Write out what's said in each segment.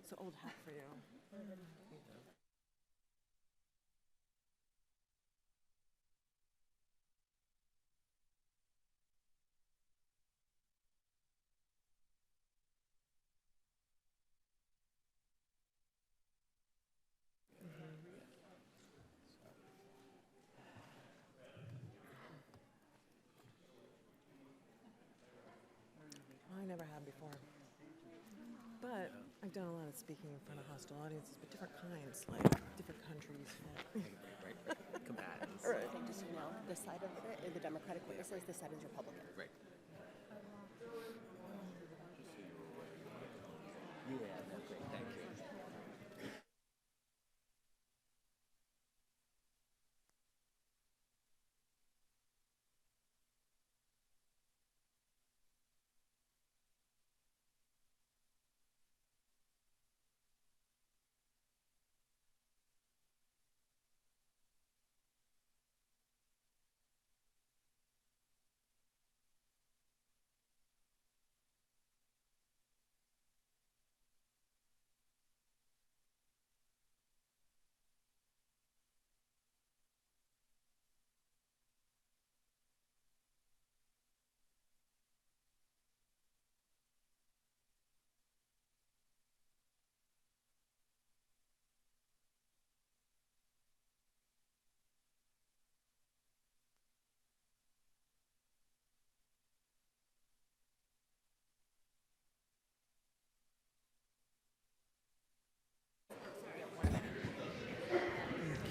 It's an old hat for you. I never have before. But I've done a lot of speaking in front of hostile audiences, but different kinds, like different countries. Right. Combatants. Right. Just so you know, this side of it, the Democratic witnesses, this side is Republican. Right. Yeah, no, great. Thank you.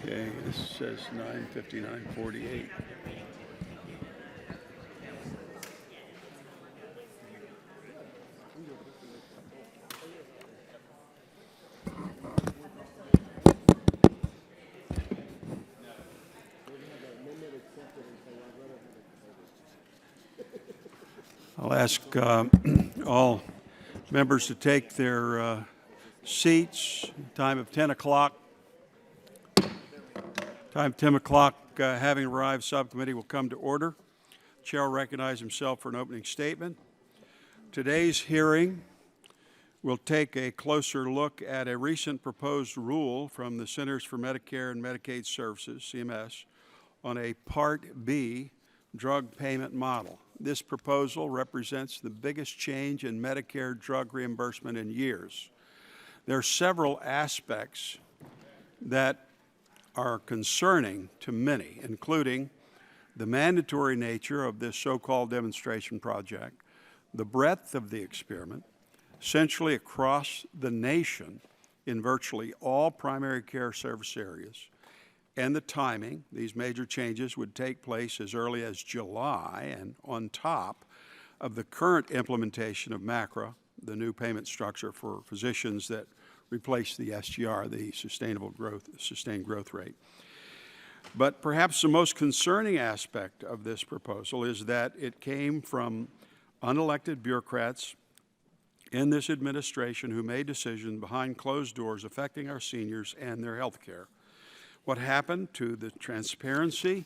Okay, this says 9:59:48. I'll ask all members to take their seats. Time of 10 o'clock. Time 10 o'clock, having arrived, subcommittee will come to order. Chair will recognize himself for an opening statement. Today's hearing will take a closer look at a recent proposed rule from the Centers for Medicare and Medicaid Services, CMS, on a Part B drug payment model. This proposal represents the biggest change in Medicare drug reimbursement in years. There are several aspects that are concerning to many, including the mandatory nature of this so-called demonstration project, the breadth of the experiment, essentially across the nation in virtually all primary care service areas, and the timing. These major changes would take place as early as July and on top of the current implementation of MACRA, the new payment structure for physicians that replace the SGR, the sustained growth rate. But perhaps the most concerning aspect of this proposal is that it came from unelected bureaucrats in this administration who made decisions behind closed doors affecting our seniors and their health care. What happened to the transparency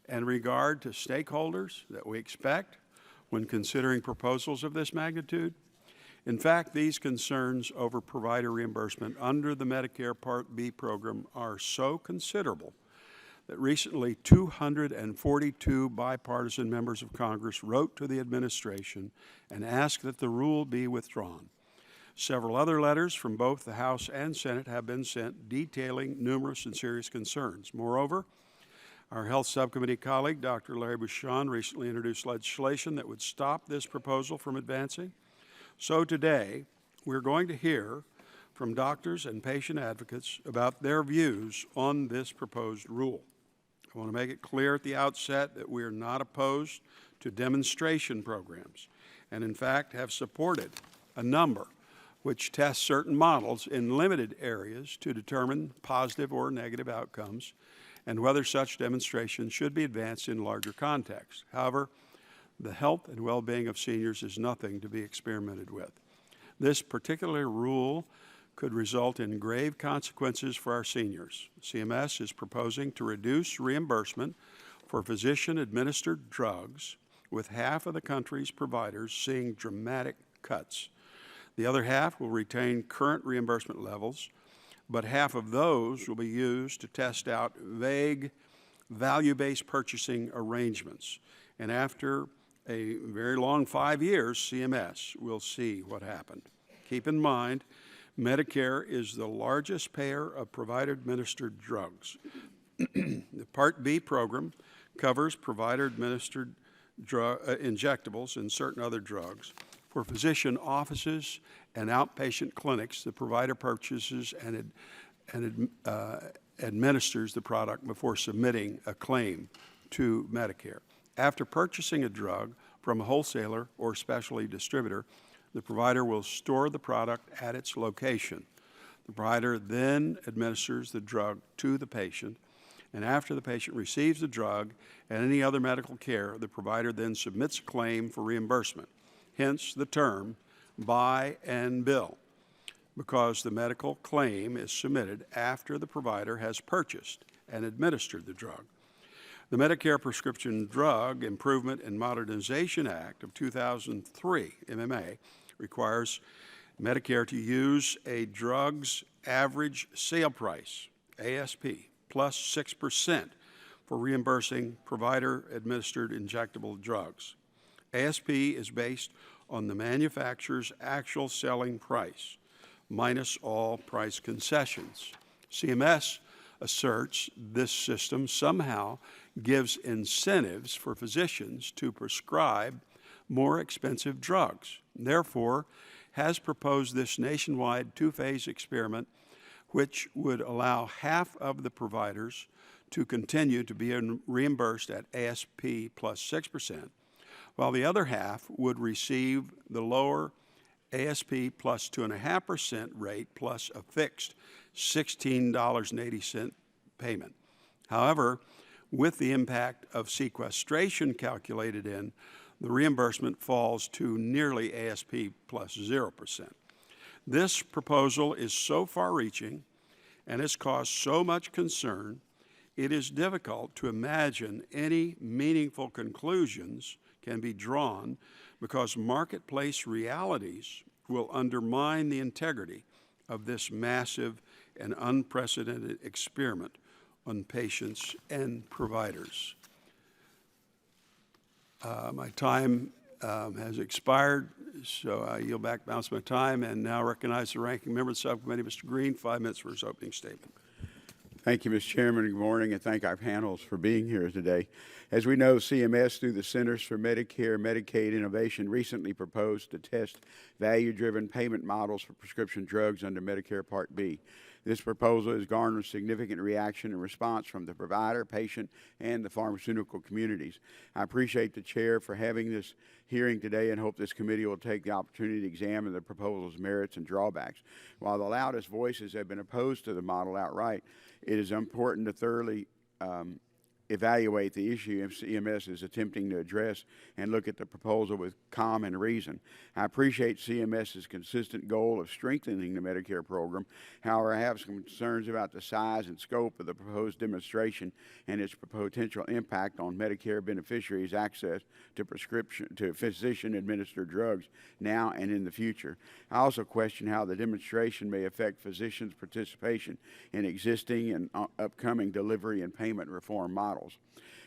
and regard to stakeholders that we expect when considering proposals of this magnitude? In fact, these concerns over provider reimbursement under the Medicare Part B program are so considerable that recently 242 bipartisan members of Congress wrote to the administration and asked that the rule be withdrawn. Several other letters from both the House and Senate have been sent detailing numerous and serious concerns. Moreover, our Health Subcommittee colleague, Dr. Larry Bucshon, recently introduced legislation that would stop this proposal from advancing. So today, we're going to hear from doctors and patient advocates about their views on this proposed rule. I want to make it clear at the outset that we are not opposed to demonstration programs, and in fact have supported a number which test certain models in limited areas to determine positive or negative outcomes and whether such demonstrations should be advanced in larger contexts. However, the health and well-being of seniors is nothing to be experimented with. This particular rule could result in grave consequences for our seniors. CMS is proposing to reduce reimbursement for physician-administered drugs, with half of the country's providers seeing dramatic cuts. The other half will retain current reimbursement levels, but half of those will be used to test out vague value-based purchasing arrangements. And after a very long 5 years, CMS will see what happened. Keep in mind, Medicare is the largest payer of provider-administered drugs. The Part B program covers provider-administered injectables and certain other drugs. For physician offices and outpatient clinics, the provider purchases and administers the product before submitting a claim to Medicare. After purchasing a drug from a wholesaler or specialty distributor, the provider will store the product at its location. The provider then administers the drug to the patient, and after the patient receives the drug and any other medical care, the provider then submits a claim for reimbursement, hence the term buy and bill, because the medical claim is submitted after the provider has purchased and administered the drug. The Medicare Prescription Drug Improvement and Modernization Act of 2003, MMA, requires Medicare to use a drug's average sale price, ASP, plus 6% for reimbursing provider-administered injectable drugs. ASP is based on the manufacturer's actual selling price, minus all price concessions. CMS asserts this system somehow gives incentives for physicians to prescribe more expensive drugs. Therefore, has proposed this nationwide two-phase experiment which would allow half of the providers to continue to be reimbursed at ASP plus 6%, while the other half would receive the lower ASP plus 2.5% rate plus a fixed $16.80 payment. However, with the impact of sequestration calculated in, the reimbursement falls to nearly ASP plus 0%. This proposal is so far-reaching and has caused so much concern, it is difficult to imagine any meaningful conclusions can be drawn because marketplace realities will undermine the integrity of this massive and unprecedented experiment on patients and providers. My time has expired, so I yield back the balance of my time and now recognize the ranking member of the subcommittee, Mr. Green, 5 minutes for his opening statement. Thank you, Mr. Chairman. Good morning, and thank our panels for being here today. As we know, CMS, through the Centers for Medicare and Medicaid Innovation, recently proposed to test value-driven payment models for prescription drugs under Medicare Part B. This proposal has garnered significant reaction and response from the provider, patient, and the pharmaceutical communities. I appreciate the chair for having this hearing today and hope this committee will take the opportunity to examine the proposal's merits and drawbacks. While the loudest voices have been opposed to the model outright, it is important to thoroughly evaluate the issue CMS is attempting to address and look at the proposal with calm and reason. I appreciate CMS's consistent goal of strengthening the Medicare program. However, I have some concerns about the size and scope of the proposed demonstration and its potential impact on Medicare beneficiaries' access to physician-administered drugs now and in the future. I also question how the demonstration may affect physicians' participation in existing and upcoming delivery and payment reform models.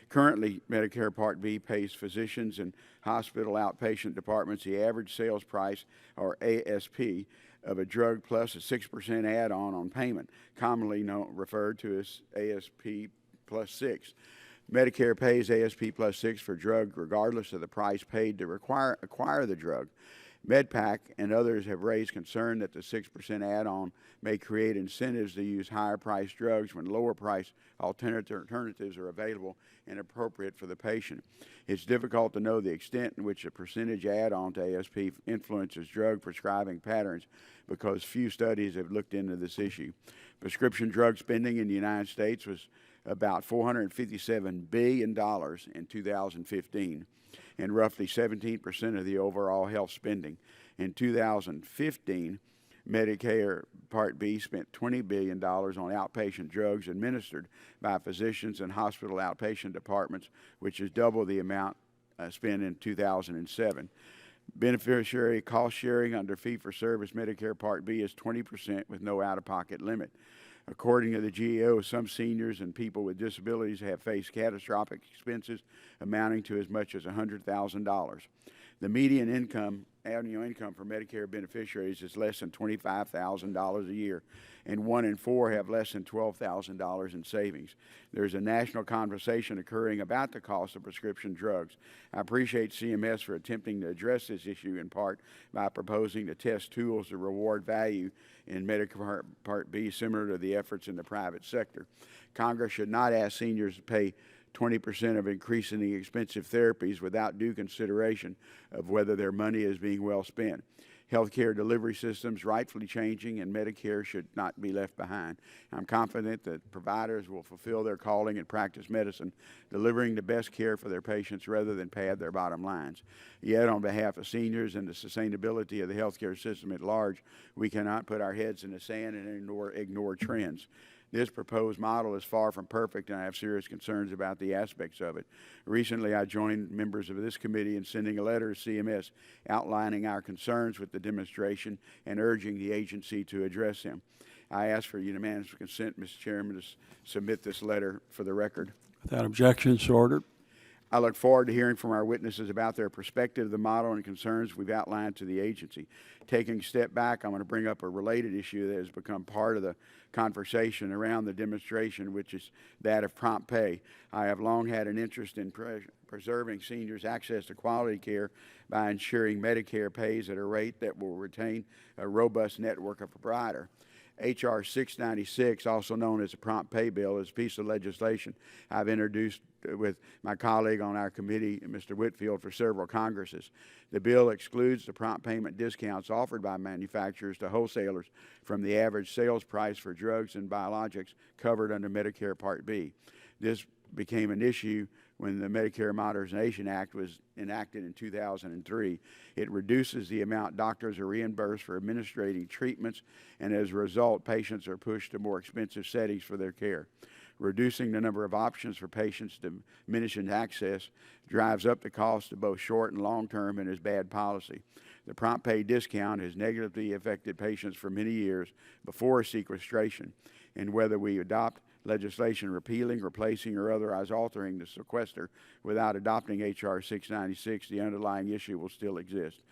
Currently, Medicare Part B pays physicians and hospital outpatient departments the average sales price, or ASP, of a drug plus a 6% add-on on payment, commonly referred to as ASP plus 6. Medicare pays ASP plus 6 for drug regardless of the price paid to acquire the drug. MedPAC and others have raised concern that the 6% add-on may create incentives to use higher-priced drugs when lower-priced alternatives are available and appropriate for the patient. It's difficult to know the extent in which a percentage add-on to ASP influences drug prescribing patterns because few studies have looked into this issue. Prescription drug spending in the United States was about $457 billion in 2015. And roughly 17% of the overall health spending. In 2015, Medicare Part B spent $20 billion on outpatient drugs administered by physicians and hospital outpatient departments, which is double the amount spent in 2007. Beneficiary cost sharing under fee-for-service Medicare Part B is 20% with no out-of-pocket limit. According to the GAO, some seniors and people with disabilities have faced catastrophic expenses amounting to as much as $100,000. The median annual income for Medicare beneficiaries is less than $25,000 a year, and 1 in 4 have less than $12,000 in savings. There's a national conversation occurring about the cost of prescription drugs. I appreciate CMS for attempting to address this issue in part by proposing to test tools to reward value in Medicare Part B, similar to the efforts in the private sector. Congress should not ask seniors to pay 20% of increasingly expensive therapies without due consideration of whether their money is being well spent. Healthcare delivery systems rightfully changing, and Medicare should not be left behind. I'm confident that providers will fulfill their calling and practice medicine, delivering the best care for their patients rather than pad their bottom lines. Yet, on behalf of seniors and the sustainability of the healthcare system at large, we cannot put our heads in the sand and ignore trends. This proposed model is far from perfect, and I have serious concerns about the aspects of it. Recently, I joined members of this committee in sending a letter to CMS outlining our concerns with the demonstration and urging the agency to address them. I ask for unanimous consent, Mr. Chairman, to submit this letter for the record. Without objection, so ordered. I look forward to hearing from our witnesses about their perspective of the model and concerns we've outlined to the agency. Taking a step back, I'm going to bring up a related issue that has become part of the conversation around the demonstration, which is that of prompt pay. I have long had an interest in preserving seniors' access to quality care by ensuring Medicare pays at a rate that will retain a robust network of providers. H.R. 696, also known as the Prompt Pay Bill, is a piece of legislation I've introduced with my colleague on our committee, Mr. Whitfield, for several Congresses. The bill excludes the prompt payment discounts offered by manufacturers to wholesalers from the average sales price for drugs and biologics covered under Medicare Part B. This became an issue when the Medicare Modernization Act was enacted in 2003. It reduces the amount doctors are reimbursed for administering treatments, and as a result, patients are pushed to more expensive settings for their care. Reducing the number of options for patients, diminishing access, drives up the cost of both short and long term and is bad policy. The prompt pay discount has negatively affected patients for many years before sequestration, and whether we adopt legislation repealing, replacing, or otherwise altering the sequester without adopting H.R. 696, the underlying issue will still exist.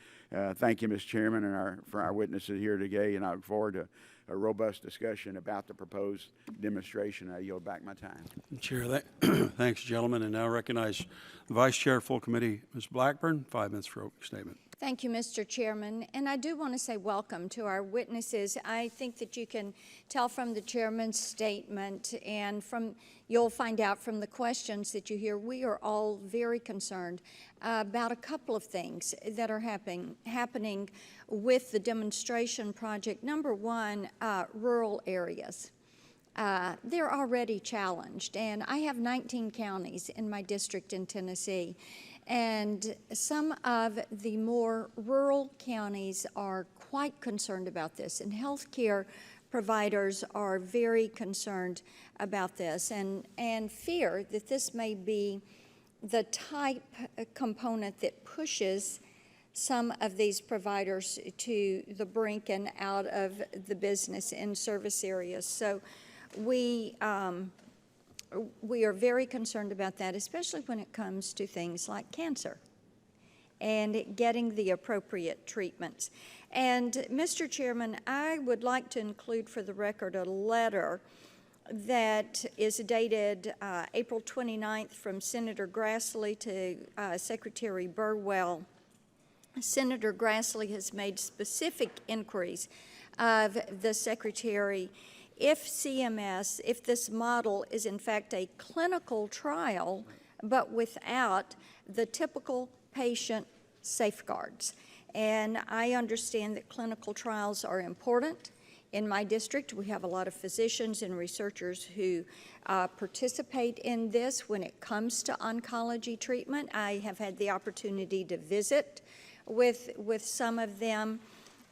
Thank you, Mr. Chairman, and for our witnesses here today, and I look forward to a robust discussion about the proposed demonstration. I yield back my time. Chair, thanks, gentlemen, and now recognize the Vice Chair, Full Committee, Ms. Blackburn. 5 minutes for opening statement. Thank you, Mr. Chairman. And I do want to say welcome to our witnesses. I think that you can tell from the chairman's statement and you'll find out from the questions that you hear, we are all very concerned about a couple of things that are happening with the demonstration project. Number one, rural areas. They're already challenged, and I have 19 counties in my district in Tennessee. And some of the more rural counties are quite concerned about this, and healthcare providers are very concerned about this and fear that this may be the type component that pushes some of these providers to the brink and out of the business in service areas. So we are very concerned about that, especially when it comes to things like cancer and getting the appropriate treatments. And Mr. Chairman, I would like to include for the record a letter that is dated April 29th from Senator Grassley to Secretary Burwell. Senator Grassley has made specific inquiries of the Secretary if this model is in fact a clinical trial, but without the typical patient safeguards. And I understand that clinical trials are important. In my district, we have a lot of physicians and researchers who participate in this when it comes to oncology treatment. I have had the opportunity to visit with some of them,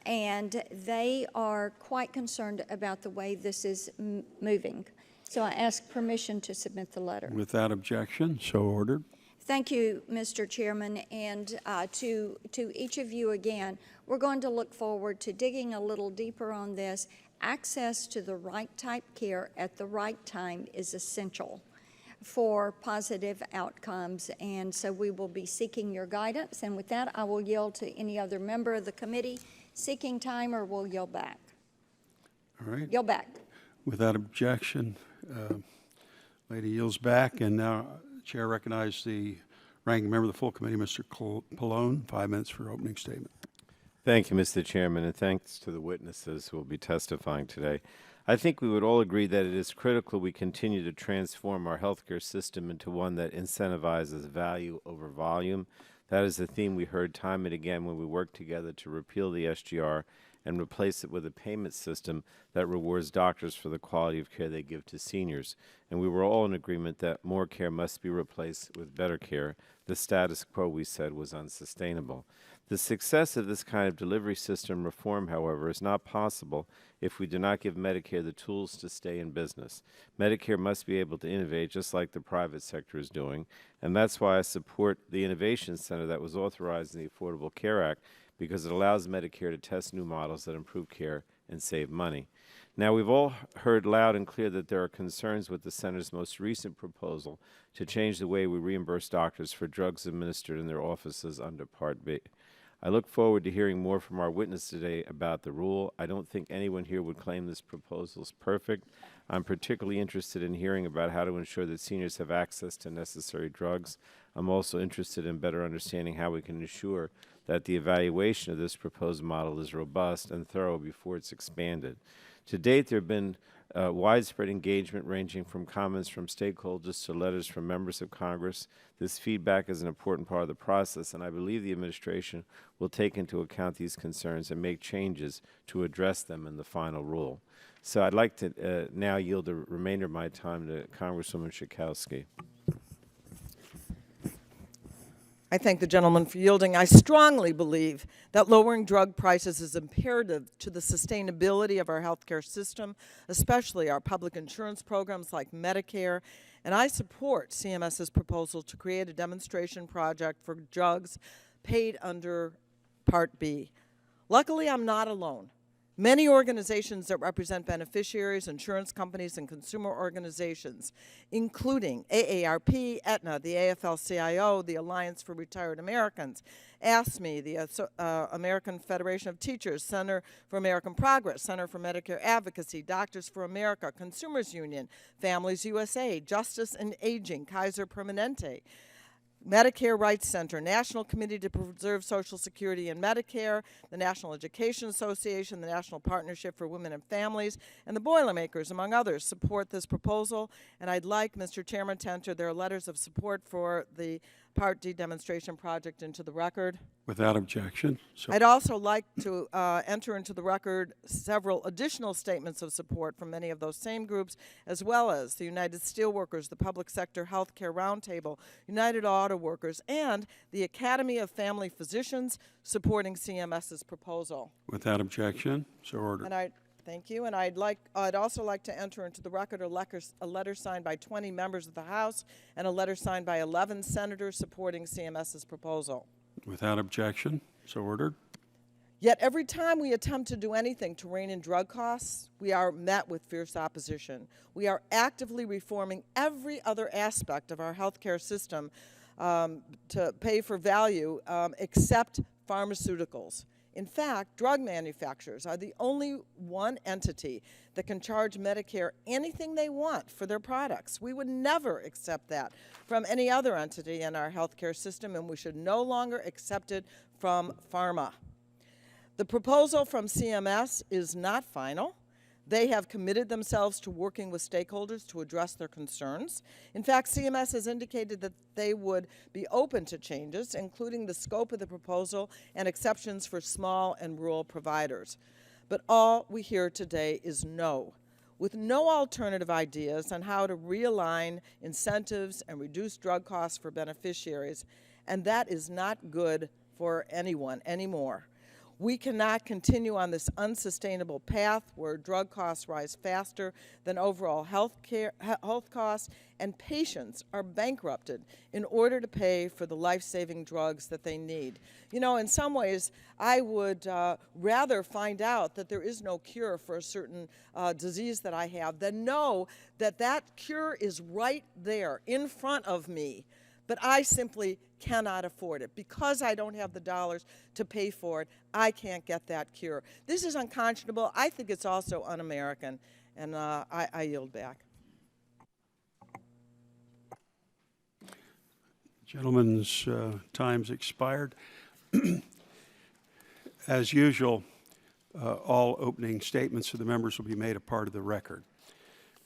and they are quite concerned about the way this is moving. So I ask permission to submit the letter. Without objection, so ordered. Thank you, Mr. Chairman, and to each of you again. We're going to look forward to digging a little deeper on this. Access to the right type care at the right time is essential for positive outcomes, and so we will be seeking your guidance. And with that, I will yield to any other member of the committee seeking time, or will yield back. All right. Yield back. Without objection, lady yields back, and now Chair recognizes the ranking member of the full committee, Mr. Pallone. 5 minutes for opening statement. Thank you, Mr. Chairman, and thanks to the witnesses who will be testifying today. I think we would all agree that it is critical we continue to transform our healthcare system into one that incentivizes value over volume. That is a theme we heard time and again when we worked together to repeal the SGR and replace it with a payment system that rewards doctors for the quality of care they give to seniors. And we were all in agreement that more care must be replaced with better care. The status quo, we said, was unsustainable. The success of this kind of delivery system reform, however, is not possible if we do not give Medicare the tools to stay in business. Medicare must be able to innovate just like the private sector is doing, and that's why I support the Innovation Center that was authorized in the Affordable Care Act, because it allows Medicare to test new models that improve care and save money. Now, we've all heard loud and clear that there are concerns with the Center's most recent proposal to change the way we reimburse doctors for drugs administered in their offices under Part B. I look forward to hearing more from our witness today about the rule. I don't think anyone here would claim this proposal is perfect. I'm particularly interested in hearing about how to ensure that seniors have access to necessary drugs. I'm also interested in better understanding how we can ensure that the evaluation of this proposed model is robust and thorough before it's expanded. To date, there have been widespread engagement ranging from comments from stakeholders to letters from members of Congress. This feedback is an important part of the process, and I believe the administration will take into account these concerns and make changes to address them in the final rule. So I'd like to now yield the remainder of my time to Congresswoman Schakowsky. I thank the gentleman for yielding. I strongly believe that lowering drug prices is imperative to the sustainability of our healthcare system, especially our public insurance programs like Medicare, and I support CMS's proposal to create a demonstration project for drugs paid under Part B. Luckily, I'm not alone. Many organizations that represent beneficiaries, insurance companies, and consumer organizations, including AARP, Aetna, the AFL-CIO, the Alliance for Retired Americans, AFSCME, the American Federation of Teachers, Center for American Progress, Center for Medicare Advocacy, Doctors for America, Consumers Union, Families USA, Justice and Aging, Kaiser Permanente, Medicare Rights Center, National Committee to Preserve Social Security and Medicare, the National Education Association, the National Partnership for Women and Families, and the Boilermakers, among others, support this proposal. And I'd like, Mr. Chairman, to enter their letters of support for the Part D demonstration project into the record. Without objection. So I'd also like to enter into the record several additional statements of support from many of those same groups, as well as the United Steelworkers, the Public Sector Healthcare Roundtable, United Auto Workers, and the Academy of Family Physicians supporting CMS's proposal. without objection, so ordered. And thank you. And I'd also like to enter into the record a letter signed by 20 members of the House and a letter signed by 11 senators supporting CMS's proposal. Without objection, so ordered. Yet every time we attempt to do anything to rein in drug costs, we are met with fierce opposition. We are actively reforming every other aspect of our healthcare system to pay for value except pharmaceuticals. In fact, drug manufacturers are the only one entity that can charge Medicare anything they want for their products. We would never accept that from any other entity in our healthcare system, and we should no longer accept it from pharma. The proposal from CMS is not final. They have committed themselves to working with stakeholders to address their concerns. In fact, CMS has indicated that they would be open to changes, including the scope of the proposal and exceptions for small and rural providers. But all we hear today is no, with no alternative ideas on how to realign incentives and reduce drug costs for beneficiaries, and that is not good for anyone anymore. We cannot continue on this unsustainable path where drug costs rise faster than overall health costs and patients are bankrupted in order to pay for the life-saving drugs that they need. You know, in some ways, I would rather find out that there is no cure for a certain disease that I have than know that that cure is right there in front of me, but I simply cannot afford it. Because I don't have the dollars to pay for it, I can't get that cure. This is unconscionable. I think it's also un-American, and I yield back. Gentlemen's time's expired. As usual, all opening statements of the members will be made a part of the record.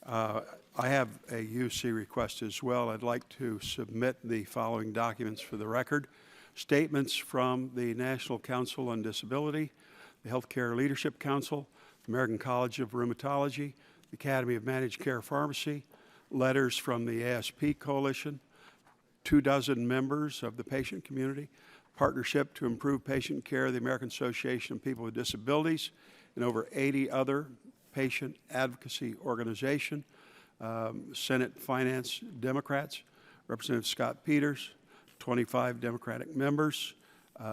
I have a UC request as well. I'd like to submit the following documents for the record. Statements from the National Council on Disability, the Healthcare Leadership Council, the American College of Rheumatology, the Academy of Managed Care Pharmacy, letters from the ASP Coalition, 24 members of the patient community, Partnership to Improve Patient Care, the American Association of People with Disabilities, and over 80 other patient advocacy organizations, Senate Finance Democrats, Representative Scott Peters, 25 Democratic members,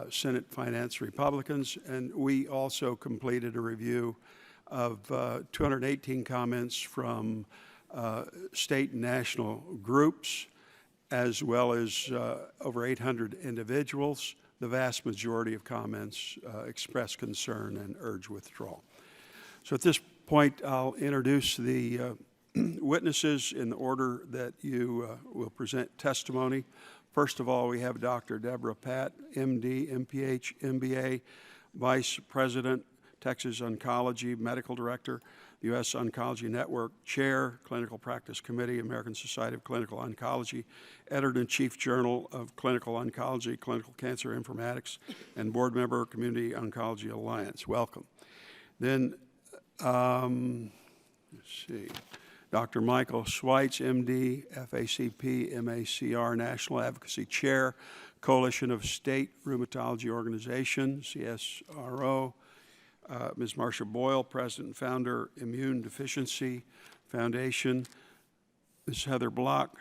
Senate Finance Republicans, and we also completed a review of 218 comments from state and national groups, as well as over 800 individuals. The vast majority of comments express concern and urge withdrawal. So at this point, I'll introduce the witnesses in the order that you will present testimony. First of all, we have Dr. Deborah Patt, MD, MPH, MBA, Vice President, Texas Oncology Medical Director, the U.S. Oncology Network Chair, Clinical Practice Committee, American Society of Clinical Oncology, Editor-in-Chief Journal of Clinical Oncology, Clinical Cancer Informatics, and Board Member, Community Oncology Alliance. Welcome. Then, let's see, Dr. Michael Schweitz, MD, FACP, MACR, National Advocacy Chair, Coalition of State Rheumatology Organizations, CSRO, Ms. Marsha Boyle, President and Founder, Immune Deficiency Foundation, Ms. Heather Block,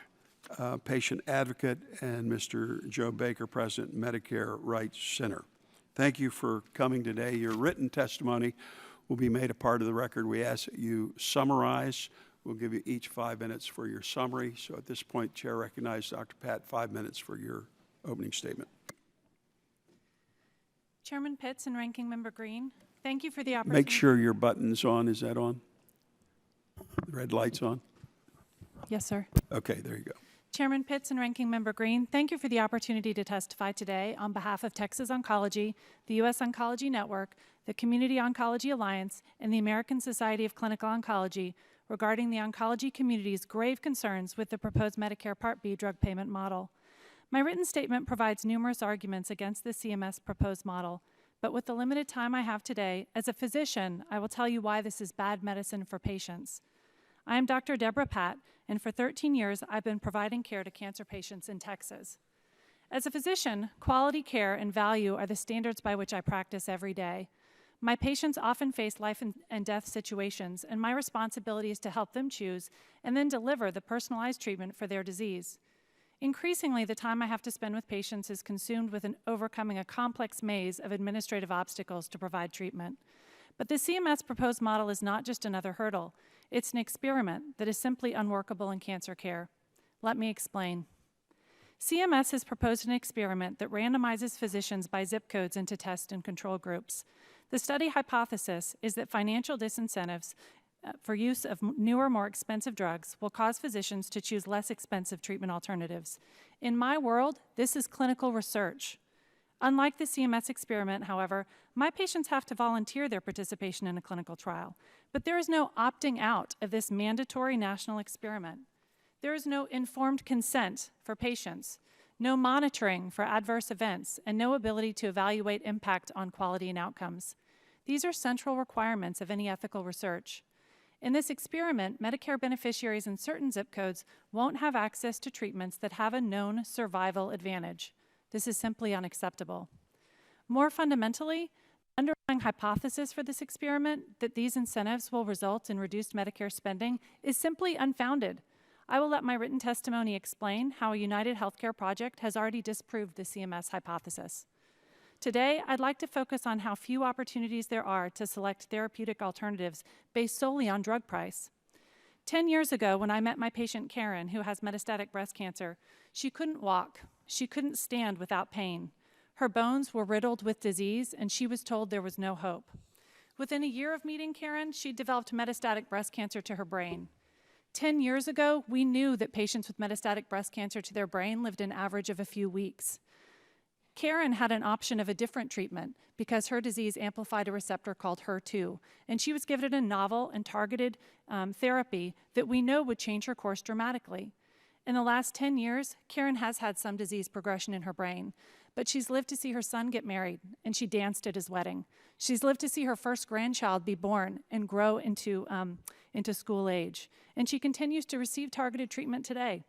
Patient Advocate, and Mr. Joe Baker, President, Medicare Rights Center. Thank you for coming today. Your written testimony will be made a part of the record. We ask that you summarize. We'll give you each 5 minutes for your summary. So at this point, Chair recognizes Dr. Patt, 5 minutes for your opening statement. Chairman Pitts and Ranking Member Green, thank you for the opportunity. Make sure your button's on. Is that on? The red light's on? Yes, sir. Okay, there you go. Chairman Pitts and Ranking Member Green, thank you for the opportunity to testify today on behalf of Texas Oncology, the U.S. Oncology Network, the Community Oncology Alliance, and the American Society of Clinical Oncology regarding the oncology community's grave concerns with the proposed Medicare Part B drug payment model. My written statement provides numerous arguments against the CMS proposed model, but with the limited time I have today, as a physician, I will tell you why this is bad medicine for patients. I am Dr. Deborah Patt, and for 13 years, I've been providing care to cancer patients in Texas. As a physician, quality care and value are the standards by which I practice every day. My patients often face life and death situations, and my responsibility is to help them choose and then deliver the personalized treatment for their disease. Increasingly, the time I have to spend with patients is consumed with overcoming a complex maze of administrative obstacles to provide treatment. But the CMS proposed model is not just another hurdle. It's an experiment that is simply unworkable in cancer care. Let me explain. CMS has proposed an experiment that randomizes physicians by zip codes into test and control groups. The study hypothesis is that financial disincentives for use of newer, more expensive drugs will cause physicians to choose less expensive treatment alternatives. In my world, this is clinical research. Unlike the CMS experiment, however, my patients have to volunteer their participation in a clinical trial, but there is no opting out of this mandatory national experiment. There is no informed consent for patients, no monitoring for adverse events, and no ability to evaluate impact on quality and outcomes. These are central requirements of any ethical research. In this experiment, Medicare beneficiaries in certain zip codes won't have access to treatments that have a known survival advantage. This is simply unacceptable. More fundamentally, the underlying hypothesis for this experiment, that these incentives will result in reduced Medicare spending, is simply unfounded. I will let my written testimony explain how a United Healthcare project has already disproved the CMS hypothesis. Today, I'd like to focus on how few opportunities there are to select therapeutic alternatives based solely on drug price. 10 years ago, when I met my patient Karen, who has metastatic breast cancer, she couldn't walk. She couldn't stand without pain. Her bones were riddled with disease, and she was told there was no hope. Within a year of meeting Karen, she developed metastatic breast cancer to her brain. 10 years ago, we knew that patients with metastatic breast cancer to their brain lived an average of a few weeks. Karen had an option of a different treatment because her disease amplified a receptor called HER2, and she was given a novel and targeted therapy that we know would change her course dramatically. In the last 10 years, Karen has had some disease progression in her brain, but she's lived to see her son get married, and she danced at his wedding. She's lived to see her first grandchild be born and grow into school age, and she continues to receive targeted treatment today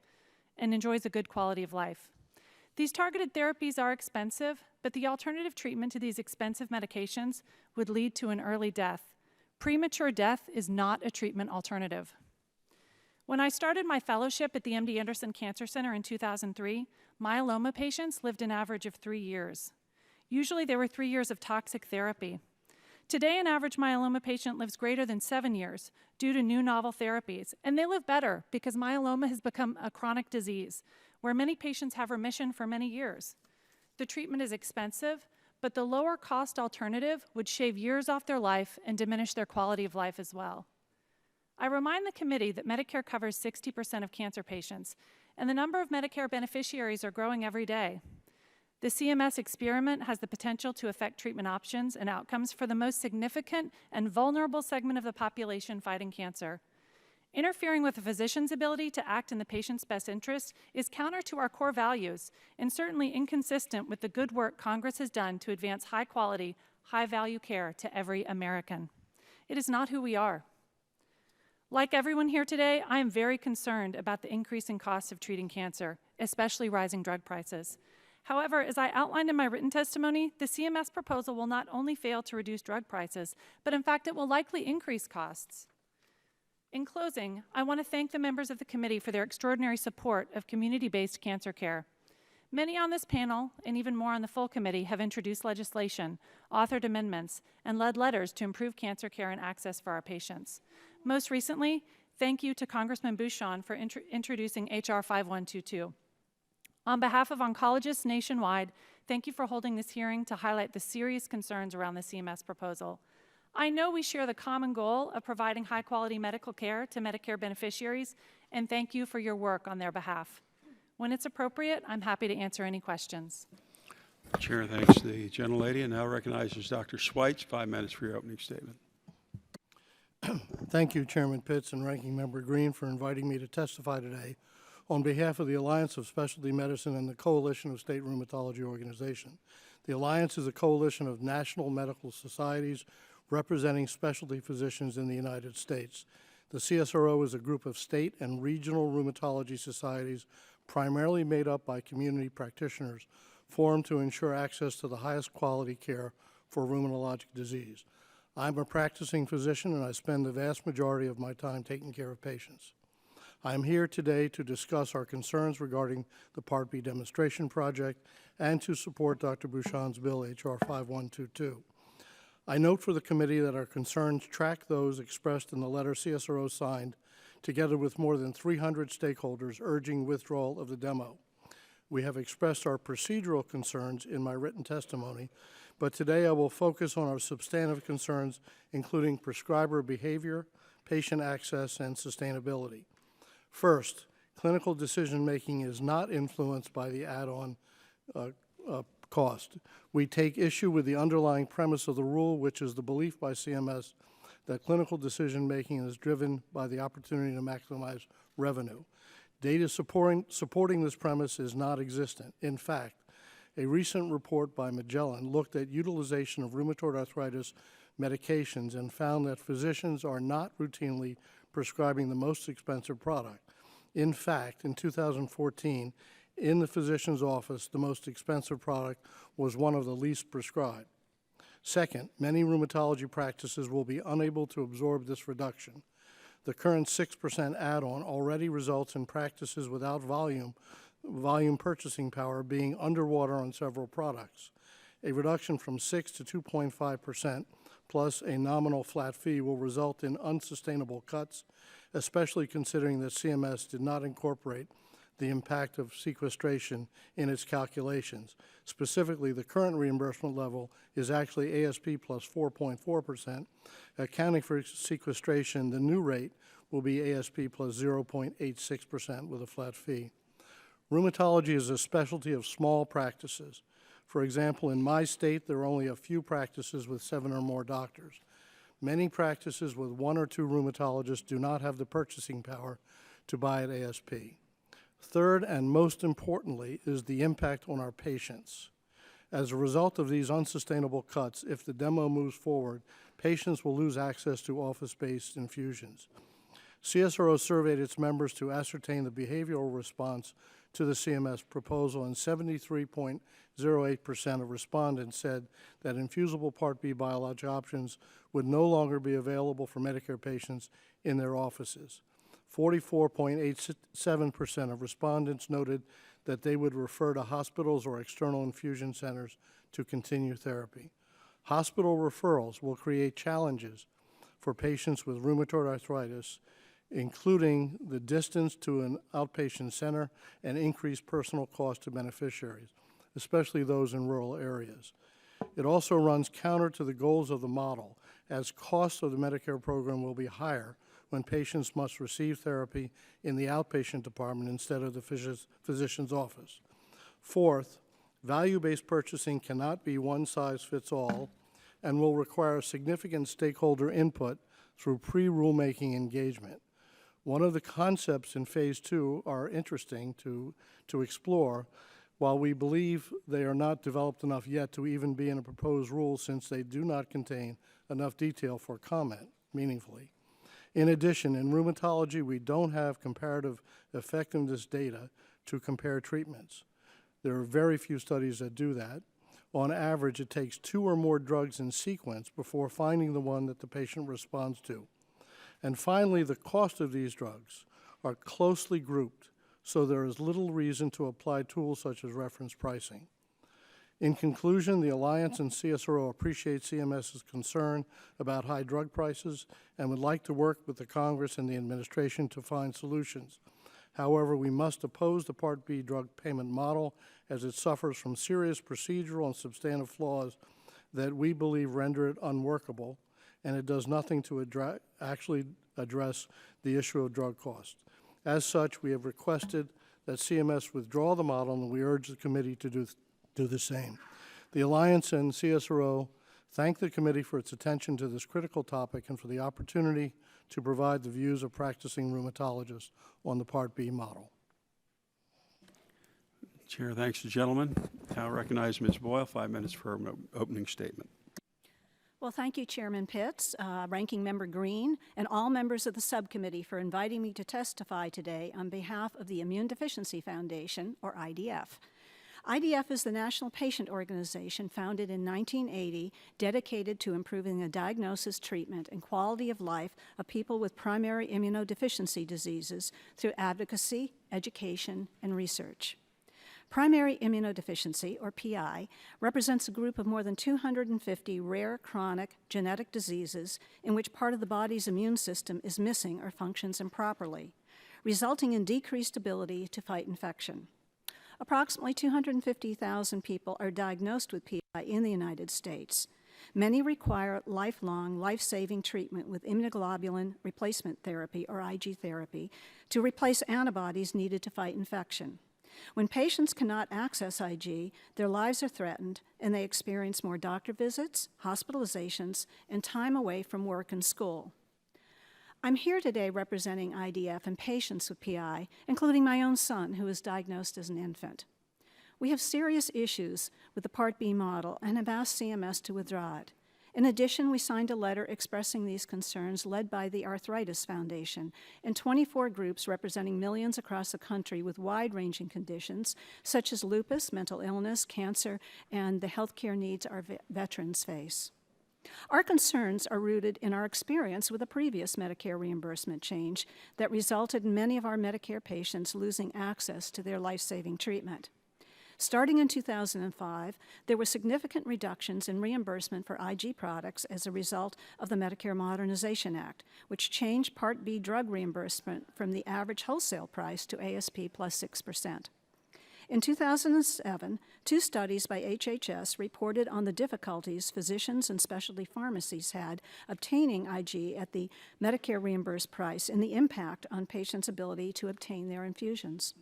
and enjoys a good quality of life. These targeted therapies are expensive, but the alternative treatment to these expensive medications would lead to an early death. Premature death is not a treatment alternative. When I started my fellowship at the MD Anderson Cancer Center in 2003, myeloma patients lived an average of 3 years. Usually there were 3 years of toxic therapy. Today, an average myeloma patient lives greater than 7 years due to new novel therapies, and they live better because myeloma has become a chronic disease where many patients have remission for many years. The treatment is expensive, but the lower cost alternative would shave years off their life and diminish their quality of life as well. I remind the committee that Medicare covers 60% of cancer patients, and the number of Medicare beneficiaries are growing every day. The CMS experiment has the potential to affect treatment options and outcomes for the most significant and vulnerable segment of the population fighting cancer. Interfering with a physician's ability to act in the patient's best interest is counter to our core values and certainly inconsistent with the good work Congress has done to advance high-quality, high-value care to every American. It is not who we are. Like everyone here today, I am very concerned about the increasing costs of treating cancer, especially rising drug prices. However, as I outlined in my written testimony, the CMS proposal will not only fail to reduce drug prices, but in fact it will likely increase costs. In closing, I want to thank the members of the committee for their extraordinary support of community-based cancer care. Many on this panel, and even more on the full committee, have introduced legislation, authored amendments, and led letters to improve cancer care and access for our patients. Most recently, thank you to Congressman Bouchon for introducing H.R. 5122. On behalf of oncologists nationwide, thank you for holding this hearing to highlight the serious concerns around the CMS proposal. I know we share the common goal of providing high-quality medical care to Medicare beneficiaries, and thank you for your work on their behalf. When it's appropriate, I'm happy to answer any questions. Chair thanks the gentlelady and now recognizes Dr. Schweitz, 5 minutes for your opening statement. Thank you, Chairman Pitts and Ranking Member Green, for inviting me to testify today on behalf of the Alliance of Specialty Medicine and the Coalition of State Rheumatology Organizations. The Alliance is a coalition of national medical societies representing specialty physicians in the United States. The CSRO is a group of state and regional rheumatology societies primarily made up by community practitioners formed to ensure access to the highest quality care for rheumatologic disease. I'm a practicing physician and I spend the vast majority of my time taking care of patients. I am here today to discuss our concerns regarding the Part B demonstration project and to support Dr. Bouchon's bill, H.R. 5122. I note for the committee that our concerns track those expressed in the letter CSRO signed, together with more than 300 stakeholders urging withdrawal of the demo. We have expressed our procedural concerns in my written testimony, but today I will focus on our substantive concerns, including prescriber behavior, patient access, and sustainability. First, clinical decision-making is not influenced by the add-on cost. We take issue with the underlying premise of the rule, which is the belief by CMS that clinical decision-making is driven by the opportunity to maximize revenue. Data supporting this premise is not existent. In fact, a recent report by Magellan looked at utilization of rheumatoid arthritis medications and found that physicians are not routinely prescribing the most expensive product. In fact, in 2014, in the physician's office, the most expensive product was one of the least prescribed. Second, many rheumatology practices will be unable to absorb this reduction. The current 6% add-on already results in practices without volume purchasing power being underwater on several products. A reduction from 6 to 2.5% plus a nominal flat fee will result in unsustainable cuts, especially considering that CMS did not incorporate the impact of sequestration in its calculations. Specifically, the current reimbursement level is actually ASP plus 4.4%. Accounting for sequestration, the new rate will be ASP plus 0.86% with a flat fee. Rheumatology is a specialty of small practices. For example, in my state, there are only a few practices with 7 or more doctors. Many practices with 1 or 2 rheumatologists do not have the purchasing power to buy at ASP. Third, and most importantly, is the impact on our patients. As a result of these unsustainable cuts, if the demo moves forward, patients will lose access to office-based infusions. CSRO surveyed its members to ascertain the behavioral response to the CMS proposal, and 73.08% of respondents said that infusible Part B biologic options would no longer be available for Medicare patients in their offices. 44.87% of respondents noted that they would refer to hospitals or external infusion centers to continue therapy. Hospital referrals will create challenges for patients with rheumatoid arthritis, including the distance to an outpatient center and increased personal cost to beneficiaries, especially those in rural areas. It also runs counter to the goals of the model, as costs of the Medicare program will be higher when patients must receive therapy in the outpatient department instead of the physician's office. Fourth, value-based purchasing cannot be one size fits all and will require significant stakeholder input through pre-rulemaking engagement. One of the concepts in Phase 2 are interesting to explore, while we believe they are not developed enough yet to even be in a proposed rule, since they do not contain enough detail for comment meaningfully. In addition, in rheumatology, we don't have comparative effectiveness data to compare treatments. There are very few studies that do that. On average, it takes 2 or more drugs in sequence before finding the one that the patient responds to. And finally, the cost of these drugs are closely grouped, so there is little reason to apply tools such as reference pricing. In conclusion, the Alliance and CSRO appreciate CMS's concern about high drug prices and would like to work with the Congress and the administration to find solutions. However, we must oppose the Part B drug payment model, as it suffers from serious procedural and substantive flaws that we believe render it unworkable, and it does nothing to actually address the issue of drug cost. As such, we have requested that CMS withdraw the model, and we urge the committee to do the same. The Alliance and CSRO thank the committee for its attention to this critical topic and for the opportunity to provide the views of practicing rheumatologists on the Part B model. Chair, thanks to the gentleman. Now recognize Ms. Boyle, 5 minutes for an opening statement. Well, thank you, Chairman Pitts, Ranking Member Green, and all members of the subcommittee for inviting me to testify today on behalf of the Immune Deficiency Foundation, or IDF. IDF is the national patient organization founded in 1980, dedicated to improving the diagnosis, treatment, and quality of life of people with primary immunodeficiency diseases through advocacy, education, and research. Primary immunodeficiency, or PI, represents a group of more than 250 rare chronic genetic diseases in which part of the body's immune system is missing or functions improperly, resulting in decreased ability to fight infection. Approximately 250,000 people are diagnosed with PI in the United States. Many require lifelong, life-saving treatment with immunoglobulin replacement therapy, or IG therapy, to replace antibodies needed to fight infection. When patients cannot access IG, their lives are threatened, and they experience more doctor visits, hospitalizations, and time away from work and school. I'm here today representing IDF and patients with PI, including my own son, who was diagnosed as an infant. We have serious issues with the Part B model and have asked CMS to withdraw it. In addition, we signed a letter expressing these concerns led by the Arthritis Foundation and 24 groups representing millions across the country with wide-ranging conditions such as lupus, mental illness, cancer, and the healthcare needs our veterans face. Our concerns are rooted in our experience with a previous Medicare reimbursement change that resulted in many of our Medicare patients losing access to their life-saving treatment. Starting in 2005, there were significant reductions in reimbursement for IG products as a result of the Medicare Modernization Act, which changed Part B drug reimbursement from the average wholesale price to ASP plus 6%. In 2007, 2 studies by HHS reported on the difficulties physicians and specialty pharmacies had obtaining IG at the Medicare reimbursed price and the impact on patients' ability to obtain their infusions.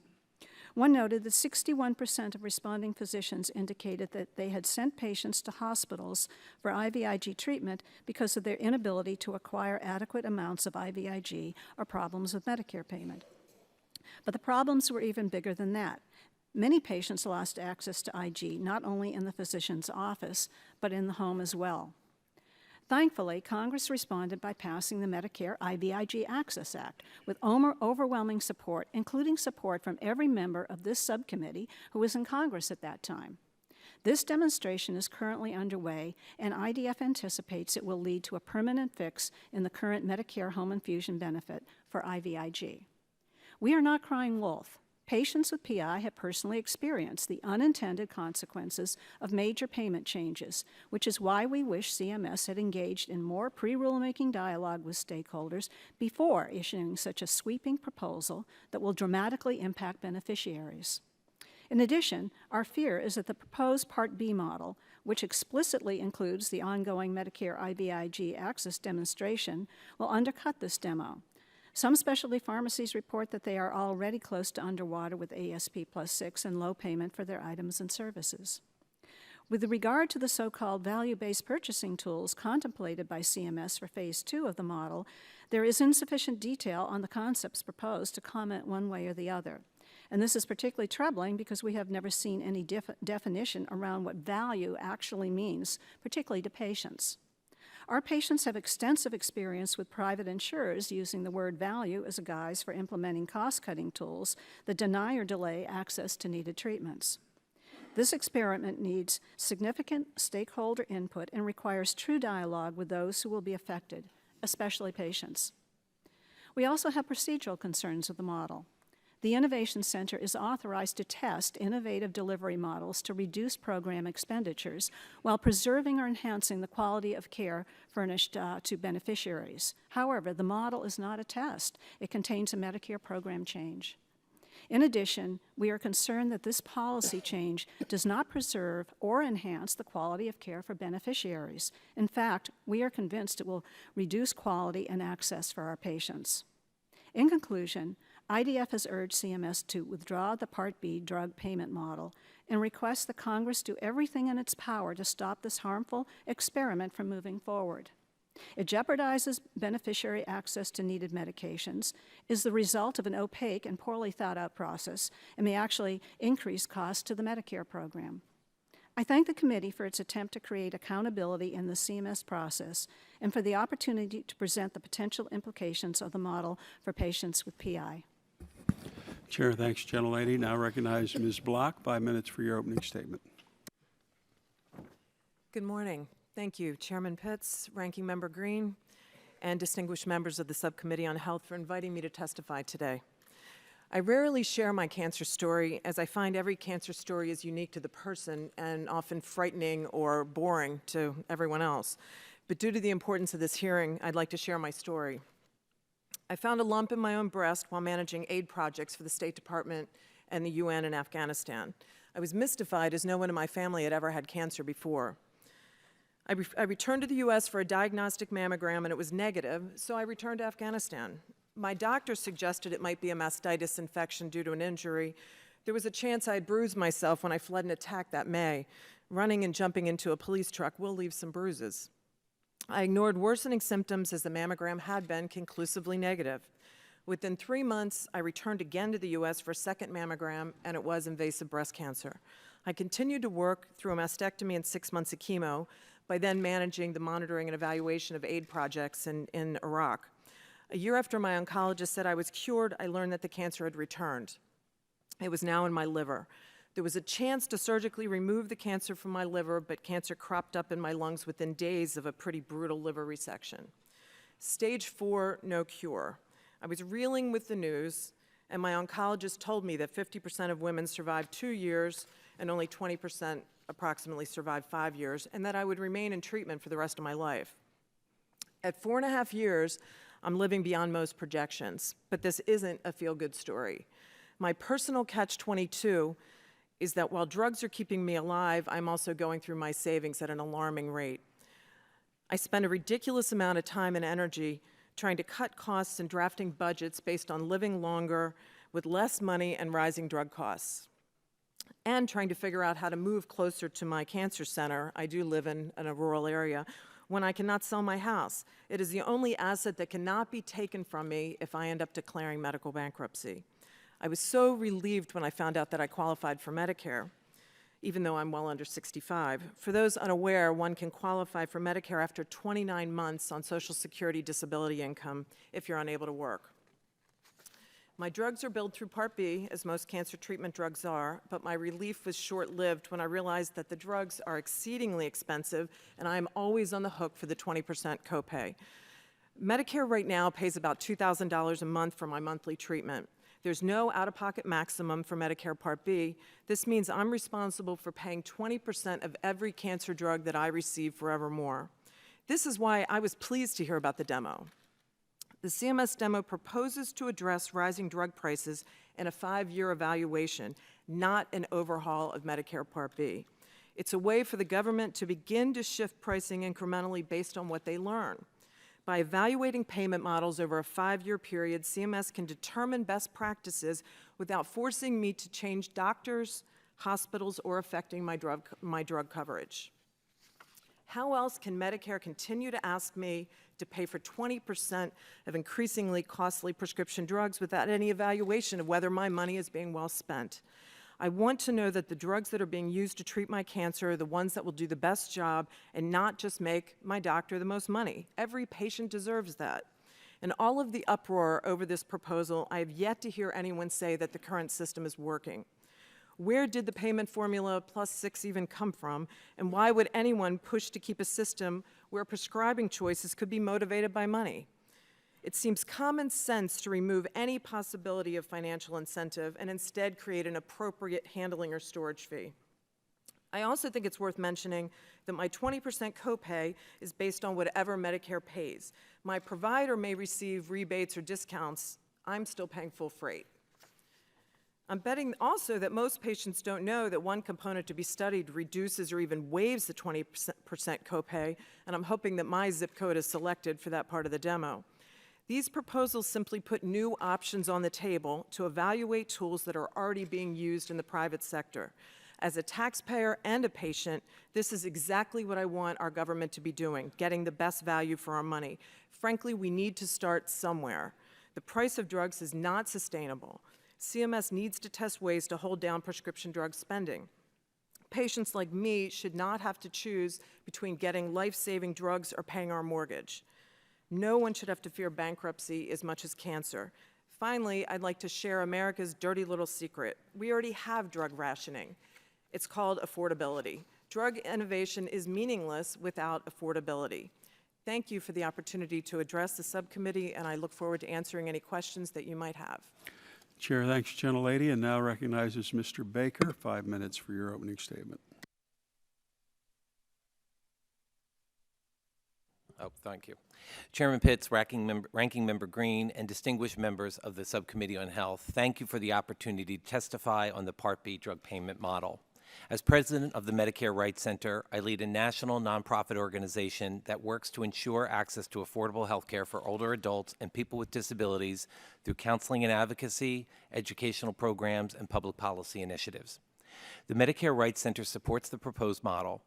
One noted that 61% of responding physicians indicated that they had sent patients to hospitals for IVIG treatment because of their inability to acquire adequate amounts of IVIG or problems with Medicare payment. But the problems were even bigger than that. Many patients lost access to IG, not only in the physician's office, but in the home as well. Thankfully, Congress responded by passing the Medicare IVIG Access Act with overwhelming support, including support from every member of this subcommittee who was in Congress at that time. This demonstration is currently underway, and IDF anticipates it will lead to a permanent fix in the current Medicare home infusion benefit for IVIG. We are not crying wolf. Patients with PI have personally experienced the unintended consequences of major payment changes, which is why we wish CMS had engaged in more pre-rulemaking dialogue with stakeholders before issuing such a sweeping proposal that will dramatically impact beneficiaries. In addition, our fear is that the proposed Part B model, which explicitly includes the ongoing Medicare IVIG access demonstration, will undercut this demo. Some specialty pharmacies report that they are already close to underwater with ASP plus 6 and low payment for their items and services. With regard to the so-called value-based purchasing tools contemplated by CMS for Phase 2 of the model, there is insufficient detail on the concepts proposed to comment one way or the other. And this is particularly troubling because we have never seen any definition around what value actually means, particularly to patients. Our patients have extensive experience with private insurers using the word value as a guise for implementing cost-cutting tools that deny or delay access to needed treatments. This experiment needs significant stakeholder input and requires true dialogue with those who will be affected, especially patients. We also have procedural concerns with the model. The Innovation Center is authorized to test innovative delivery models to reduce program expenditures while preserving or enhancing the quality of care furnished to beneficiaries. However, the model is not a test. It contains a Medicare program change. In addition, we are concerned that this policy change does not preserve or enhance the quality of care for beneficiaries. In fact, we are convinced it will reduce quality and access for our patients. In conclusion, IDF has urged CMS to withdraw the Part B drug payment model and requests that Congress do everything in its power to stop this harmful experiment from moving forward. It jeopardizes beneficiary access to needed medications, is the result of an opaque and poorly thought out process, and may actually increase costs to the Medicare program. I thank the committee for its attempt to create accountability in the CMS process and for the opportunity to present the potential implications of the model for patients with PI. Chair, thanks, gentlelady. Now recognize Ms. Block, 5 minutes for your opening statement. Good morning. Thank you, Chairman Pitts, Ranking Member Green, and distinguished members of the Subcommittee on Health for inviting me to testify today. I rarely share my cancer story, as I find every cancer story is unique to the person and often frightening or boring to everyone else. But due to the importance of this hearing, I'd like to share my story. I found a lump in my own breast while managing aid projects for the State Department and the UN in Afghanistan. I was mystified as no one in my family had ever had cancer before. I returned to the U.S. for a diagnostic mammogram and it was negative, so I returned to Afghanistan. My doctor suggested it might be a mastitis infection due to an injury. There was a chance I'd bruised myself when I fled an attack that May. Running and jumping into a police truck will leave some bruises. I ignored worsening symptoms as the mammogram had been conclusively negative. Within 3 months, I returned again to the U.S. for a second mammogram, and it was invasive breast cancer. I continued to work through a mastectomy and 6 months of chemo, by then managing the monitoring and evaluation of aid projects in Iraq. A year after my oncologist said I was cured, I learned that the cancer had returned. It was now in my liver. There was a chance to surgically remove the cancer from my liver, but cancer cropped up in my lungs within days of a pretty brutal liver resection. Stage 4, no cure. I was reeling with the news, and my oncologist told me that 50% of women survive 2 years and only 20% approximately survive 5 years, and that I would remain in treatment for the rest of my life. At 4.5 years, I'm living beyond most projections, but this isn't a feel-good story. My personal catch-22 is that while drugs are keeping me alive, I'm also going through my savings at an alarming rate. I spend a ridiculous amount of time and energy trying to cut costs and drafting budgets based on living longer with less money and rising drug costs, and trying to figure out how to move closer to my cancer center. I do live in a rural area when I cannot sell my house. It is the only asset that cannot be taken from me if I end up declaring medical bankruptcy. I was so relieved when I found out that I qualified for Medicare, even though I'm well under 65. For those unaware, one can qualify for Medicare after 29 months on Social Security disability income if you're unable to work. My drugs are billed through Part B, as most cancer treatment drugs are, but my relief was short-lived when I realized that the drugs are exceedingly expensive and I am always on the hook for the 20% copay. Medicare right now pays about $2,000 a month for my monthly treatment. There's no out-of-pocket maximum for Medicare Part B. This means I'm responsible for paying 20% of every cancer drug that I receive forevermore. This is why I was pleased to hear about the demo. The CMS demo proposes to address rising drug prices in a 5-year evaluation, not an overhaul of Medicare Part B. It's a way for the government to begin to shift pricing incrementally based on what they learn. By evaluating payment models over a 5-year period, CMS can determine best practices without forcing me to change doctors, hospitals, or affecting my drug coverage. How else can Medicare continue to ask me to pay for 20% of increasingly costly prescription drugs without any evaluation of whether my money is being well spent? I want to know that the drugs that are being used to treat my cancer are the ones that will do the best job and not just make my doctor the most money. Every patient deserves that. In all of the uproar over this proposal, I have yet to hear anyone say that the current system is working. Where did the payment formula +6 even come from, and why would anyone push to keep a system where prescribing choices could be motivated by money? It seems common sense to remove any possibility of financial incentive and instead create an appropriate handling or storage fee. I also think it's worth mentioning that my 20% copay is based on whatever Medicare pays. My provider may receive rebates or discounts. I'm still paying full freight. I'm betting also that most patients don't know that one component to be studied reduces or even waives the 20% copay, and I'm hoping that my zip code is selected for that part of the demo. These proposals simply put new options on the table to evaluate tools that are already being used in the private sector. As a taxpayer and a patient, this is exactly what I want our government to be doing, getting the best value for our money. Frankly, we need to start somewhere. The price of drugs is not sustainable. CMS needs to test ways to hold down prescription drug spending. Patients like me should not have to choose between getting life-saving drugs or paying our mortgage. No one should have to fear bankruptcy as much as cancer. Finally, I'd like to share America's dirty little secret. We already have drug rationing. It's called affordability. Drug innovation is meaningless without affordability. Thank you for the opportunity to address the subcommittee, and I look forward to answering any questions that you might have. Chair thanks, gentlelady, and now recognizes Mr. Baker. 5 minutes for your opening statement. Oh, thank you. Chairman Pitts, Ranking Member Green, and distinguished members of the Subcommittee on Health, thank you for the opportunity to testify on the Part B drug payment model. As president of the Medicare Rights Center, I lead a national nonprofit organization that works to ensure access to affordable health care for older adults and people with disabilities through counseling and advocacy, educational programs, and public policy initiatives. The Medicare Rights Center supports the proposed model.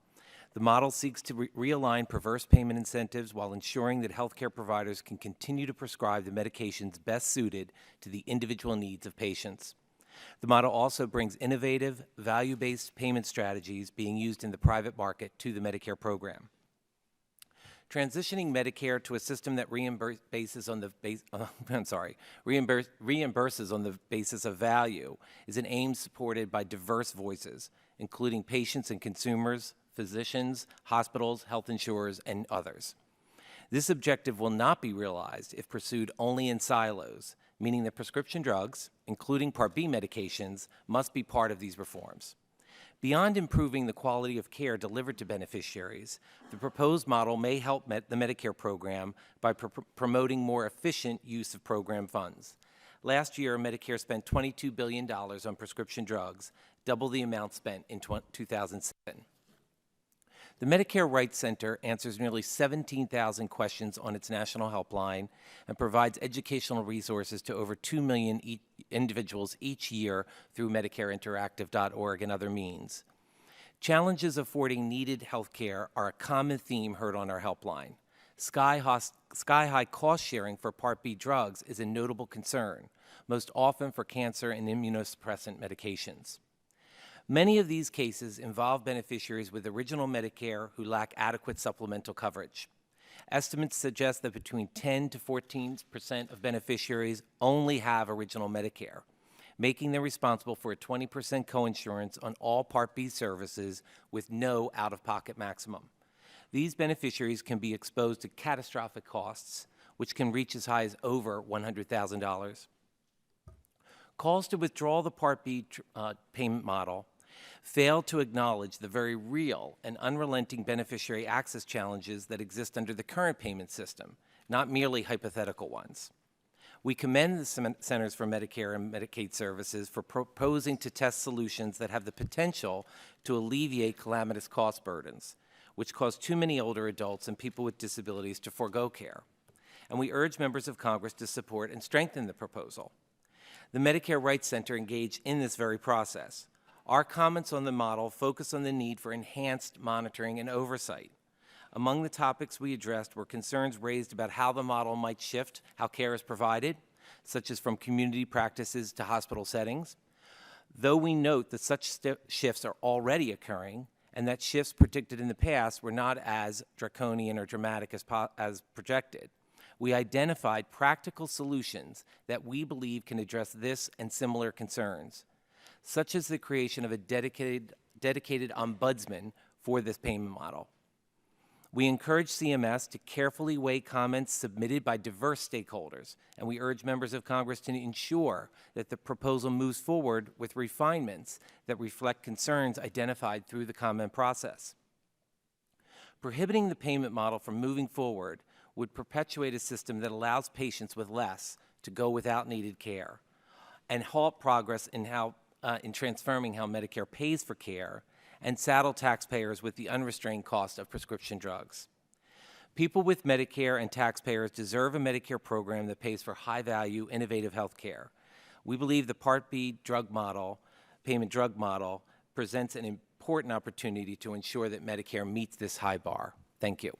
The model seeks to realign perverse payment incentives while ensuring that healthcare providers can continue to prescribe the medications best suited to the individual needs of patients. The model also brings innovative, value-based payment strategies being used in the private market to the Medicare program. Transitioning Medicare to a system that reimburses on the basis of value is an aim supported by diverse voices, including patients and consumers, physicians, hospitals, health insurers, and others. This objective will not be realized if pursued only in silos, meaning that prescription drugs, including Part B medications, must be part of these reforms. Beyond improving the quality of care delivered to beneficiaries, the proposed model may help the Medicare program by promoting more efficient use of program funds. Last year, Medicare spent $22 billion on prescription drugs, double the amount spent in 2007. The Medicare Rights Center answers nearly 17,000 questions on its national helpline and provides educational resources to over 2 million individuals each year through MedicareInteractive.org and other means. Challenges affording needed health care are a common theme heard on our helpline. Sky-high cost sharing for Part B drugs is a notable concern, most often for cancer and immunosuppressant medications. Many of these cases involve beneficiaries with original Medicare who lack adequate supplemental coverage. Estimates suggest that between 10 to 14% of beneficiaries only have original Medicare, making them responsible for a 20% coinsurance on all Part B services with no out-of-pocket maximum. These beneficiaries can be exposed to catastrophic costs, which can reach as high as over $100,000. Calls to withdraw the Part B payment model fail to acknowledge the very real and unrelenting beneficiary access challenges that exist under the current payment system, not merely hypothetical ones. We commend the Centers for Medicare and Medicaid Services for proposing to test solutions that have the potential to alleviate calamitous cost burdens, which cause too many older adults and people with disabilities to forego care. And we urge members of Congress to support and strengthen the proposal. The Medicare Rights Center engaged in this very process. Our comments on the model focus on the need for enhanced monitoring and oversight. Among the topics we addressed were concerns raised about how the model might shift how care is provided, such as from community practices to hospital settings. Though we note that such shifts are already occurring and that shifts predicted in the past were not as draconian or dramatic as projected, we identified practical solutions that we believe can address this and similar concerns, such as the creation of a dedicated ombudsman for this payment model. We encourage CMS to carefully weigh comments submitted by diverse stakeholders, and we urge members of Congress to ensure that the proposal moves forward with refinements that reflect concerns identified through the comment process. Prohibiting the payment model from moving forward would perpetuate a system that allows patients with less to go without needed care and halt progress in transforming how Medicare pays for care and saddle taxpayers with the unrestrained cost of prescription drugs. People with Medicare and taxpayers deserve a Medicare program that pays for high-value, innovative health care. We believe the Part B payment drug model, presents an important opportunity to ensure that Medicare meets this high bar. Thank you.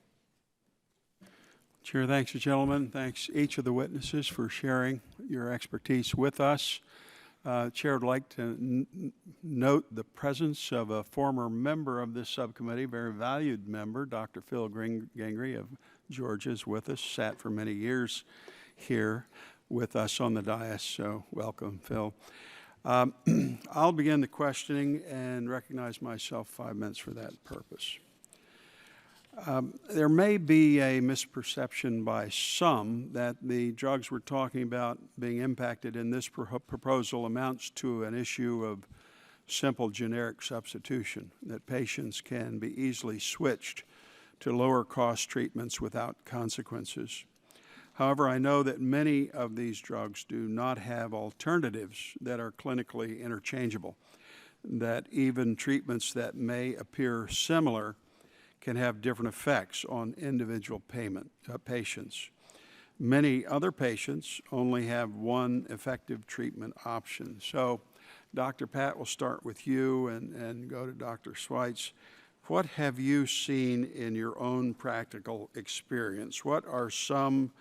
Chair, thanks, gentlemen. Thanks each of the witnesses for sharing your expertise with us. Chair would like to note the presence of a former member of this subcommittee, very valued member, Dr. Phil Gingrey of Georgia is with us, sat for many years here with us on the dais, so welcome, Phil. I'll begin the questioning and recognize myself 5 minutes for that purpose. There may be a misperception by some that the drugs we're talking about being impacted in this proposal amounts to an issue of simple generic substitution, that patients can be easily switched to lower cost treatments without consequences. However, I know that many of these drugs do not have alternatives that are clinically interchangeable, that even treatments that may appear similar can have different effects on individual patients. Many other patients only have one effective treatment option. So, Dr. Pat, we'll start with you and go to Dr. Schweitz. What have you seen in your own practical experience? What are some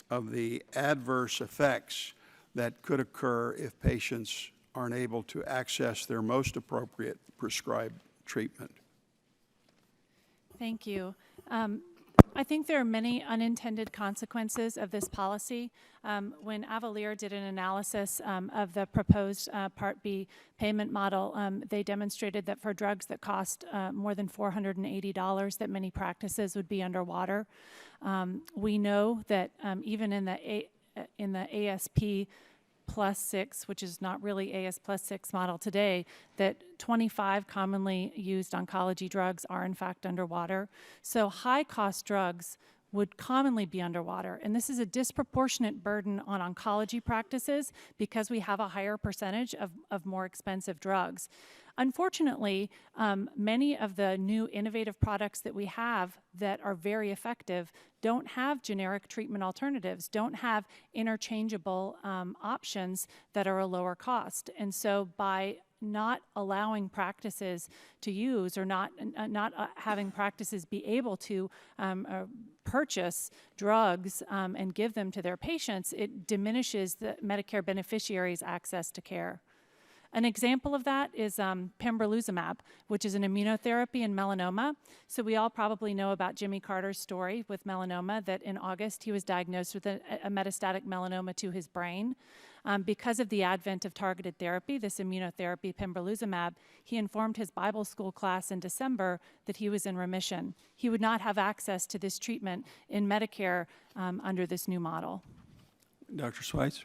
of the adverse effects that could occur if patients aren't able to access their most appropriate prescribed treatment? Thank you. I think there are many unintended consequences of this policy. When Avalier did an analysis of the proposed Part B payment model, they demonstrated that for drugs that cost more than $480, that many practices would be underwater. We know that even in the ASP plus 6, which is not really AS plus 6 model today, that 25 commonly used oncology drugs are in fact underwater. So high-cost drugs would commonly be underwater. And this is a disproportionate burden on oncology practices because we have a higher percentage of more expensive drugs. Unfortunately, many of the new innovative products that we have that are very effective don't have generic treatment alternatives, don't have interchangeable options that are a lower cost. And so by not allowing practices to use or not having practices be able to purchase drugs and give them to their patients, it diminishes the Medicare beneficiaries' access to care. An example of that is pembrolizumab, which is an immunotherapy in melanoma. So we all probably know about Jimmy Carter's story with melanoma, that in August he was diagnosed with a metastatic melanoma to his brain. Because of the advent of targeted therapy, this immunotherapy, pembrolizumab, he informed his Bible school class in December that he was in remission. He would not have access to this treatment in Medicare under this new model. Dr. Schweitz?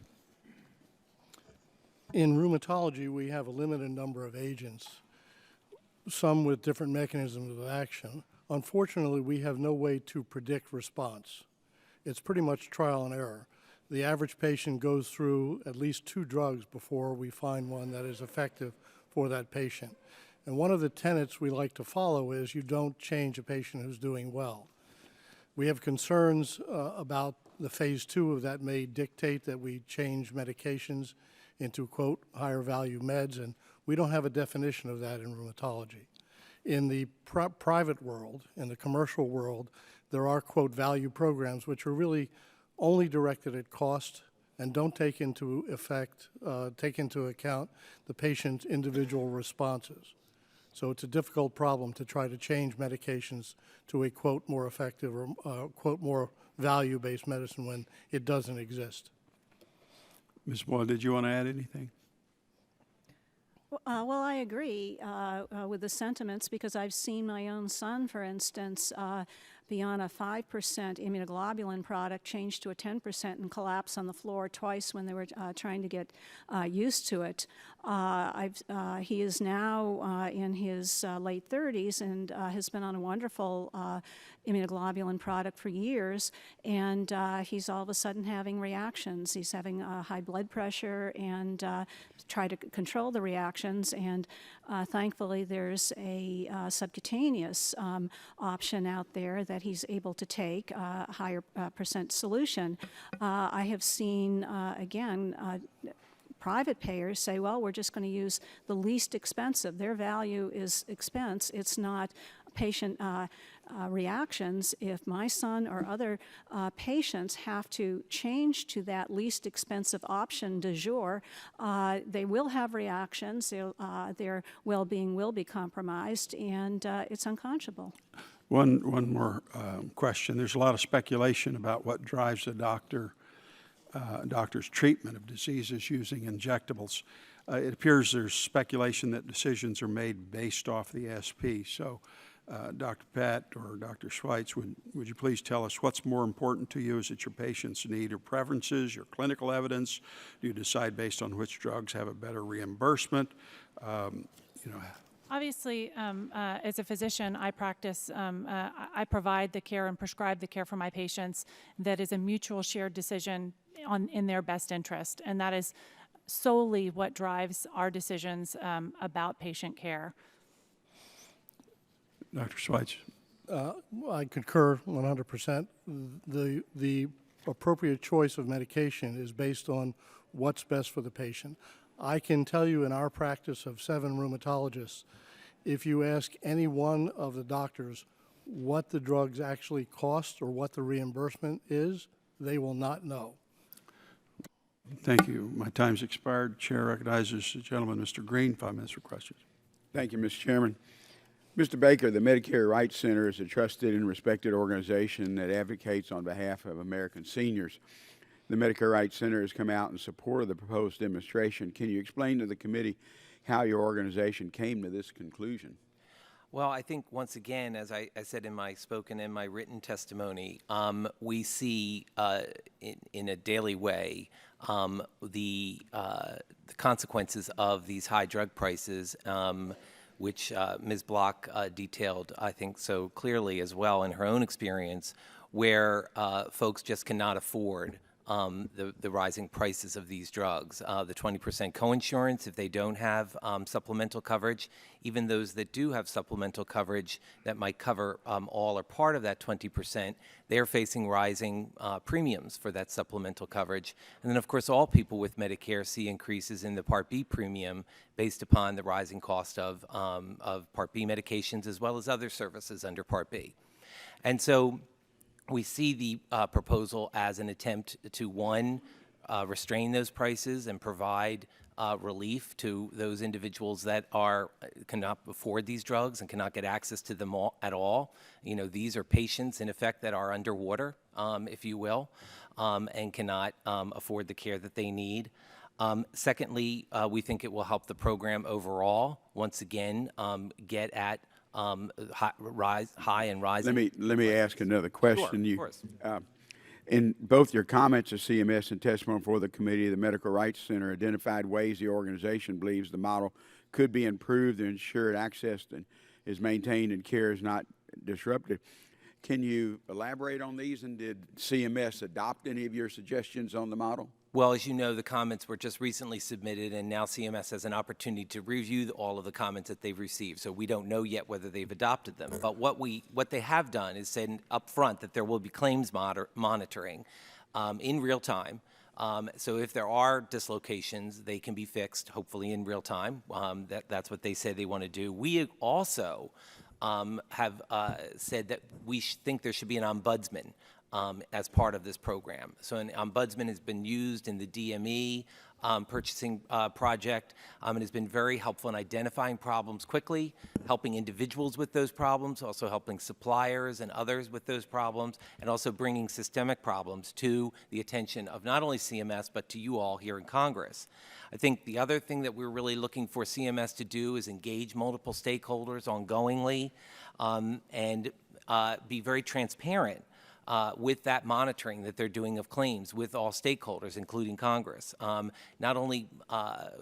In rheumatology, we have a limited number of agents, some with different mechanisms of action. Unfortunately, we have no way to predict response. It's pretty much trial and error. The average patient goes through at least 2 drugs before we find one that is effective for that patient. And one of the tenets we like to follow is you don't change a patient who's doing well. We have concerns about the phase 2 of that may dictate that we change medications into, quote, higher value meds, and we don't have a definition of that in rheumatology. In the private world, in the commercial world, there are, quote, value programs which are really only directed at cost and don't take into account the patient's individual responses. So it's a difficult problem to try to change medications to a, quote, more effective or, quote, more value-based medicine when it doesn't exist. Ms. Boyle, did you want to add anything? Well, I agree with the sentiments because I've seen my own son, for instance, be on a 5% immunoglobulin product change to a 10% and collapse on the floor twice when they were trying to get used to it. He is now in his late 30s and has been on a wonderful immunoglobulin product for years, and he's all of a sudden having reactions. He's having high blood pressure and try to control the reactions, and thankfully there's a subcutaneous option out there that he's able to take, a higher percent solution. I have seen, again, private payers say, well, we're just going to use the least expensive. Their value is expense. It's not patient reactions. If my son or other patients have to change to that least expensive option du jour, they will have reactions. Their well-being will be compromised, and it's unconscionable. One more question. There's a lot of speculation about what drives a doctor's treatment of diseases using injectables. It appears there's speculation that decisions are made based off the SP. So, Dr. Pat or Dr. Schweitz, would you please tell us what's more important to you? Is it your patient's need or preferences, your clinical evidence? Do you decide based on which drugs have a better reimbursement? Obviously, as a physician, I practice, I provide the care and prescribe the care for my patients that is a mutual shared decision in their best interest, and that is solely what drives our decisions about patient care. Dr. Schweitz. I concur 100%. The appropriate choice of medication is based on what's best for the patient. I can tell you in our practice of 7 rheumatologists, if you ask any one of the doctors what the drugs actually cost or what the reimbursement is, they will not know. Thank you. My time's expired. Chair recognizes the gentleman, Mr. Green, 5 minutes for questions. Thank you, Mr. Chairman. Mr. Baker, the Medicare Rights Center is a trusted and respected organization that advocates on behalf of American seniors. The Medicare Rights Center has come out in support of the proposed demonstration. Can you explain to the committee how your organization came to this conclusion? Well, I think once again, as I said in my spoken and my written testimony, we see in a daily way the consequences of these high drug prices, which Ms. Block detailed, I think, so clearly as well in her own experience, where folks just cannot afford the rising prices of these drugs. The 20% coinsurance, if they don't have supplemental coverage, even those that do have supplemental coverage that might cover all or part of that 20%, they're facing rising premiums for that supplemental coverage. And then, of course, all people with Medicare see increases in the Part B premium based upon the rising cost of Part B medications as well as other services under Part B. And so we see the proposal as an attempt to, one, restrain those prices and provide relief to those individuals that cannot afford these drugs and cannot get access to them at all. You know, these are patients, in effect, that are underwater, if you will, and cannot afford the care that they need. Secondly, we think it will help the program overall, once again, get at high and rising. Let me ask another question. Sure, of course. In both your comments of CMS and testimony before the committee, the Medical Rights Center identified ways the organization believes the model could be improved to ensure access is maintained and care is not disrupted. Can you elaborate on these, and did CMS adopt any of your suggestions on the model? Well, as you know, the comments were just recently submitted, and now CMS has an opportunity to review all of the comments that they've received. So we don't know yet whether they've adopted them. But what they have done is said up front that there will be claims monitoring in real time. So if there are dislocations, they can be fixed, hopefully in real time. That's what they say they want to do. We also have said that we think there should be an ombudsman as part of this program. So an ombudsman has been used in the DME purchasing project and has been very helpful in identifying problems quickly, helping individuals with those problems, also helping suppliers and others with those problems, and also bringing systemic problems to the attention of not only CMS but to you all here in Congress. I think the other thing that we're really looking for CMS to do is engage multiple stakeholders ongoingly and be very transparent with that monitoring that they're doing of claims with all stakeholders, including Congress. Not only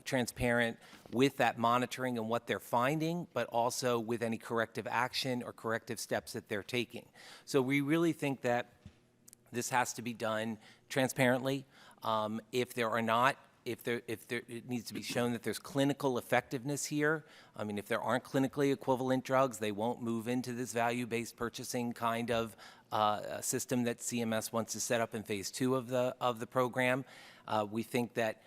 transparent with that monitoring and what they're finding, but also with any corrective action or corrective steps that they're taking. So we really think that this has to be done transparently. It needs to be shown that there's clinical effectiveness here. I mean, if there aren't clinically equivalent drugs, they won't move into this value-based purchasing kind of system that CMS wants to set up in phase 2 of the program. We think that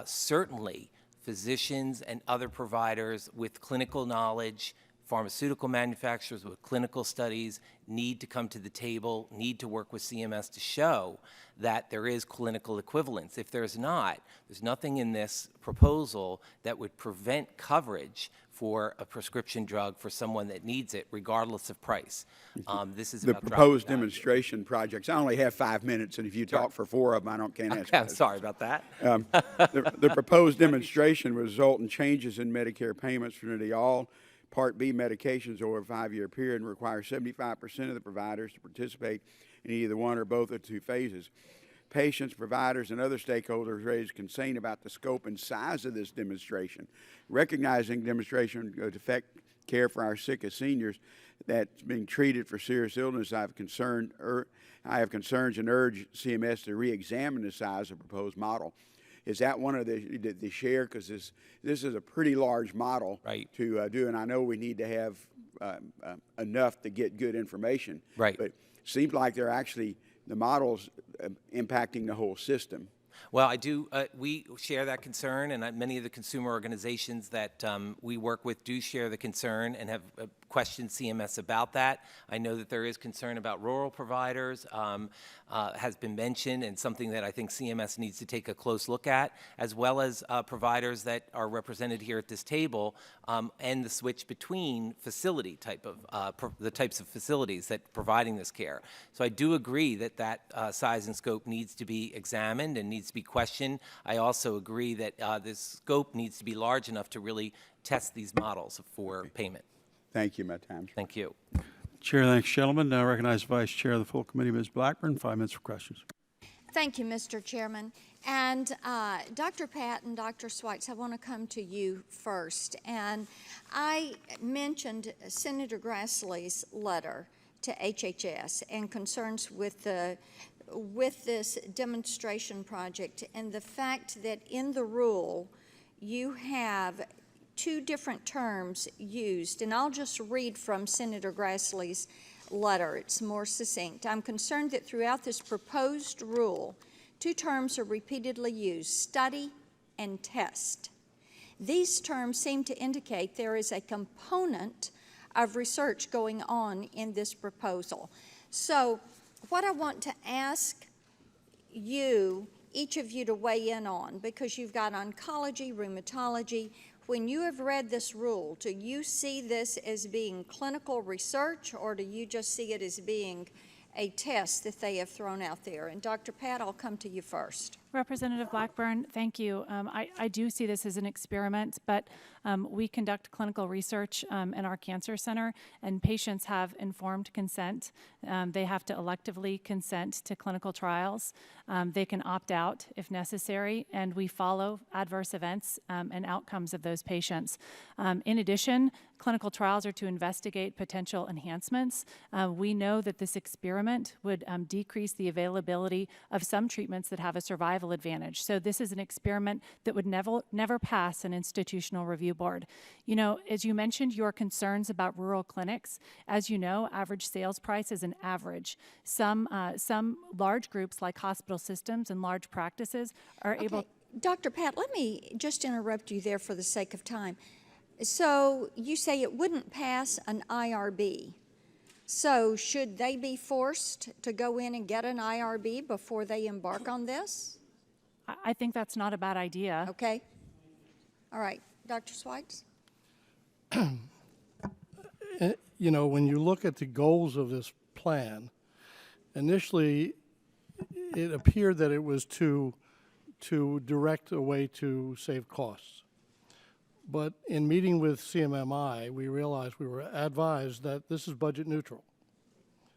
certainly physicians and other providers with clinical knowledge, pharmaceutical manufacturers with clinical studies need to come to the table, need to work with CMS to show that there is clinical equivalence. If there's not, there's nothing in this proposal that would prevent coverage for a prescription drug for someone that needs it, regardless of price. This is The about proposed demonstration projects. I only have 5 minutes, and if you talk for 4 of them, can't ask. I'm sorry about that. The proposed demonstration will result in changes in Medicare payments for nearly all Part B medications over a 5-year period and require 75% of the providers to participate in either one or both of the 2 phases. Patients, providers, and other stakeholders raised concern about the scope and size of this demonstration. Recognizing demonstration would affect care for our sickest seniors that's being treated for serious illness, I have concerns and urge CMS to re-examine the size of the proposed model. Is that one of the share? Because this is a pretty large model to do, and I know we need to have enough to get good information. Right. But it seems like the model's impacting the whole system. Well, I do. We share that concern, and many of the consumer organizations that we work with do share the concern and have questioned CMS about that. I know that there is concern about rural providers, has been mentioned, and something that I think CMS needs to take a close look at, as well as providers that are represented here at this table, and the switch between facility type of the types of facilities that providing this care. So I do agree that that size and scope needs to be examined and needs to be questioned. I also agree that this scope needs to be large enough to really test these models for payment. Thank you. My time's up. Thank you. Chair thanks gentlemen. Now recognize Vice Chair of the full committee, Ms. Blackburn. 5 minutes for questions. Thank you, Mr. Chairman. And Dr. Pat and Dr. Sweitz, I want to come to you first. And I mentioned Senator Grassley's letter to HHS and concerns with this demonstration project, and the fact that in the rule you have 2 different terms used. And I'll just read from Senator Grassley's letter. It's more succinct. I'm concerned that throughout this proposed rule, 2 terms are repeatedly used: study and test. These terms seem to indicate there is a component of research going on in this proposal. So what I want to ask you, each of you, to weigh in on, because you've got oncology, rheumatology, when you have read this rule, do you see this as being clinical research, or do you just see it as being a test that they have thrown out there? And Dr. Pat, I'll come to you first. Representative Blackburn, thank you. I do see this as an experiment, but we conduct clinical research in our cancer center, and patients have informed consent. They have to electively consent to clinical trials. They can opt out if necessary, and we follow adverse events and outcomes of those patients. In addition, clinical trials are to investigate potential enhancements. We know that this experiment would decrease the availability of some treatments that have a survival advantage. So this is an experiment that would never pass an institutional review board. You know, as you mentioned, your concerns about rural clinics, as you know, average sales price is an average. Some large groups like hospital systems and large practices are able. Dr. Pat, let me just interrupt you there for the sake of time. So you say it wouldn't pass an IRB. So should they be forced to go in and get an IRB before they embark on this? I think that's not a bad idea. Okay. All right. Dr. Sweitz? You know, when you look at the goals of this plan, initially it appeared that it was to direct a way to save costs. But in meeting with CMMI, we realized, we were advised that this is budget neutral.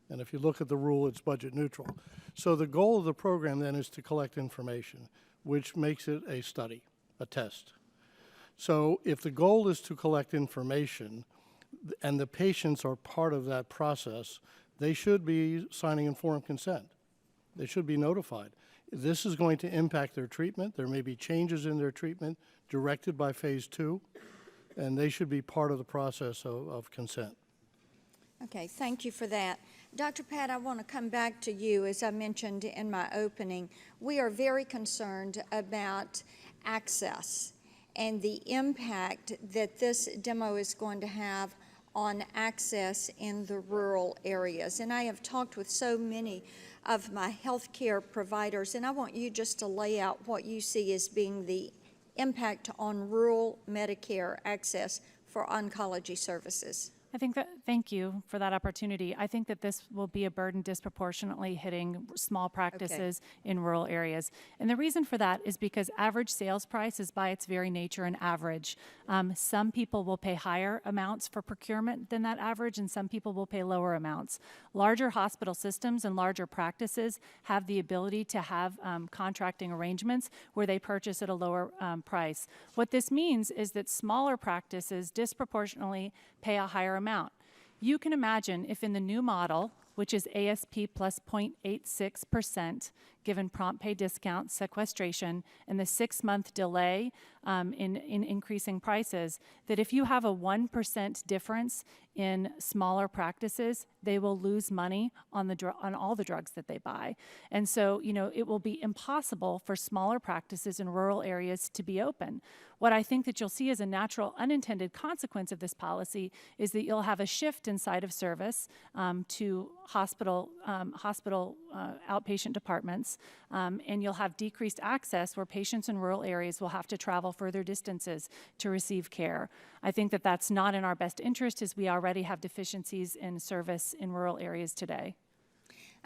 And if you look at the rule, it's budget neutral. So the goal of the program then is to collect information, which makes it a study, a test. So if the goal is to collect information and the patients are part of that process, they should be signing informed consent. They should be notified. This is going to impact their treatment. There may be changes in their treatment directed by phase 2, and they should be part of the process of consent. Okay, thank you for that. Dr. Pat, I want to come back to you. As I mentioned in my opening, we are very concerned about access and the impact that this demo is going to have on access in the rural areas. And I have talked with so many of my healthcare providers, and I want you just to lay out what you see as being the impact on rural Medicare access for oncology services. Thank you for that opportunity. I think that this will be a burden disproportionately hitting small practices in rural areas. And the reason for that is because average sales price is by its very nature an average. Some people will pay higher amounts for procurement than that average, and some people will pay lower amounts. Larger hospital systems and larger practices have the ability to have contracting arrangements where they purchase at a lower price. What this means is that smaller practices disproportionately pay a higher amount. You can imagine if in the new model, which is ASP plus 0.86%, given prompt pay discounts, sequestration, and the 6-month delay in increasing prices, that if you have a 1% difference in smaller practices, they will lose money on all the drugs that they buy. And so, it will be impossible for smaller practices in rural areas to be open. What I think that you'll see as a natural unintended consequence of this policy is that you'll have a shift in site of service to hospital outpatient departments, and you'll have decreased access where patients in rural areas will have to travel further distances to receive care. I think that that's not in our best interest, as we already have deficiencies in service in rural areas today.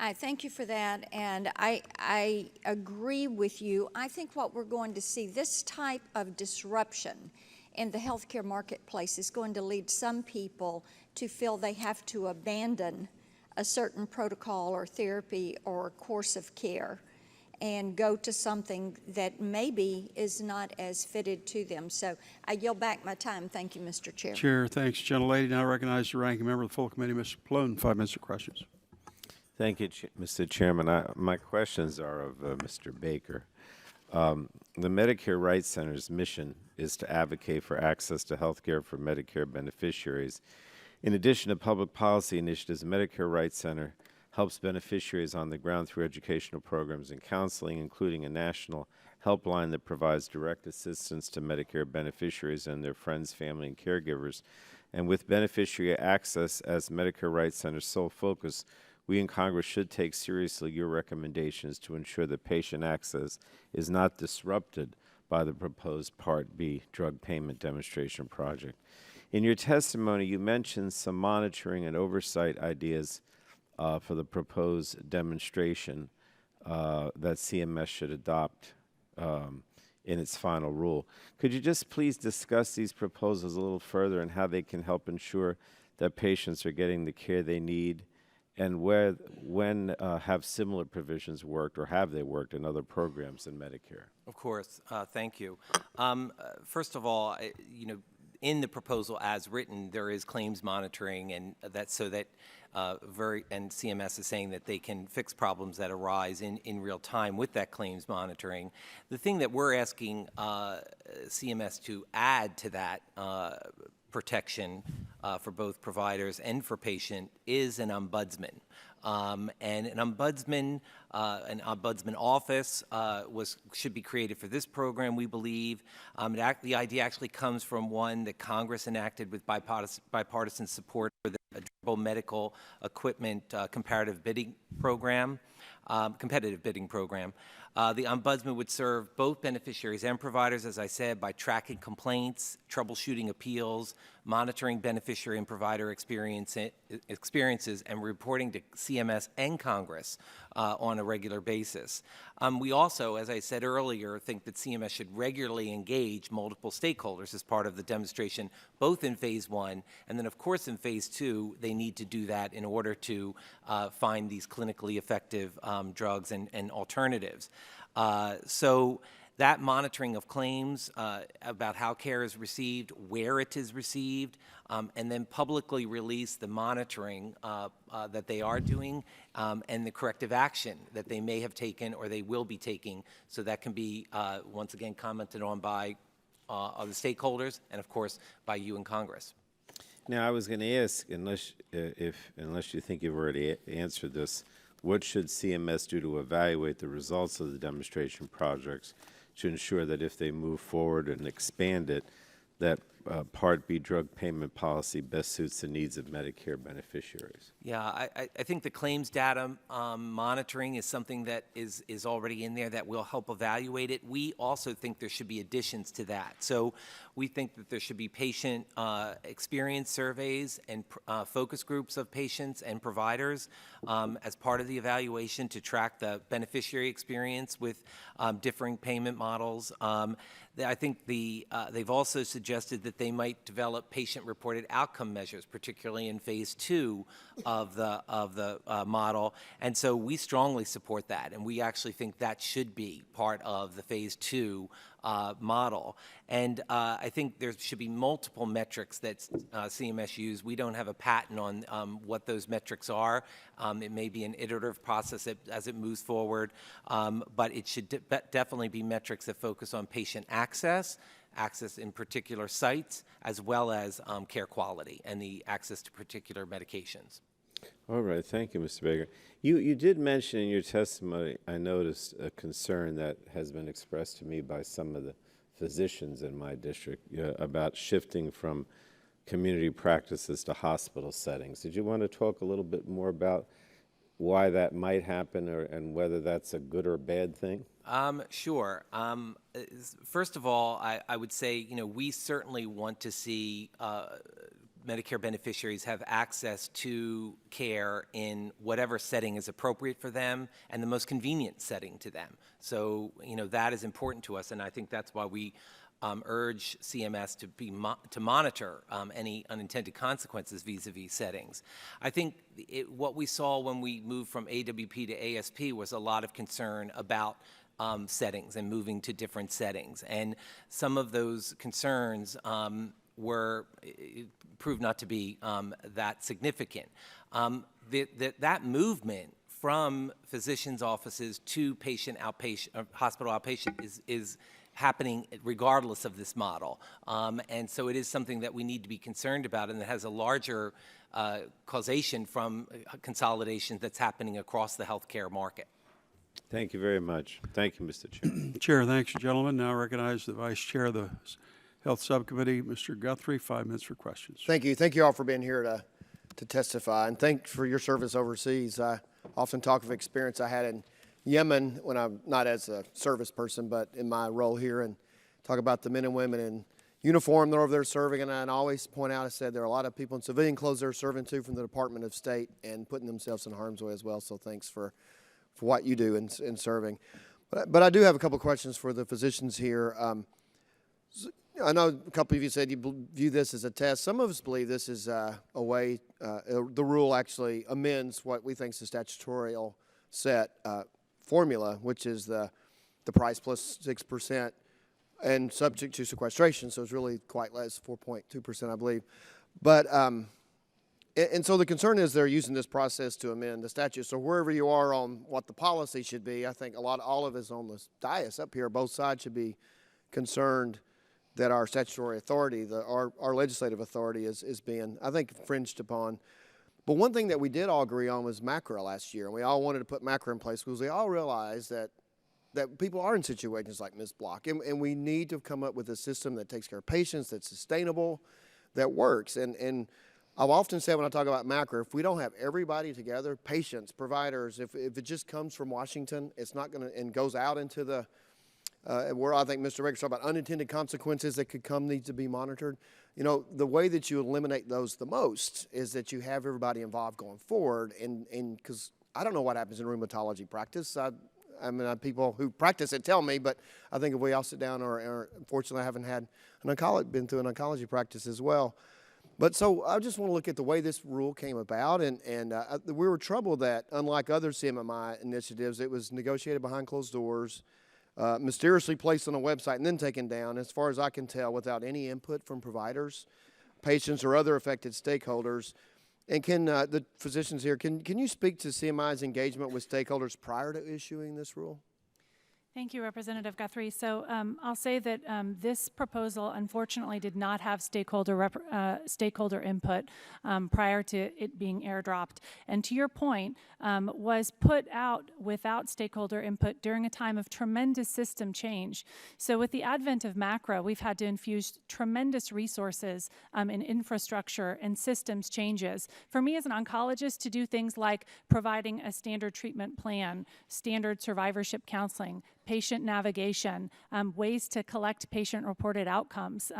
I thank you for that, and I agree with you. I think what we're going to see, this type of disruption in the healthcare marketplace is going to lead some people to feel they have to abandon a certain protocol or therapy or course of care and go to something that maybe is not as fitted to them. So I yield back my time. Thank you, Mr. Chair. Chair, thanks, gentlelady. Now I recognize the ranking member of the full committee, Mr. Plone. 5 minutes of questions. Thank you, Mr. Chairman. My questions are of Mr. Baker. The Medicare Rights Center's mission is to advocate for access to health care for Medicare beneficiaries. In addition to public policy initiatives, the Medicare Rights Center helps beneficiaries on the ground through educational programs and counseling, including a national helpline that provides direct assistance to Medicare beneficiaries and their friends, family, and caregivers. And with beneficiary access as Medicare Rights Center's sole focus, we in Congress should take seriously your recommendations to ensure that patient access is not disrupted by the proposed Part B drug payment demonstration project. In your testimony, you mentioned some monitoring and oversight ideas for the proposed demonstration that CMS should adopt in its final rule. Could you just please discuss these proposals a little further and how they can help ensure that patients are getting the care they need, and when have similar provisions worked, or have they worked in other programs in Medicare? Of course. Thank you. First of all, in the proposal as written, there is claims monitoring, and that's so that and CMS is saying that they can fix problems that arise in real time with that claims monitoring. The thing that we're asking CMS to add to that protection for both providers and for patient is an ombudsman. And an ombudsman office should be created for this program, we believe. The idea actually comes from one that Congress enacted with bipartisan support for the Durable Medical Equipment competitive bidding program. The ombudsman would serve both beneficiaries and providers, as I said, by tracking complaints, troubleshooting appeals, monitoring beneficiary and provider experiences, and reporting to CMS and Congress on a regular basis. We also, as I said earlier, think that CMS should regularly engage multiple stakeholders as part of the demonstration, both in Phase 1, and then, of course, in Phase 2, they need to do that in order to find these clinically effective drugs and alternatives. So that monitoring of claims about how care is received, where it is received, and then publicly release the monitoring that they are doing and the corrective action that they may have taken or they will be taking, so that can be, once again, commented on by other stakeholders and, of course, by you in Congress. Now, I was going to ask, unless you think you've already answered this, what should CMS do to evaluate the results of the demonstration projects to ensure that if they move forward and expand it, that Part B drug payment policy best suits the needs of Medicare beneficiaries? Yeah, I think the claims data monitoring is something that is already in there that will help evaluate it. We also think there should be additions to that. So we think that there should be patient experience surveys and focus groups of patients and providers as part of the evaluation to track the beneficiary experience with differing payment models. I think they've also suggested that they might develop patient-reported outcome measures, particularly in Phase 2 of the model. And so we strongly support that, and we actually think that should be part of the Phase 2 model. And I think there should be multiple metrics that CMS use. We don't have a patent on what those metrics are. It may be an iterative process as it moves forward, but it should definitely be metrics that focus on patient access in particular sites, as well as care quality and the access to particular medications. All right, thank you, Mr. Baker. You did mention in your testimony, I noticed a concern that has been expressed to me by some of the physicians in my district about shifting from community practices to hospital settings. Did you want to talk a little bit more about why that might happen and whether that's a good or bad thing? Sure. First of all, I would say, we certainly want to see Medicare beneficiaries have access to care in whatever setting is appropriate for them and the most convenient setting to them. So, that is important to us, and I think that's why we urge CMS to monitor any unintended consequences vis-a-vis settings. I think what we saw when we moved from AWP to ASP was a lot of concern about settings and moving to different settings, and some of those concerns proved not to be that significant. That movement from physicians' offices to hospital outpatient is happening regardless of this model. And so it is something that we need to be concerned about, and it has a larger causation from consolidation that's happening across the healthcare market. Thank you very much. Thank you, Mr. Chair. Chair, thanks, gentlemen. Now I recognize the Vice Chair of the Health Subcommittee, Mr. Guthrie. 5 minutes for questions. Thank you. Thank you all for being here to testify, and thanks for your service overseas. I often talk of experience I had in Yemen when I'm not as a service person, but in my role here, and talk about the men and women in uniform that are over there serving. And I always point out, I said there are a lot of people in civilian clothes they're serving too from the Department of State and putting themselves in harm's way as well. So thanks for what you do in serving. But I do have a couple of questions for the physicians here. I know a couple of you said you view this as a test. Some of us believe this is a way, the rule actually amends what we think is the statutorial set formula, which is the price plus 6% and subject to sequestration. So it's really quite less, 4.2%, I believe. But and so the concern is they're using this process to amend the statute. So wherever you are on what the policy should be, I think all of us on the dais up here, both sides should be concerned that our statutory authority, our legislative authority is being, I think, infringed upon. But one thing that we did all agree on was MACRA last year, and we all wanted to put MACRA in place because we all realized that people are in situations like Ms. Block, and we need to come up with a system that takes care of patients, that's sustainable, that works. And I've often said when I talk about MACRA, if we don't have everybody together, patients, providers, if it just comes from Washington, it's not going to, and goes out into the, where I think Mr. Baker talked about unintended consequences that could come need to be monitored. The way that you eliminate those the most is that you have everybody involved going forward, and because I don't know what happens in rheumatology practice. I mean, people who practice it tell me, but I think if we all sit down, or unfortunately I haven't had been through an oncology practice as well. But so I just want to look at the way this rule came about, and we were troubled that, unlike other CMMI initiatives, it was negotiated behind closed doors, mysteriously placed on a website and then taken down, as far as I can tell, without any input from providers, patients, or other affected stakeholders. And can the physicians here, can you speak to CMI's engagement with stakeholders prior to issuing this rule? Thank you, Representative Guthrie. So I'll say that this proposal unfortunately did not have stakeholder input prior to it being airdropped. And to your point, was put out without stakeholder input during a time of tremendous system change. So with the advent of MACRA, we've had to infuse tremendous resources in infrastructure and systems changes. For me as an oncologist, to do things like providing a standard treatment plan, standard survivorship counseling, patient navigation, ways to collect patient-reported outcomes,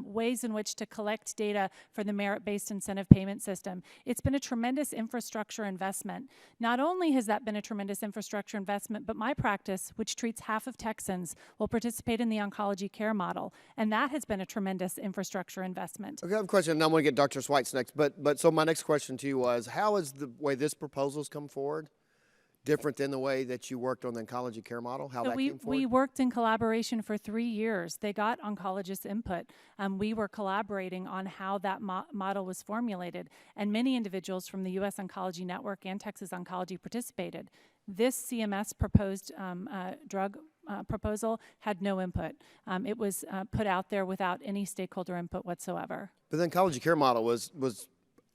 ways in which to collect data for the merit-based incentive payment system. It's been a tremendous infrastructure investment. Not only has that been a tremendous infrastructure investment, but my practice, which treats half of Texans, will participate in the oncology care model, and that has been a tremendous infrastructure investment. Okay, I have a question, and I'm going to get Dr. Sweitz next. But so my next question to you was, how is the way this proposal's come forward different than the way that you worked on the oncology care model? How that came forward? We worked in collaboration for 3 years. They got oncologists' input. We were collaborating on how that model was formulated, and many individuals from the U.S. Oncology Network and Texas Oncology participated. This CMS proposed drug proposal had no input. It was put out there without any stakeholder input whatsoever. But the oncology care model was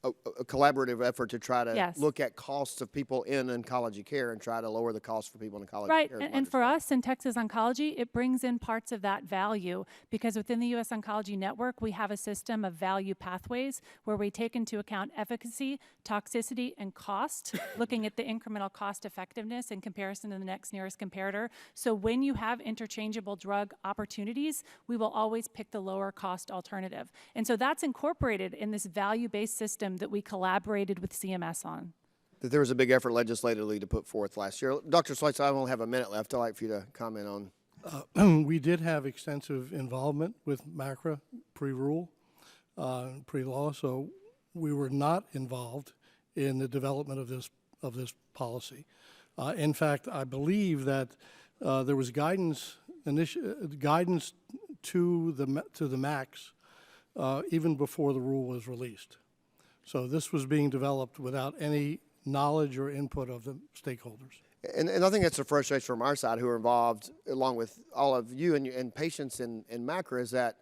a collaborative effort to try to Yes. look at costs of people in oncology care and try to lower the cost for people in oncology Right, care. and for us in Texas Oncology, it brings in parts of that value because within the U.S. Oncology Network, we have a system of value pathways where we take into account efficacy, toxicity, and cost, looking at the incremental cost effectiveness in comparison to the next nearest comparator. So when you have interchangeable drug opportunities, we will always pick the lower cost alternative. And so that's incorporated in this value-based system that we collaborated with CMS on. That there was a big effort legislatively to put forth last year. Dr. Sweitz, I only have a minute left. I'd like for you to comment on. We did have extensive involvement with MACRA pre-rule, pre-law, so we were not involved in the development of this policy. In fact, I believe that there was guidance to the MACs even before the rule was released. So this was being developed without any knowledge or input of the stakeholders. And I think that's a frustration from our side who are involved, along with all of you and patients in MACRA, is that,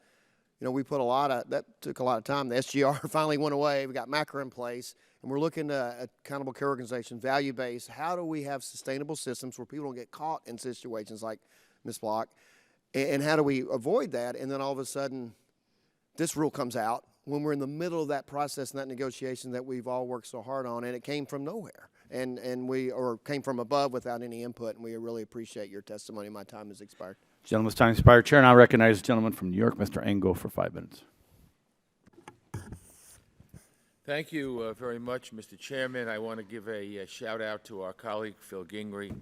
we put that took a lot of time. The SGR finally went away. We got MACRA in place, and we're looking at accountable care organizations, value-based. How do we have sustainable systems where people don't get caught in situations like Ms. Block? And how do we avoid that? And then all of a sudden, this rule comes out when we're in the middle of that process and that negotiation that we've all worked so hard on, and it came from nowhere. And came from above without any input, and we really appreciate your testimony. My time has expired. Gentleman's time expired. Chair, and I recognize the gentleman from New York, Mr. Engel, for 5 minutes. Thank you very much, Mr. Chairman. I want to give a shout out to our colleague, Phil Gingrey,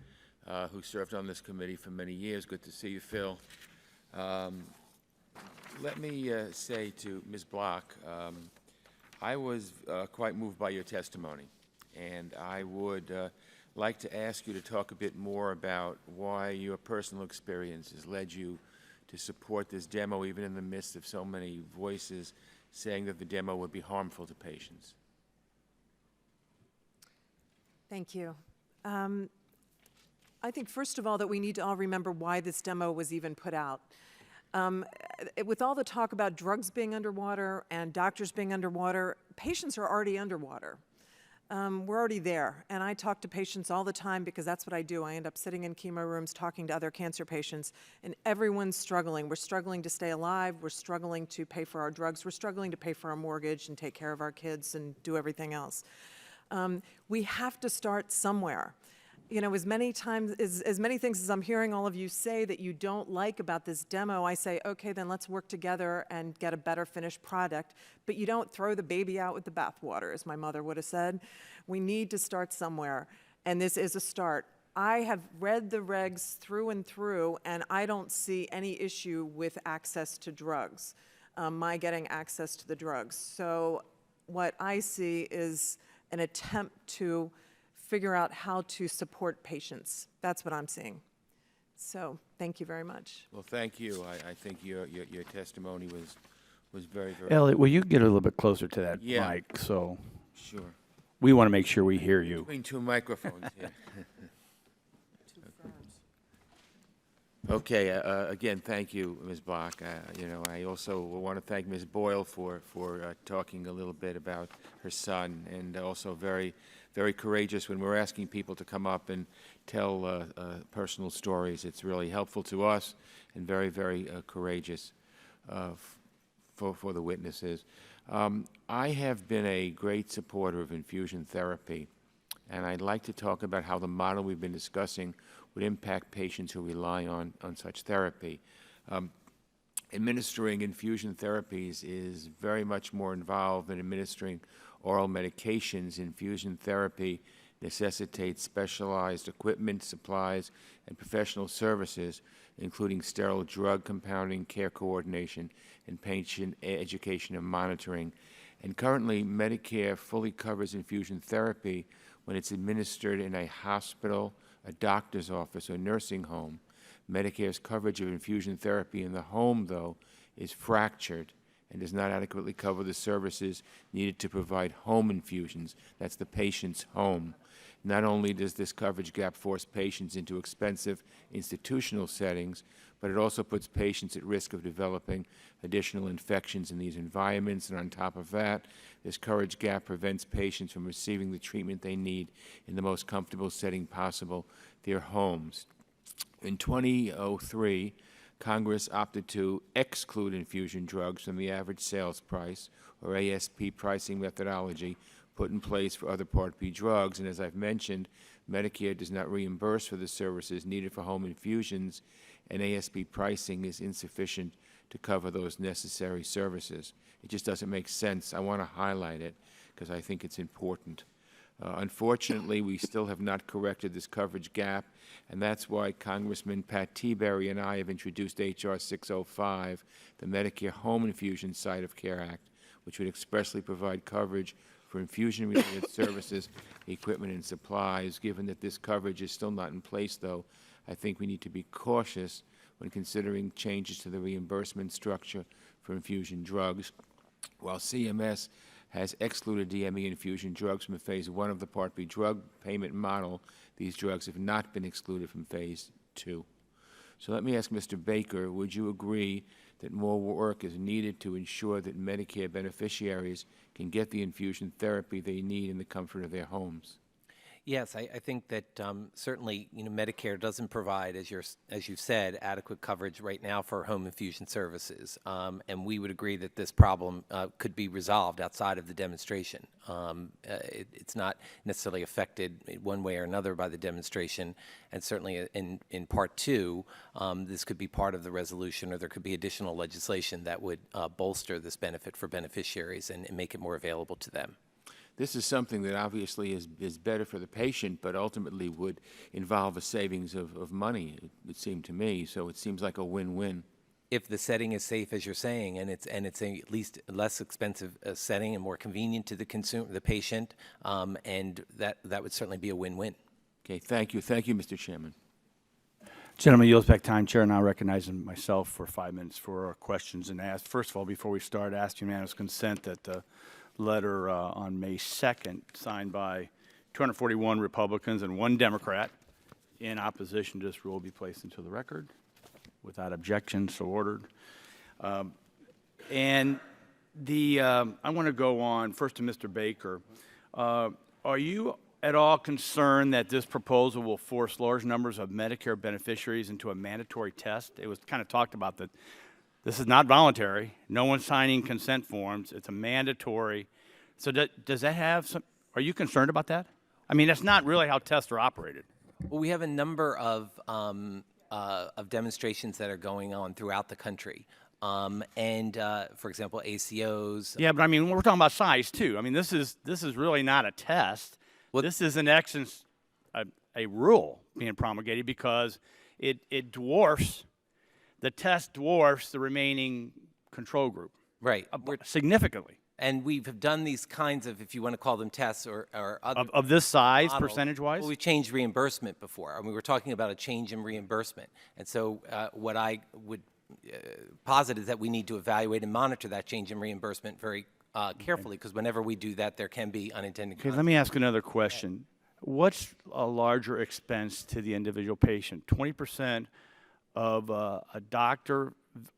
who served on this committee for many years. Good to see you, Phil. Let me say to Ms. Block, I was quite moved by your testimony, and I would like to ask you to talk a bit more about why your personal experience has led you to support this demo, even in the midst of so many voices saying that the demo would be harmful to patients. Thank you. I think, first of all, that we need to all remember why this demo was even put out. With all the talk about drugs being underwater and doctors being underwater, patients are already underwater. We're already there, and I talk to patients all the time because that's what I do. I end up sitting in chemo rooms talking to other cancer patients, and everyone's struggling. We're struggling to stay alive. We're struggling to pay for our drugs. We're struggling to pay for our mortgage and take care of our kids and do everything else. We have to start somewhere. As many things as I'm hearing all of you say that you don't like about this demo, I say, okay, then let's work together and get a better finished product. But you don't throw the baby out with the bathwater, as my mother would have said. We need to start somewhere, and this is a start. I have read the regs through and through, and I don't see any issue with access to drugs, my getting access to the drugs. So what I see is an attempt to figure out how to support patients. That's what I'm seeing. So thank you very much. Well, thank you. I think your testimony was very, very... Elliot, will you get a little bit closer to that mic? So Sure. we want to make sure we hear you. Between two microphones, yeah. Okay, again, thank you, Ms. Block. I also want to thank Ms. Boyle for talking a little bit about her son, and also very, very courageous when we're asking people to come up and tell personal stories. It's really helpful to us and very, very courageous for the witnesses. I have been a great supporter of infusion therapy, and I'd like to talk about how the model we've been discussing would impact patients who rely on such therapy. Administering infusion therapies is very much more involved than administering oral medications. Infusion therapy necessitates specialized equipment, supplies, and professional services, including sterile drug compounding, care coordination, and patient education and monitoring. And currently, Medicare fully covers infusion therapy when it's administered in a hospital, a doctor's office, or nursing home. Medicare's coverage of infusion therapy in the home, though, is fractured and does not adequately cover the services needed to provide home infusions. That's the patient's home. Not only does this coverage gap force patients into expensive institutional settings, but it also puts patients at risk of developing additional infections in these environments. And on top of that, this coverage gap prevents patients from receiving the treatment they need in the most comfortable setting possible, their homes. In 2003, Congress opted to exclude infusion drugs from the average sales price, or ASP pricing methodology, put in place for other Part B drugs. And as I've mentioned, Medicare does not reimburse for the services needed for home infusions, and ASP pricing is insufficient to cover those necessary services. It just doesn't make sense. I want to highlight it because I think it's important. Unfortunately, we still have not corrected this coverage gap, and that's why Congressman Pat Tiberi and I have introduced H.R. 605, the Medicare Home Infusion Site of Care Act, which would expressly provide coverage for infusion-related services, equipment, and supplies. Given that this coverage is still not in place, though, I think we need to be cautious when considering changes to the reimbursement structure for infusion drugs. While CMS has excluded DME infusion drugs from Phase 1 of the Part B drug payment model, these drugs have not been excluded from Phase 2. So let me ask Mr. Baker, would you agree that more work is needed to ensure that Medicare beneficiaries can get the infusion therapy they need in the comfort of their homes? Yes, I think that certainly, Medicare doesn't provide, as you said, adequate coverage right now for home infusion services, and we would agree that this problem could be resolved outside of the demonstration. It's not necessarily affected one way or another by the demonstration, and certainly in Part 2, this could be part of the resolution, or there could be additional legislation that would bolster this benefit for beneficiaries and make it more available to them. This is something that obviously is better for the patient, but ultimately would involve a savings of money, it would seem to me. So it seems like a win-win. If the setting is safe, as you're saying, and it's at least a less expensive setting and more convenient to the consumer, the patient, and that would certainly be a win-win. Okay, thank you. Thank you, Mr. Chairman. Gentleman yields back time. Chair now recognizing myself for 5 minutes for questions and ask. First of all, before we start, ask unanimous consent that the letter on May 2nd, signed by 241 Republicans and 1 Democrat in opposition to this rule, be placed into the record. Without objection, so ordered. I want to go on first to Mr. Baker. Are you at all concerned that this proposal will force large numbers of Medicare beneficiaries into a mandatory test? It was kind of talked about that this is not voluntary. No one's signing consent forms. It's a mandatory. So does that have some, are you concerned about that? I mean, that's not really how tests are operated. Well, we have a number of demonstrations that are going on throughout the country. For example, ACOs. Yeah, but I mean, we're talking about size too. I mean, this is really not a test. Well, this is in essence a rule being promulgated because it dwarfs, the test dwarfs the remaining control group. Right. Significantly. And we've done these kinds of, if you want to call them tests or other of this size, models, percentage-wise? Well, we've changed reimbursement before. I mean, we were talking about a change in reimbursement. And so what I would posit is that we need to evaluate and monitor that change in reimbursement very carefully, because whenever we do that, there can be unintended consequences. Okay, let me ask another question. What's a larger expense to the individual patient? 20% of a doctor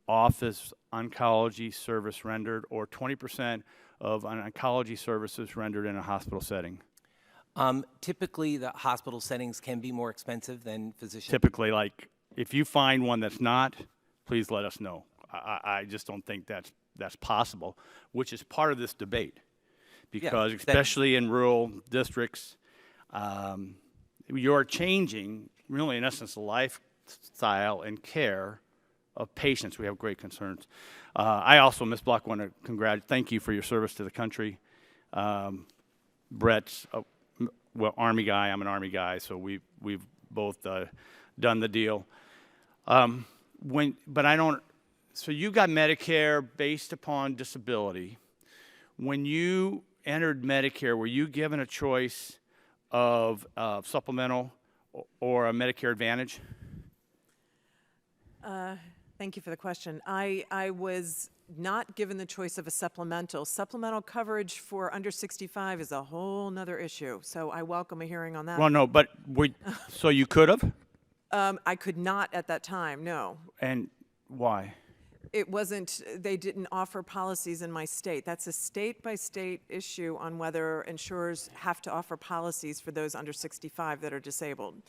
office oncology service rendered, or 20% of an oncology services rendered in a hospital setting? Typically, the hospital settings can be more expensive than physician. Typically, like, if you find one that's not, please let us know. I just don't think that's possible, which is part of this debate. Because especially in rural districts, you're changing, really, in essence, the lifestyle and care of patients. We have great concerns. I also, Ms. Block, want to thank you for your service to the country. Brett's, Army guy, I'm an Army guy, so we've both done the deal. So you got Medicare based upon disability. When you entered Medicare, were you given a choice of supplemental or a Medicare Advantage? Thank you for the question. I was not given the choice of a supplemental. Supplemental coverage for under 65 is a whole nother issue, so I welcome a hearing on that. Well, no, but so you could have? I could not at that time, no. And why? It wasn't, they didn't offer policies in my state. That's a state-by-state issue on whether insurers have to offer policies for those under 65 that are disabled.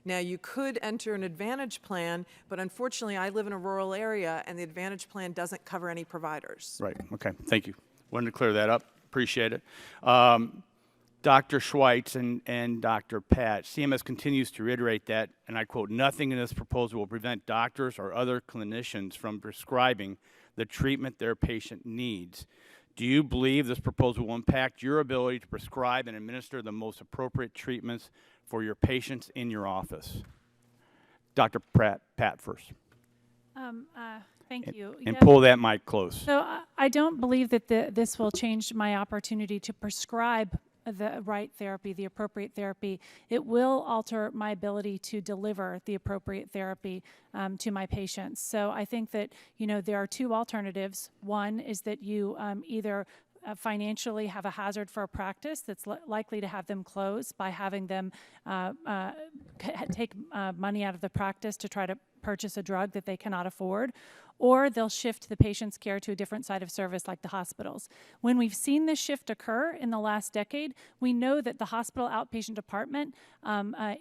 Now, you could enter an Advantage plan, but unfortunately, I live in a rural area, and the Advantage plan doesn't cover any providers. Right, okay, thank you. Wanted to clear that up, appreciate it. Dr. Schweitz and Dr. Pat, CMS continues to reiterate that, and I quote, "Nothing in this proposal will prevent doctors or other clinicians from prescribing the treatment their patient needs." Do you believe this proposal will impact your ability to prescribe and administer the most appropriate treatments for your patients in your office? Dr. Pat first. Thank you. And Yeah. pull that mic close. So I don't believe that this will change my opportunity to prescribe the right therapy, the appropriate therapy. It will alter my ability to deliver the appropriate therapy to my patients. So I think that, there are two alternatives. One is that you either financially have a hazard for a practice that's likely to have them close by having them take money out of the practice to try to purchase a drug that they cannot afford, or they'll shift the patient's care to a different site of service like the hospitals. When we've seen this shift occur in the last decade, we know that the hospital outpatient department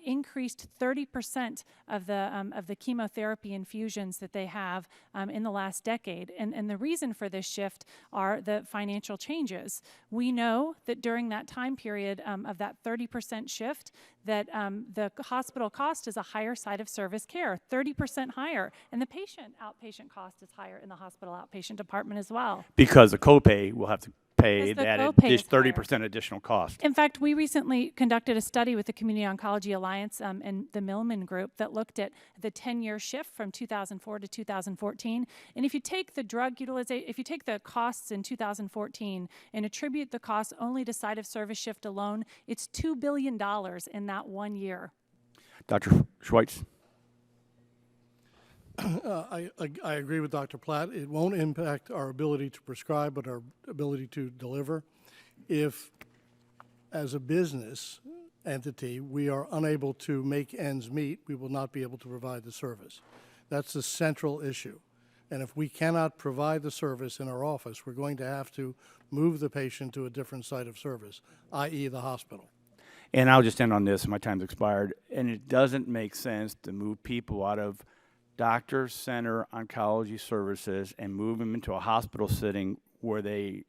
increased 30% of the chemotherapy infusions that they have in the last decade. And the reason for this shift are the financial changes. We know that during that time period of that 30% shift, that the hospital cost is a higher site of service care, 30% higher, and the patient outpatient cost is higher in the hospital outpatient department as well. Because the copay will have to pay Because the that copay is 30% additional cost. In fact, we recently conducted a study with the Community Oncology Alliance and the Millman Group that looked at the 10-year shift from 2004 to 2014. And if you take the drug utilization, if you take the costs in 2014 and attribute the costs only to site of service shift alone, it's $2 billion in that 1 year. Dr. Schweitz. I agree with Dr. Platt. It won't impact our ability to prescribe, but our ability to deliver. If, as a business entity, we are unable to make ends meet, we will not be able to provide the service. That's the central issue. And if we cannot provide the service in our office, we're going to have to move the patient to a different site of service, i.e. the hospital. And I'll just end on this, my time's expired. And it doesn't make sense to move people out of doctor center oncology services and move them into a hospital setting where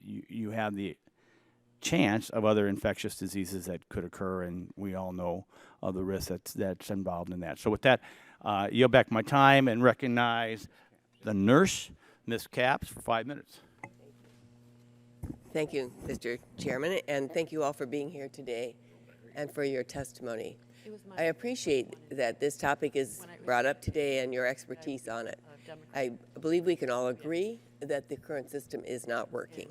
you have the chance of other infectious diseases that could occur, and we all know of the risk that's involved in that. So with that, yield back my time and recognize the nurse, Ms. Capps, for 5 minutes. Thank you, Mr. Chairman, and thank you all for being here today and for your testimony. I appreciate that this topic is brought up today and your expertise on it. I believe we can all agree that the current system is not working.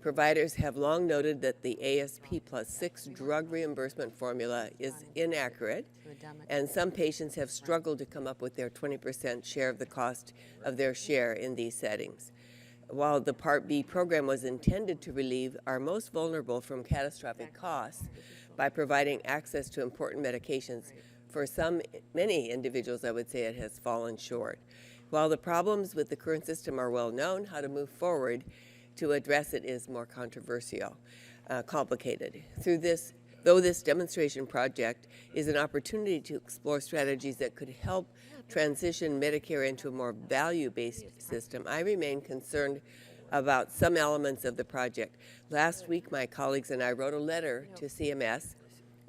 Providers have long noted that the ASP plus 6 drug reimbursement formula is inaccurate, and some patients have struggled to come up with their 20% share of the cost of their share in these settings. While the Part B program was intended to relieve our most vulnerable from catastrophic costs by providing access to important medications, for many individuals, I would say it has fallen short. While the problems with the current system are well known, how to move forward to address it is more controversial, complicated. Though this demonstration project is an opportunity to explore strategies that could help transition Medicare into a more value-based system, I remain concerned about some elements of the project. Last week, my colleagues and I wrote a letter to CMS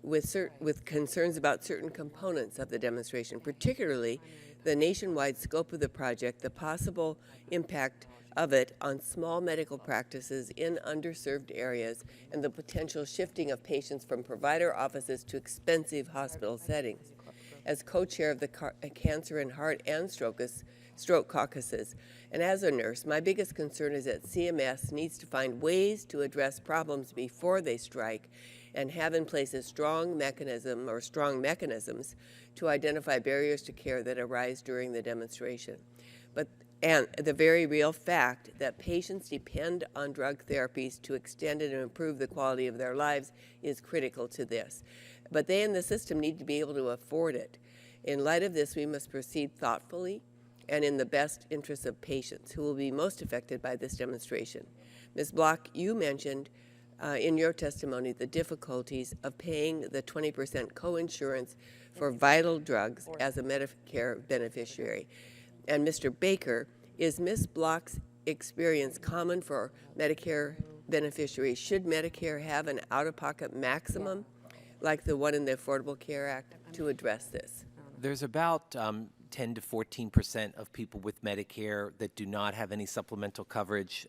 with concerns about certain components of the demonstration, particularly the nationwide scope of the project, the possible impact of it on small medical practices in underserved areas, and the potential shifting of patients from provider offices to expensive hospital settings. As co-chair of the Cancer and Heart and Stroke stroke caucuses. And as a nurse, my biggest concern is that CMS needs to find ways to address problems before they strike and have in place a strong mechanisms to identify barriers to care that arise during the demonstration. And the very real fact that patients depend on drug therapies to extend and improve the quality of their lives is critical to this. But they in the system need to be able to afford it. In light of this, we must proceed thoughtfully and in the best interests of patients who will be most affected by this demonstration. Ms. Block, you mentioned in your testimony the difficulties of paying the 20% coinsurance for vital drugs as a Medicare beneficiary. And Mr. Baker, is Ms. Block's experience common for Medicare beneficiaries? Should Medicare have an out-of-pocket maximum like the one in the Affordable Care Act to address this? There's about 10 to 14% of people with Medicare that do not have any supplemental coverage,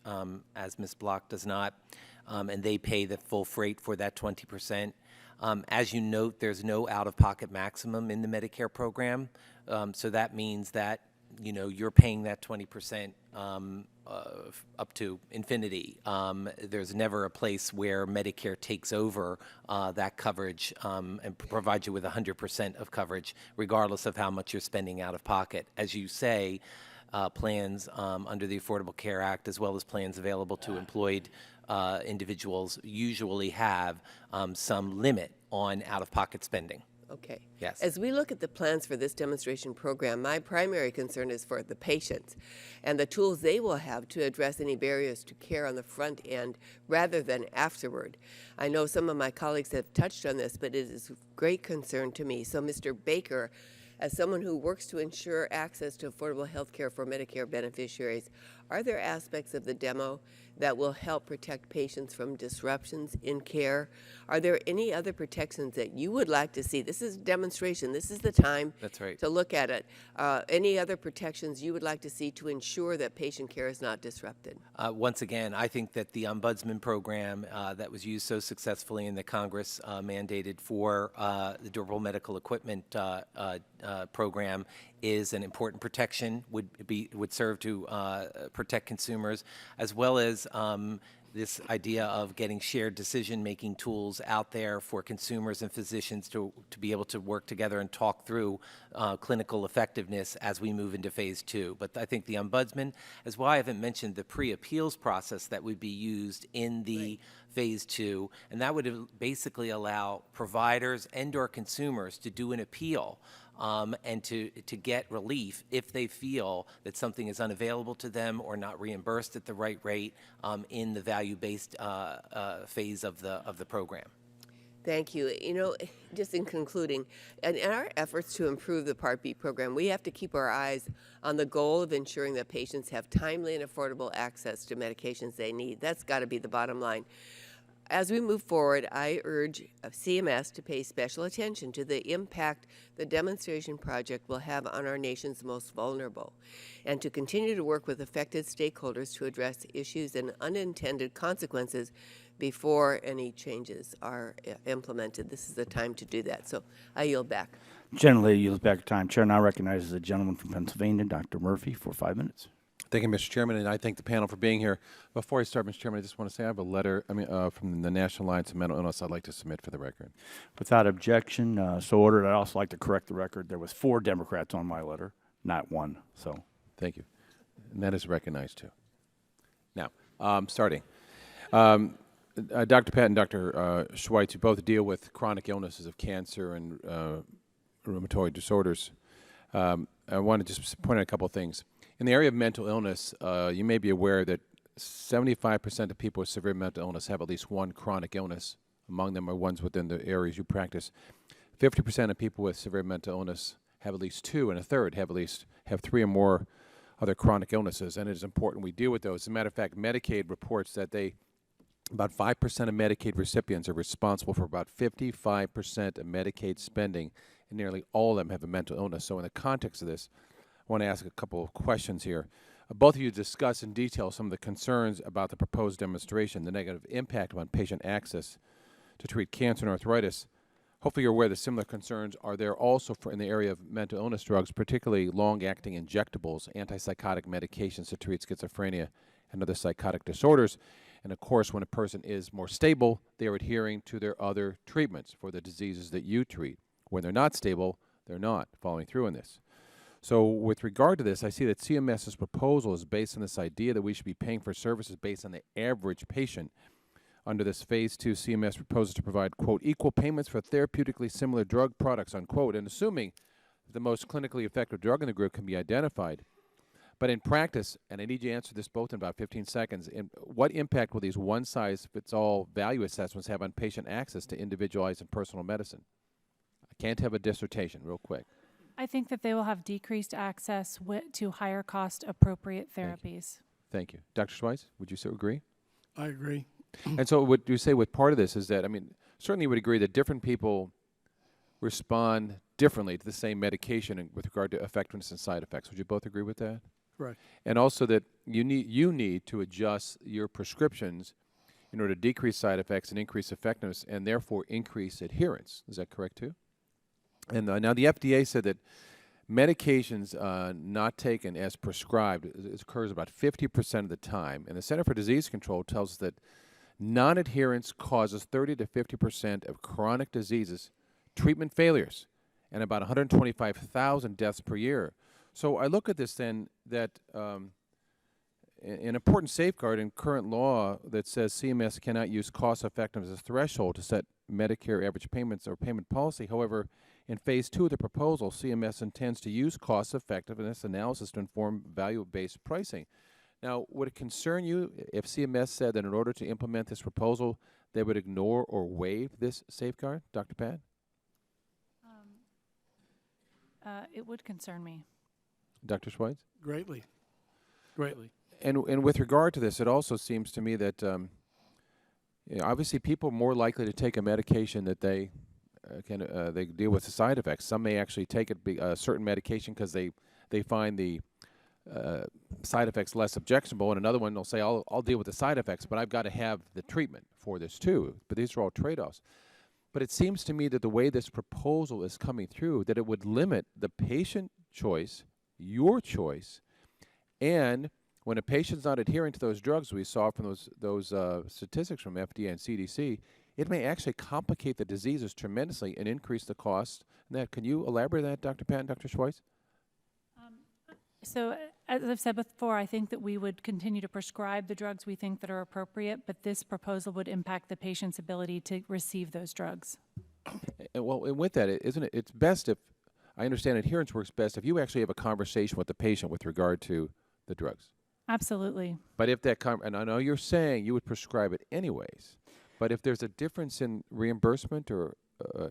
as Ms. Block does not, and they pay the full freight for that 20%. As you note, there's no out-of-pocket maximum in the Medicare program, so that means that you're paying that 20% up to infinity. There's never a place where Medicare takes over that coverage and provides you with 100% of coverage, regardless of how much you're spending out of pocket. As you say, plans under the Affordable Care Act, as well as plans available to employed individuals, usually have some limit on out-of-pocket spending. Okay. Yes. As we look at the plans for this demonstration program, my primary concern is for the patients and the tools they will have to address any barriers to care on the front end rather than afterward. I know some of my colleagues have touched on this, but it is of great concern to me. So, Mr. Baker, as someone who works to ensure access to affordable health care for Medicare beneficiaries, are there aspects of the demo that will help protect patients from disruptions in care? Are there any other protections that you would like to see? This is a demonstration. This is the time That's right. to look at it. Any other protections you would like to see to ensure that patient care is not disrupted? Once again, I think that the Ombudsman program that was used so successfully and that Congress mandated for the durable medical equipment program is an important protection, would serve to protect consumers, as well as this idea of getting shared decision-making tools out there for consumers and physicians to be able to work together and talk through clinical effectiveness as we move into phase 2. But I think the Ombudsman, as well, I haven't mentioned the pre-appeals process that would be used in the phase 2, and that would basically allow providers and or consumers to do an appeal and to get relief if they feel that something is unavailable to them or not reimbursed at the right rate in the value-based phase of the program. Thank you. Just in concluding, in our efforts to improve the Part B program, we have to keep our eyes on the goal of ensuring that patients have timely and affordable access to medications they need. That's got to be the bottom line. As we move forward, I urge CMS to pay special attention to the impact the demonstration project will have on our nation's most vulnerable, and to continue to work with affected stakeholders to address issues and unintended consequences before any changes are implemented. This is the time to do that. So I yield back. Generally, yields back time. Chair now recognizes the gentleman from Pennsylvania, Dr. Murphy, for 5 minutes. Thank you, Mr. Chairman, and I thank the panel for being here. Before I start, Mr. Chairman, I just want to say I have a letter from the National Alliance of Mental Illness I'd like to submit for the record. Without objection, so ordered. I'd also like to correct the record. There was 4 Democrats on my letter, not 1. So, thank you. And that is recognized, too. Now, starting. Dr. Pat and Dr. Schweitz, you both deal with chronic illnesses of cancer and rheumatoid disorders. I want to just point out a couple of things. In the area of mental illness, you may be aware that 75% of people with severe mental illness have at least one chronic illness. Among them are ones within the areas you practice. 50% of people with severe mental illness have at least 2, and a third have 3 or more other chronic illnesses, and it is important we deal with those. As a matter of fact, Medicaid reports that about 5% of Medicaid recipients are responsible for about 55% of Medicaid spending, and nearly all of them have a mental illness. So in the context of this, I want to ask a couple of questions here. Both of you discuss in detail some of the concerns about the proposed demonstration, the negative impact on patient access to treat cancer and arthritis. hopefully you're aware that similar concerns are there also in the area of mental illness drugs, particularly long-acting injectables, antipsychotic medications to treat schizophrenia and other psychotic disorders. And of course, when a person is more stable, they are adhering to their other treatments for the diseases that you treat. When they're not stable, they're not following through on this. So with regard to this, I see that CMS's proposal is based on this idea that we should be paying for services based on the average patient. Under this Phase 2, CMS proposes to provide, quote, equal payments for therapeutically similar drug products, unquote, and assuming the most clinically effective drug in the group can be identified. But in practice, and I need you to answer this both in about 15 seconds, what impact will these one-size-fits-all value assessments have on patient access to individualized and personal medicine? I can't have a dissertation, real quick. I think that they will have decreased access to higher cost appropriate therapies. Thank you. Dr. Schweiz, would you so agree? I agree. And so what you say with part of this is that, I mean, certainly you would agree that different people respond differently to the same medication with regard to effectiveness and side effects. Would you both agree with that? Correct. And also that you need to adjust your prescriptions in order to decrease side effects and increase effectiveness and therefore increase adherence. Is that correct too? And now the FDA said that medications not taken as prescribed occurs about 50% of the time. And the Center for Disease Control tells us that non-adherence causes 30 to 50% of chronic diseases, treatment failures, and about 125,000 deaths per year. So I look at this then that an important safeguard in current law that says CMS cannot use cost effectiveness as a threshold to set Medicare average payments or payment policy. However, in Phase 2 of the proposal, CMS intends to use cost effectiveness analysis to inform value-based pricing. Now, would it concern you if CMS said that in order to implement this proposal, they would ignore or waive this safeguard? Dr. Pat? It would concern me. Dr. Schweiz? Greatly. Greatly. And with regard to this, it also seems to me that obviously people are more likely to take a medication that they deal with the side effects. Some may actually take a certain medication because they find the side effects less objectionable, and another one they'll say, I'll deal with the side effects, but I've got to have the treatment for this too. But these are all trade-offs. But it seems to me that the way this proposal is coming through, that it would limit the patient choice, your choice, and when a patient's not adhering to those drugs we saw from those statistics from FDA and CDC, it may actually complicate the diseases tremendously and increase the cost. Can you elaborate on that, Dr. Pat and Dr. Schweiz? So, as I've said before, I think that we would continue to prescribe the drugs we think that are appropriate, but this proposal would impact the patient's ability to receive those drugs. And with that, isn't it? It's best if I understand adherence works best if you actually have a conversation with the patient with regard to the drugs. Absolutely. But if that and I know you're saying you would prescribe it anyways, but if there's a difference in reimbursement or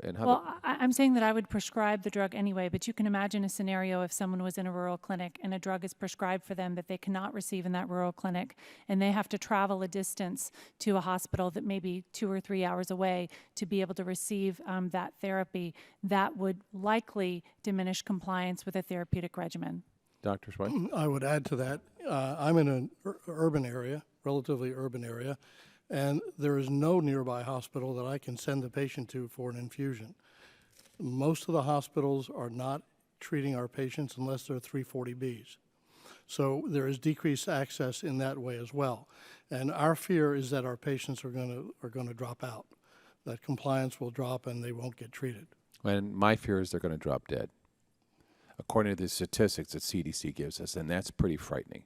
and how I'm saying that I would prescribe the drug anyway, but you can imagine a scenario if someone was in a rural clinic and a drug is prescribed for them that they cannot receive in that rural clinic, and they have to travel a distance to a hospital that may be 2 or 3 hours away to be able to receive that therapy, that would likely diminish compliance with a therapeutic regimen. Dr. Schweiz? I would add to that. I'm in an urban area, relatively urban area, and there is no nearby hospital that I can send the patient to for an infusion. Most of the hospitals are not treating our patients unless they're 340Bs. So there is decreased access in that way as well. And our fear is that our patients are going to drop out, that compliance will drop and they won't get treated. And my fear is they're going to drop dead, according to the statistics that CDC gives us, and that's pretty frightening.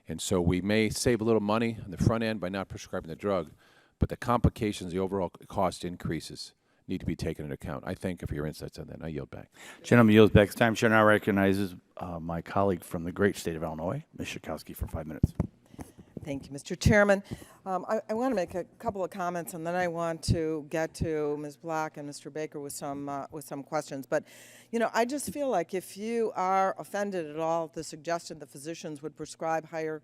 And so we may save a little money on the front end by not prescribing the drug, but the complications, the overall cost increases need to be taken into account. I thank you for your insights on that. I yield back. Gentleman yields back his time. Chair now recognizes my colleague from the great state of Illinois, Ms. Schakowsky, for 5 minutes. Thank you, Mr. Chairman. I want to make a couple of comments, and then I want to get to Ms. Block and Mr. Baker with some questions. But, you know, I just feel like if you are offended at all at the suggestion that physicians would prescribe higher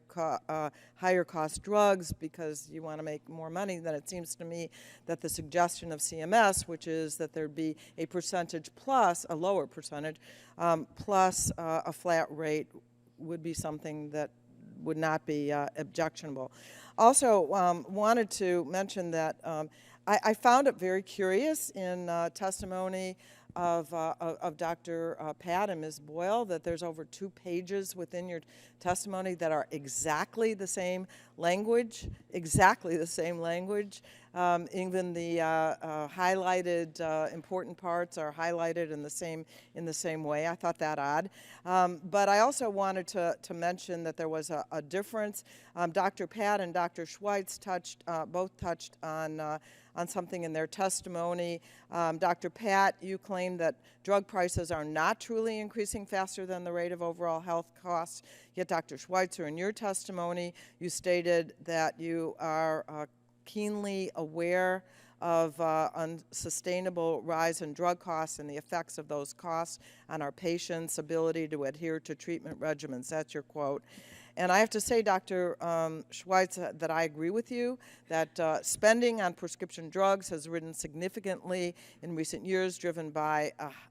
cost drugs because you want to make more money, then it seems to me that the suggestion of CMS, which is that there'd be a percentage plus, a lower percentage, plus a flat rate, would be something that would not be objectionable. Also, wanted to mention that I found it very curious in testimony of Dr. Pat and Ms. Boyle that there's over 2 pages within your testimony that are exactly the same language, even the highlighted important parts are highlighted in the same way. I thought that odd. But I also wanted to mention that there was a difference. Dr. Pat and Dr. Schweitz both touched on something in their testimony. Dr. Pat, you claim that drug prices are not truly increasing faster than the rate of overall health costs. Yet, Dr. Schweitzer, in your testimony, you stated that you are keenly aware of unsustainable rise in drug costs and the effects of those costs on our patients' ability to adhere to treatment regimens. That's your quote. And I have to say, Dr. Schweitz, that I agree with you that spending on prescription drugs has risen significantly in recent years, driven by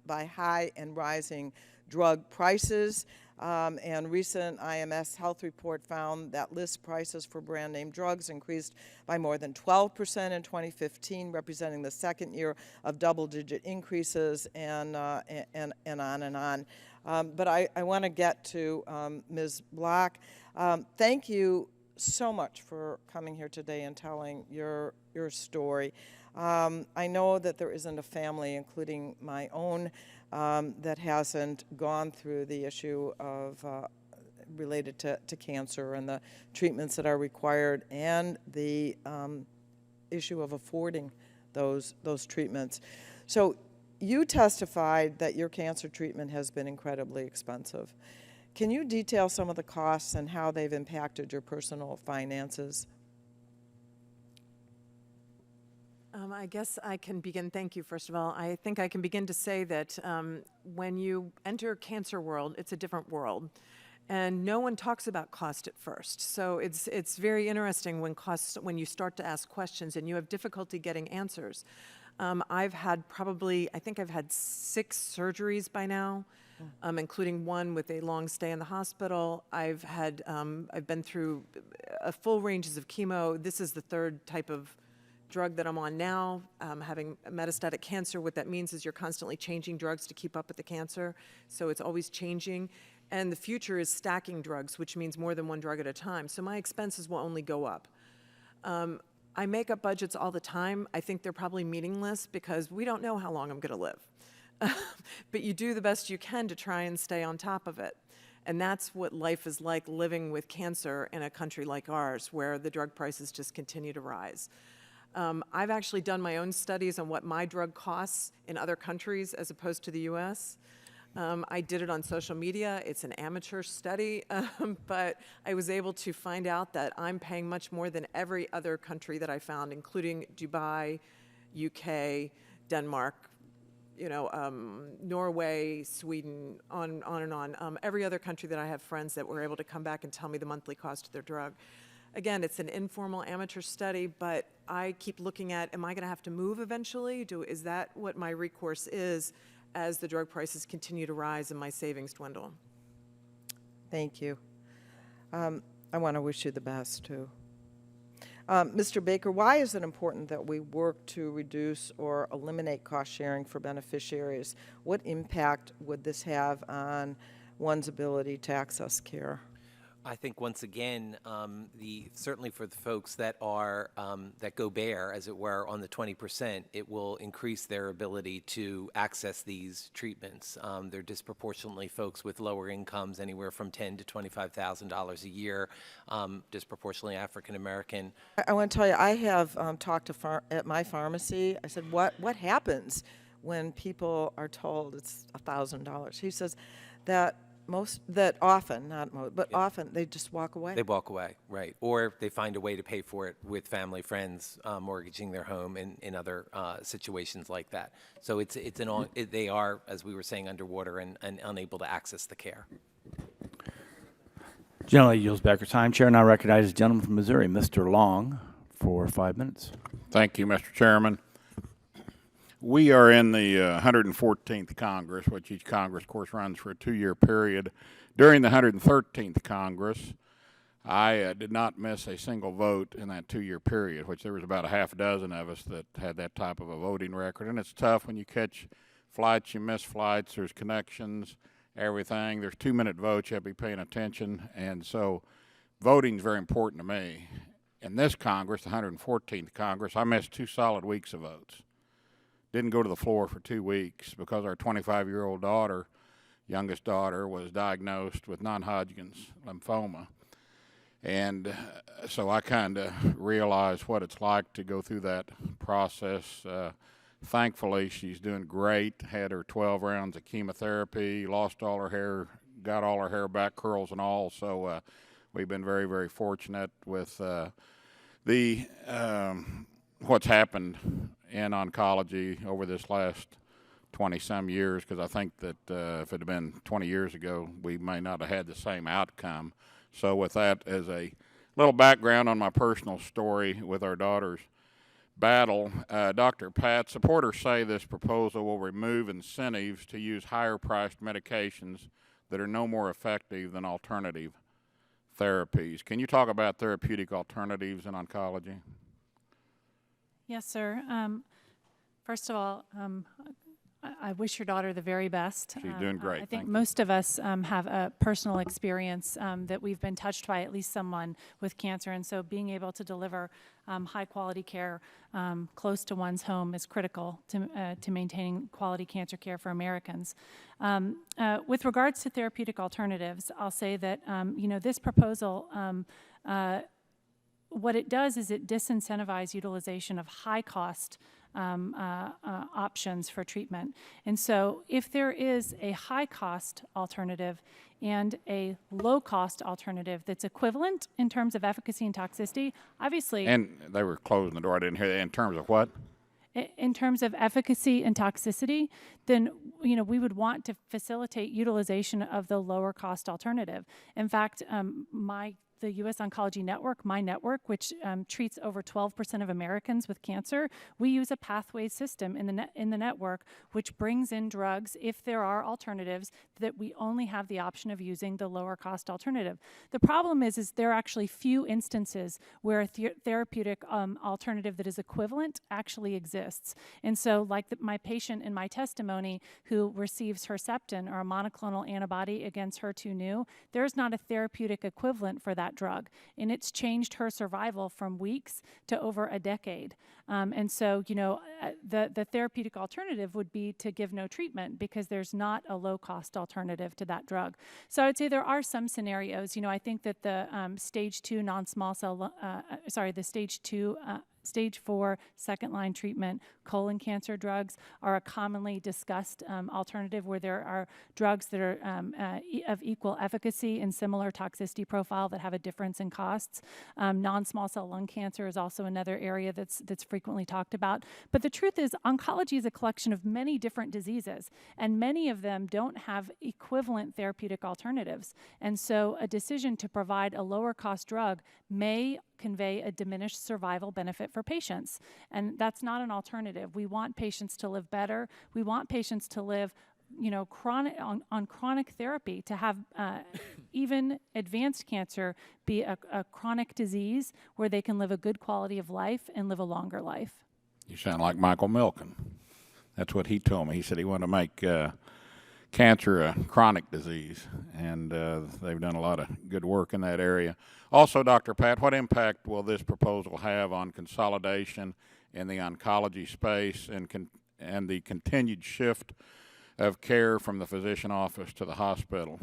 high and rising drug prices. And recent IMS health report found that list prices for brand name drugs increased by more than 12% in 2015, representing the second year of double-digit increases, and on and on. But I want to get to Ms. Block. Thank you so much for coming here today and telling your story. I know that there isn't a family, including my own, that hasn't gone through the issue of related to cancer and the treatments that are required, and the issue of affording those treatments. So you testified that your cancer treatment has been incredibly expensive. Can you detail some of the costs and how they've impacted your personal finances? I guess I can begin. Thank you, first of all. I think I can begin to say that when you enter cancer world, it's a different world. And no one talks about cost at first. So it's very interesting when you start to ask questions and you have difficulty getting answers. I've had I think I've had 6 surgeries by now, including one with a long stay in the hospital. I've been through a full ranges of chemo. This is the 3rd type of drug that I'm on now. Having metastatic cancer, what that means is you're constantly changing drugs to keep up with the cancer. So it's always changing. And the future is stacking drugs, which means more than one drug at a time. So my expenses will only go up. I make up budgets all the time. I think they're probably meaningless because we don't know how long I'm going to live. But you do the best you can to try and stay on top of it. And that's what life is like living with cancer in a country like ours, where the drug prices just continue to rise. I've actually done my own studies on what my drug costs in other countries as opposed to the U.S. I did it on social media. It's an amateur study, but I was able to find out that I'm paying much more than every other country that I found, including Dubai, UK, Denmark, Norway, Sweden, on and on. Every other country that I have friends that were able to come back and tell me the monthly cost of their drug. Again, it's an informal amateur study, but I keep looking at, am I going to have to move eventually? Is that what my recourse is as the drug prices continue to rise and my savings dwindle? Thank you. I want to wish you the best, too. Mr. Baker, why is it important that we work to reduce or eliminate cost sharing for beneficiaries? What impact would this have on one's ability to access care? I think once again, certainly for the folks that are that go bare, as it were, on the 20%, it will increase their ability to access these treatments. They're disproportionately folks with lower incomes, anywhere from $10,000 to $25,000 a year, disproportionately African American. I want to tell you, I have talked at my pharmacy. I said, what happens when people are told it's $1,000? He says that often, not most, but often they just walk away. They walk away, right. Or they find a way to pay for it with family, friends, mortgaging their home in other situations like that. So they are, as we were saying, underwater and unable to access the care. Generally yields back her time. Chair now recognizes the gentleman from Missouri, Mr. Long, for 5 minutes. Thank you, Mr. Chairman. We are in the 114th Congress, which each Congress, of course, runs for a 2-year period. During the 113th Congress, I did not miss a single vote in that 2-year period, which there was about a half dozen of us that had that type of a voting record. And it's tough when you catch flights, you miss flights, there's connections, everything. There's 2-minute votes, you have to be paying attention. And so voting is very important to me. In this Congress, the 114th Congress, I missed 2 solid weeks of votes. Didn't go to the floor for 2 weeks because our 25-year-old daughter, youngest daughter, was diagnosed with non-Hodgkin's lymphoma. And so I kind of realized what it's like to go through that process. Thankfully, she's doing great, had her 12 rounds of chemotherapy, lost all her hair, got all her hair back, curls and all. So we've been very, very fortunate with what's happened in oncology over this last 20-some years, because I think that if it had been 20 years ago, we may not have had the same outcome. So with that as a little background on my personal story with our daughter's battle, Dr. Pat, supporters say this proposal will remove incentives to use higher-priced medications that are no more effective than alternative therapies. Can you talk about therapeutic alternatives in oncology? Yes, sir. First of all, I wish your daughter the very best. She's doing great. I think most of us have a personal experience that we've been touched by at least someone with cancer, and so being able to deliver high-quality care close to one's home is critical to maintaining quality cancer care for Americans. With regards to therapeutic alternatives, I'll say that this proposal, what it does is it disincentivizes utilization of high-cost options for treatment. And so if there is a high-cost alternative and a low-cost alternative that's equivalent in terms of efficacy and toxicity, obviously... And they were closing the door. I didn't hear that. In terms of what? In terms of efficacy and toxicity, then we would want to facilitate utilization of the lower-cost alternative. In fact, the U.S. Oncology Network, my network, which treats over 12% of Americans with cancer, we use a pathway system in the network, which brings in drugs, if there are alternatives, that we only have the option of using the lower cost alternative. The problem is there are actually few instances where a therapeutic alternative that is equivalent actually exists. And so like my patient in my testimony who receives Herceptin, or a monoclonal antibody against HER2/neu, there's not a therapeutic equivalent for that drug, and it's changed her survival from weeks to over a decade. And so, the therapeutic alternative would be to give no treatment because there's not a low-cost alternative to that drug. So I would say there are some scenarios. I think that the stage 2 non-small cell, stage 4 second-line treatment colon cancer drugs are a commonly discussed alternative where there are drugs that are of equal efficacy and similar toxicity profile that have a difference in costs. Non-small cell lung cancer is also another area that's frequently talked about. But the truth is, oncology is a collection of many different diseases, and many of them don't have equivalent therapeutic alternatives. And so a decision to provide a lower-cost drug may convey a diminished survival benefit for patients. And that's not an alternative. We want patients to live better. We want patients to live on chronic therapy, to have even advanced cancer be a chronic disease where they can live a good quality of life and live a longer life. You sound like Michael Milken. That's what he told me. He said he wanted to make cancer a chronic disease, and they've done a lot of good work in that area. Also, Dr. Pat, what impact will this proposal have on consolidation in the oncology space and the continued shift of care from the physician office to the hospital?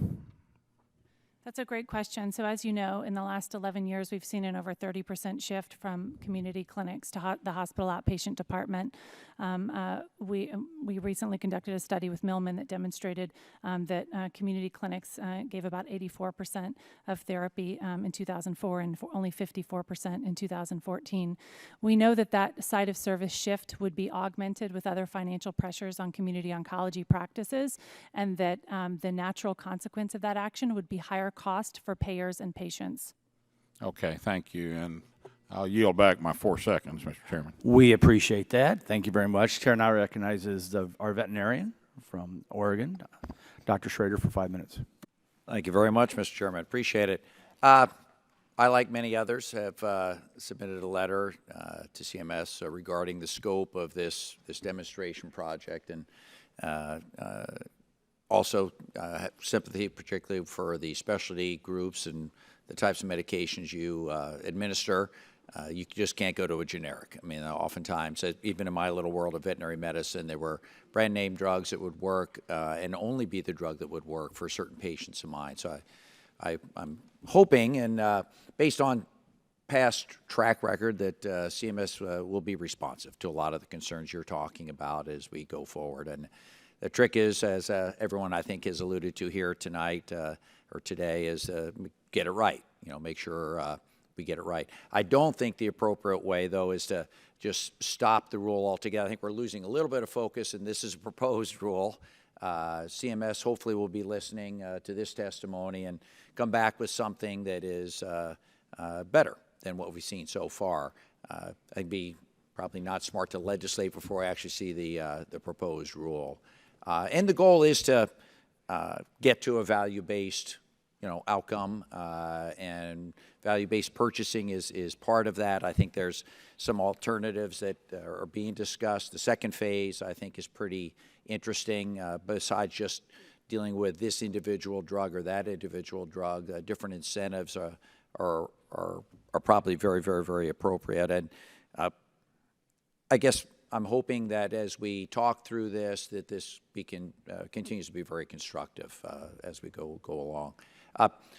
That's a great question. So as you know, in the last 11 years, we've seen an over 30% shift from community clinics to the hospital outpatient department. We recently conducted a study with Millman that demonstrated that community clinics gave about 84% of therapy in 2004 and only 54% in 2014. We know that site of service shift would be augmented with other financial pressures on community oncology practices, and that the natural consequence of that action would be higher cost for payers and patients. Okay, thank you. And I'll yield back my 4 seconds, Mr. Chairman. We appreciate that. Thank you very much. Chair now recognizes our veterinarian from Oregon, Dr. Schrader, for 5 minutes. Thank you very much, Mr. Chairman. Appreciate it. I, like many others, have submitted a letter to CMS regarding the scope of this demonstration project, and also sympathy particularly for the specialty groups and the types of medications you administer. You just can't go to a generic. I mean, oftentimes, even in my little world of veterinary medicine, there were brand name drugs that would work and only be the drug that would work for certain patients of mine. So I'm hoping, and based on past track record, that CMS will be responsive to a lot of the concerns you're talking about as we go forward. And the trick is, as everyone I think has alluded to here tonight or today, is get it right. Make sure we get it right. I don't think the appropriate way, though, is to just stop the rule altogether. I think we're losing a little bit of focus, and this is a proposed rule. CMS hopefully will be listening to this testimony and come back with something that is better than what we've seen so far. It'd be probably not smart to legislate before I actually see the proposed rule. And the goal is to get to a value-based outcome, and value-based purchasing is part of that. I think there's some alternatives that are being discussed. The second phase, I think, is pretty interesting. Besides just dealing with this individual drug or that individual drug, different incentives are probably very, very, very appropriate. And I guess I'm hoping that as we talk through this, that this continues to be very constructive as we go along.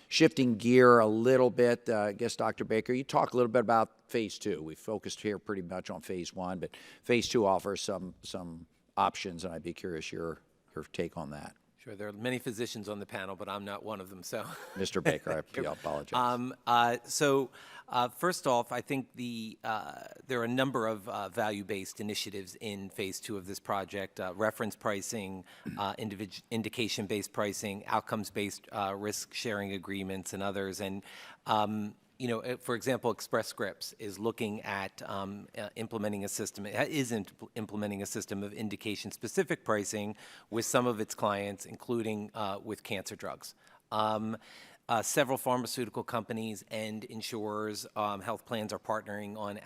Shifting gear a little bit, I guess, Dr. Baker, you talk a little bit about Phase 2. We focused here pretty much on Phase 1, but Phase 2 offers some options, and I'd be curious your take on that. Sure. There are many physicians on the panel, but I'm not one of them, so. Mr. Baker, I apologize. First off, I think there are a number of value-based initiatives in Phase 2 of this project: reference pricing, indication-based pricing, outcomes-based risk-sharing agreements, and others. And for example, Express Scripts is looking at implementing a system. It is implementing a system of indication-specific pricing with some of its clients, including with cancer drugs. Several pharmaceutical companies and insurers, health plans are partnering on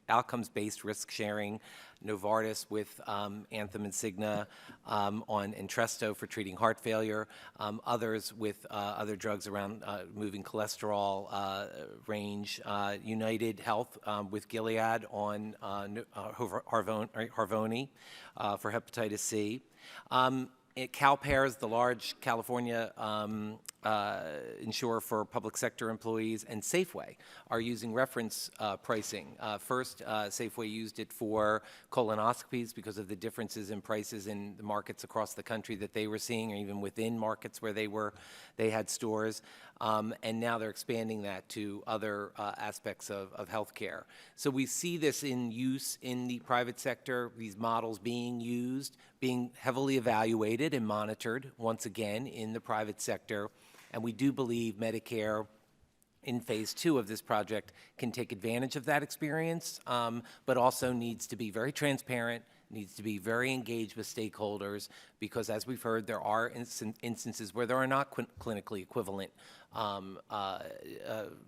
outcomes-based risk sharing. Novartis with Anthem and Cigna on Entresto for treating heart failure. Others with other drugs around moving cholesterol range. United Health with Gilead on Harvoni for hepatitis C. CalPERS, the large California insurer for public sector employees, and Safeway are using reference pricing. First, Safeway used it for colonoscopies because of the differences in prices in the markets across the country that they were seeing, or even within markets where they had stores. And now they're expanding that to other aspects of healthcare. So we see this in use in the private sector, these models being used, being heavily evaluated and monitored, once again, in the private sector. And we do believe Medicare in Phase 2 of this project can take advantage of that experience, but also needs to be very transparent, needs to be very engaged with stakeholders, because as we've heard, there are instances where there are not clinically equivalent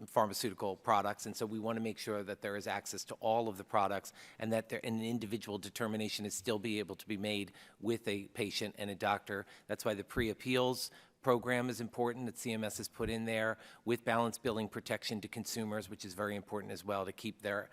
pharmaceutical products, and so we want to make sure that there is access to all of the products, and that an individual determination is still be able to be made with a patient and a doctor. That's why the pre-appeals program is important that CMS has put in there, with balanced billing protection to consumers, which is very important as well, to keep their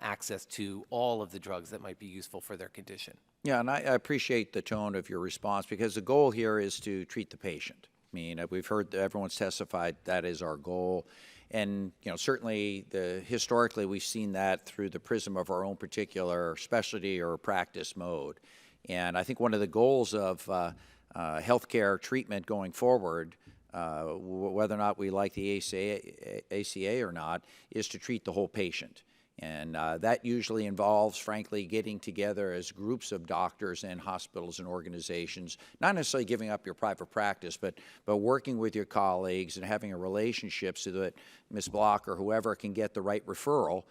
access to all of the drugs that might be useful for their condition. Yeah, and I appreciate the tone of your response, because the goal here is to treat the patient. I mean, we've heard everyone's testified that is our goal. And, certainly historically we've seen that through the prism of our own particular specialty or practice mode. And I think one of the goals of healthcare treatment going forward, whether or not we like the ACA or not, is to treat the whole patient. And that usually involves, frankly, getting together as groups of doctors and hospitals and organizations, not necessarily giving up your private practice, but working with your colleagues and having a relationship so that Ms. Block or whoever can get the right referral.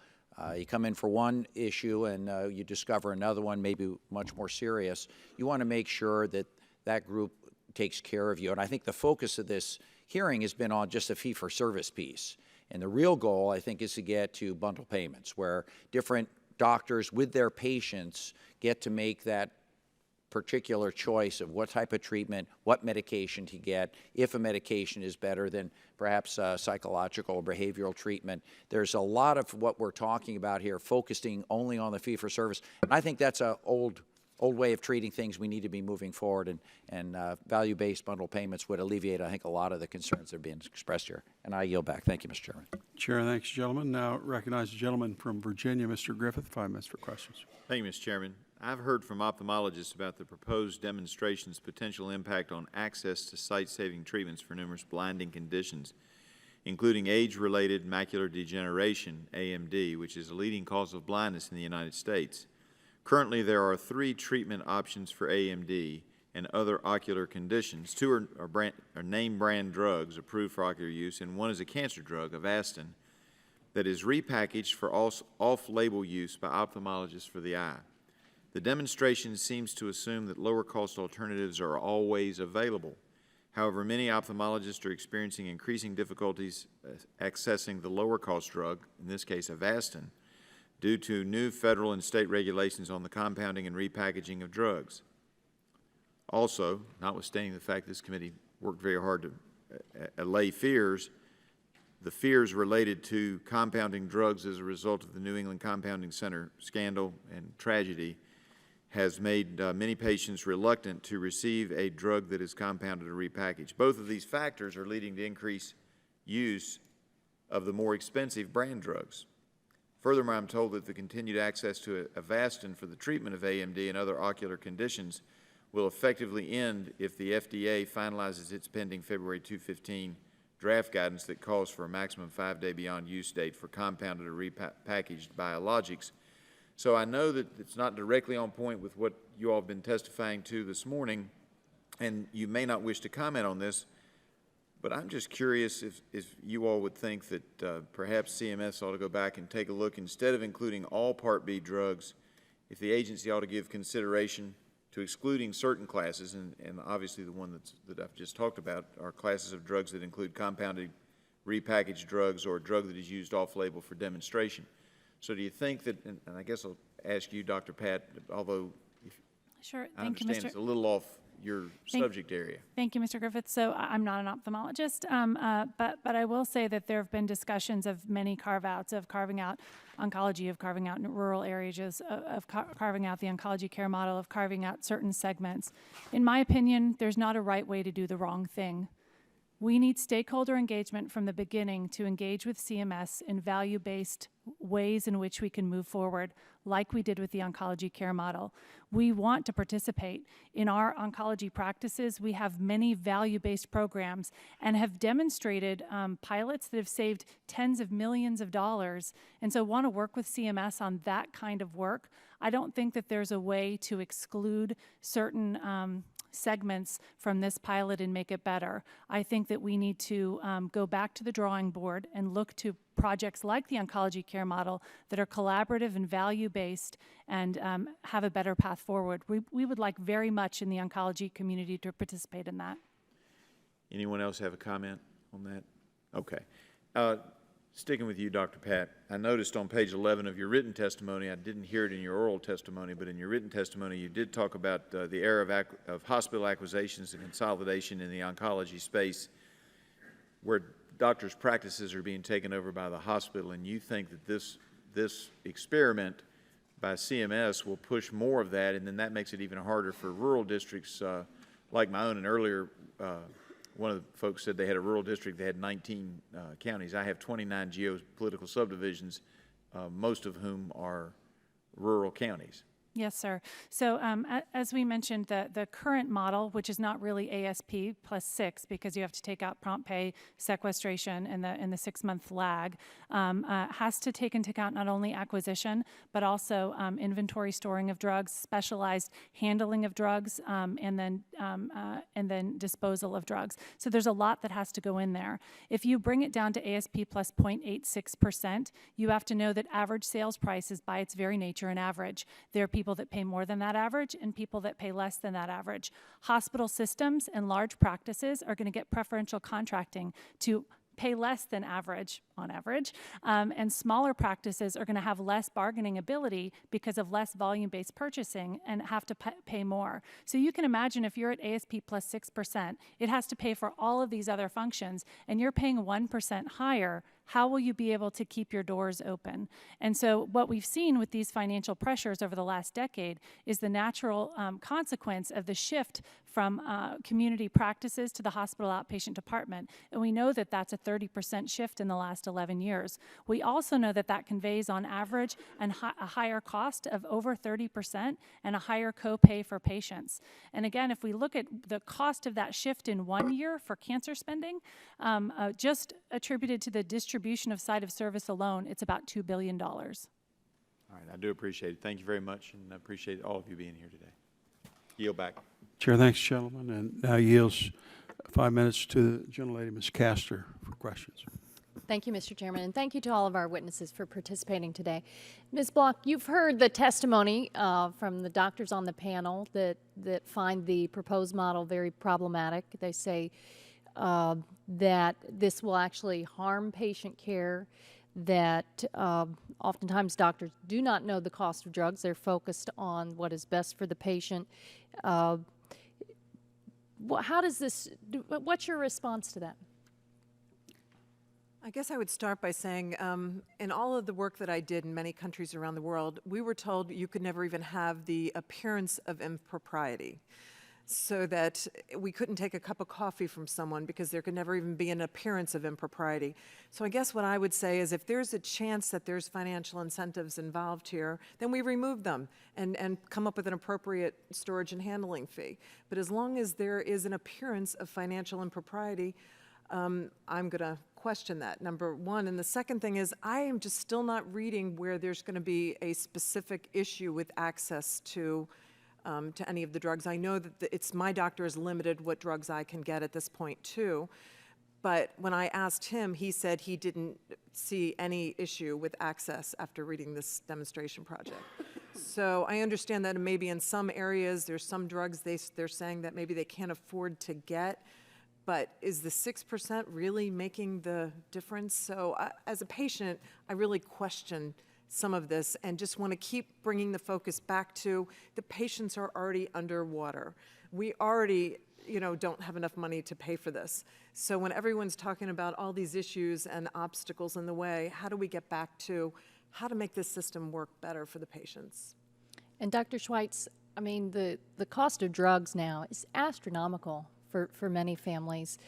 You come in for one issue and you discover another one, maybe much more serious. You want to make sure that that group takes care of you. And I think the focus of this hearing has been on just a fee-for-service piece. And the real goal, I think, is to get to bundle payments, where different doctors with their patients get to make that particular choice of what type of treatment, what medication to get. If a medication is better than perhaps psychological or behavioral treatment. There's a lot of what we're talking about here focusing only on the fee-for-service. And I think that's an old way of treating things. We need to be moving forward, and value-based bundle payments would alleviate, I think, a lot of the concerns that are being expressed here. And I yield back. Thank you, Mr. Chairman. Chair, thanks, gentlemen. Now recognize the gentleman from Virginia, Mr. Griffith, 5 minutes for questions. Thank you, Mr. Chairman. I've heard from ophthalmologists about the proposed demonstration's potential impact on access to sight-saving treatments for numerous blinding conditions, including age-related macular degeneration, AMD, which is a leading cause of blindness in the United States. Currently, there are 3 treatment options for AMD and other ocular conditions. 2 are name-brand drugs approved for ocular use, and 1 is a cancer drug, Avastin, that is repackaged for off-label use by ophthalmologists for the eye. The demonstration seems to assume that lower-cost alternatives are always available. However, many ophthalmologists are experiencing increasing difficulties accessing the lower-cost drug, in this case Avastin, due to new federal and state regulations on the compounding and repackaging of drugs. Also, notwithstanding the fact this committee worked very hard to allay fears, the fears related to compounding drugs as a result of the New England Compounding Center scandal and tragedy has made many patients reluctant to receive a drug that is compounded or repackaged. Both of these factors are leading to increased use of the more expensive brand drugs. Furthermore, I'm told that the continued access to Avastin for the treatment of AMD and other ocular conditions will effectively end if the FDA finalizes its pending February 2015 draft guidance that calls for a maximum 5-day beyond use date for compounded or repackaged biologics. So I know that it's not directly on point with what you all have been testifying to this morning, and you may not wish to comment on this, but I'm just curious if you all would think that perhaps CMS ought to go back and take a look, instead of including all Part B drugs, if the agency ought to give consideration to excluding certain classes, and obviously the one that I've just talked about are classes of drugs that include compounded, repackaged drugs or a drug that is used off-label for demonstration. So do you think that, and I guess I'll ask you, Dr. Pat, although Sure. I Thank you, understand Mr. it's a little off your subject area. Thank you, Mr. Griffith. So I'm not an ophthalmologist, but I will say that there have been discussions of many carve-outs, of carving out oncology, of carving out rural areas, of carving out the oncology care model, of carving out certain segments. In my opinion, there's not a right way to do the wrong thing. We need stakeholder engagement from the beginning to engage with CMS in value-based ways in which we can move forward, like we did with the oncology care model. We want to participate. In our oncology practices, we have many value-based programs and have demonstrated pilots that have saved tens of millions of dollars, and so want to work with CMS on that kind of work. I don't think that there's a way to exclude certain segments from this pilot and make it better. I think that we need to go back to the drawing board and look to projects like the oncology care model that are collaborative and value-based and have a better path forward. We would like very much in the oncology community to participate in that. Anyone else have a comment on that? Okay. Sticking with you, Dr. Pat, I noticed on page 11 of your written testimony, I didn't hear it in your oral testimony, but in your written testimony you did talk about the era of hospital acquisitions and consolidation in the oncology space, where doctors' practices are being taken over by the hospital, and you think that this experiment by CMS will push more of that, and then that makes it even harder for rural districts like my own. And earlier, one of the folks said they had a rural district that had 19 counties. I have 29 geopolitical subdivisions, most of whom are rural counties. Yes, sir. So as we mentioned, the current model, which is not really ASP plus 6 because you have to take out prompt pay, sequestration, and the 6-month lag, has to take into account not only acquisition, but also inventory storing of drugs, specialized handling of drugs, and then disposal of drugs. So there's a lot that has to go in there. If you bring it down to ASP plus 0.86%, you have to know that average sales price is by its very nature an average. There are people people that pay more than that average and people that pay less than that average. Hospital systems and large practices are going to get preferential contracting to pay less than average, on average, and smaller practices are going to have less bargaining ability because of less volume-based purchasing and have to pay more. So you can imagine if you're at ASP plus 6%, it has to pay for all of these other functions, and you're paying 1% higher. How will you be able to keep your doors open? And so what we've seen with these financial pressures over the last decade is the natural consequence of the shift from community practices to the hospital outpatient department. And we know that that's a 30% shift in the last 11 years. We also know that that conveys on average a higher cost of over 30% and a higher copay for patients. And again, if we look at the cost of that shift in 1 year for cancer spending, just attributed to the distribution of site of service alone, it's about $2 billion. All right, I do appreciate it. Thank you very much, and I appreciate all of you being here today. Yield back. Chair, thanks, gentlemen, and now yields 5 minutes to the gentlelady, Ms. Castor, for questions. Thank you, Mr. Chairman, and thank you to all of our witnesses for participating today. Ms. Block, you've heard the testimony from the doctors on the panel that find the proposed model very problematic. They say that this will actually harm patient care, that oftentimes doctors do not know the cost of drugs. They're focused on what is best for the patient. How does this, what's your response to that? I guess I would start by saying, in all of the work that I did in many countries around the world, we were told you could never even have the appearance of impropriety, so that we couldn't take a cup of coffee from someone because there could never even be an appearance of impropriety. So I guess what I would say is if there's a chance that there's financial incentives involved here, then we remove them and come up with an appropriate storage and handling fee. But as long as there is an appearance of financial impropriety, I'm going to question that, number one. And the second thing is I am just still not reading where there's going to be a specific issue with access to any of the drugs. I know that my doctor is limited what drugs I can get at this point too, but when I asked him, he said he didn't see any issue with access after reading this demonstration project. So I understand that maybe in some areas there's some drugs they're saying that maybe they can't afford to get, but is the 6% really making the difference? So as a patient, I really question some of this and just want to keep bringing the focus back to the patients are already underwater. We already, don't have enough money to pay for this. So when everyone's talking about all these issues and obstacles in the way, how do we get back to how to make this system work better for the patients? And Dr. Schweitz, I mean, the cost of drugs now is astronomical for many families.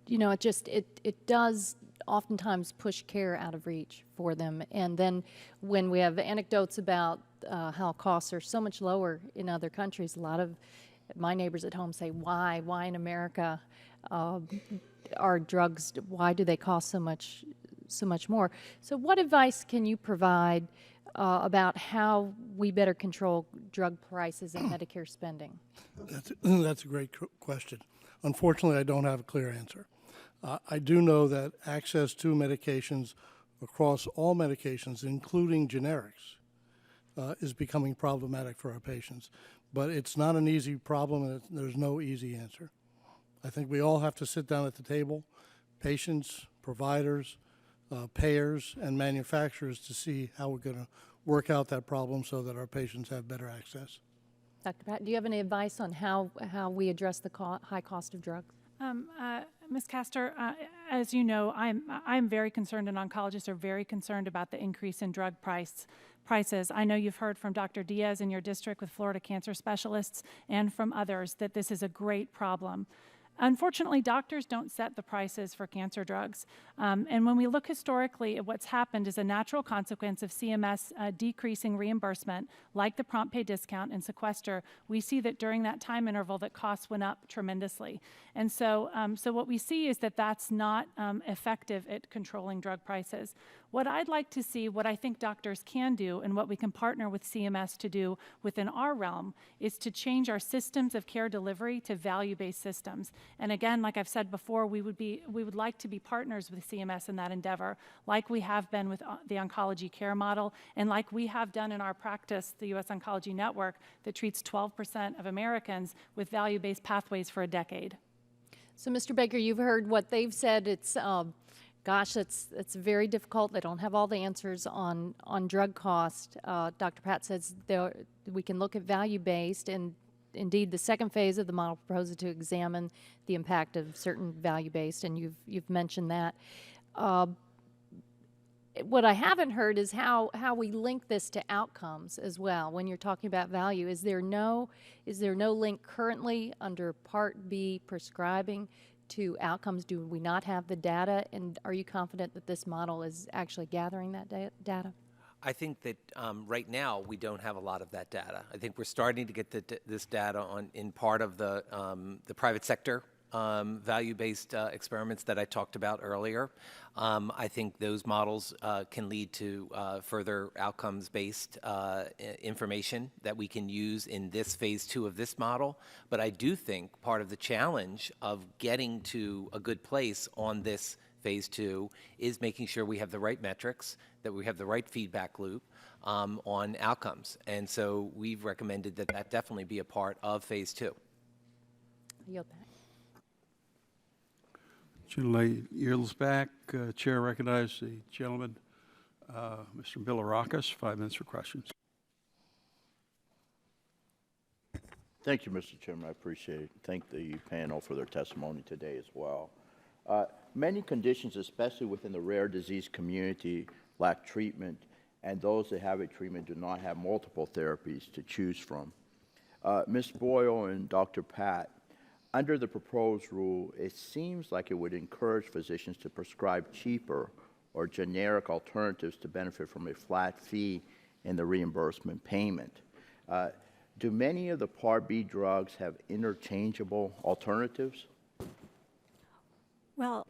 It does oftentimes push care out of reach for them. And then when we have anecdotes about how costs are so much lower in other countries, a lot of my neighbors at home say, why in America are drugs, why do they cost so much more? So what advice can you provide about how we better control drug prices and Medicare spending? That's a great question. Unfortunately, I don't have a clear answer. I do know that access to medications across all medications, including generics, is becoming problematic for our patients. But it's not an easy problem, and there's no easy answer. I think we all have to sit down at the table, patients, providers, payers, and manufacturers, to see how we're going to work out that problem so that our patients have better access. Dr. Pat, do you have any advice on how we address the high cost of drugs? Ms. Castor, as you know, I'm very concerned, and oncologists are very concerned about the increase in drug prices. I know you've heard from Dr. Diaz in your district with Florida cancer specialists and from others that this is a great problem. Unfortunately, doctors don't set the prices for cancer drugs. And when we look historically at what's happened is a natural consequence of CMS decreasing reimbursement, like the prompt pay discount and sequester, we see that during that time interval that costs went up tremendously. And so what we see is that that's not effective at controlling drug prices. What I'd like to see, what I think doctors can do, and what we can partner with CMS to do within our realm, is to change our systems of care delivery to value-based systems. And again, like I've said before, we would like to be partners with CMS in that endeavor, like we have been with the oncology care model, and like we have done in our practice, the U.S. Oncology Network, that treats 12% of Americans with value-based pathways for a decade. So, Mr. Baker, you've heard what they've said. It's gosh, it's very difficult. They don't have all the answers on drug cost. Dr. Pat says we can look at value-based, and indeed the second phase of the model proposes to examine the impact of certain value-based, and you've mentioned that. What I haven't heard is how we link this to outcomes as well. When you're talking about value, is there no link currently under Part B prescribing to outcomes? Do we not have the data? And are you confident that this model is actually gathering that data? I think that right now we don't have a lot of that data. I think we're starting to get this data in part of the private sector value-based experiments that I talked about earlier. I think those models can lead to further outcomes-based information that we can use in this phase 2 of this model. But I do think part of the challenge of getting to a good place on this phase 2 is making sure we have the right metrics, that we have the right feedback loop on outcomes. And so we've recommended that that definitely be a part of phase 2. I yield back. Gentlelady yields back. Chair recognizes the gentleman, Mr. Bilirakis, 5 minutes for questions. Thank you, Mr. Chairman. I appreciate it. Thank the panel for their testimony today as well. Many conditions, especially within the rare disease community, lack treatment, and those that have a treatment do not have multiple therapies to choose from. Ms. Boyle and Dr. Pat, under the proposed rule, it seems like it would encourage physicians to prescribe cheaper or generic alternatives to benefit from a flat fee in the reimbursement payment. Do many of the Part B drugs have interchangeable alternatives? Well,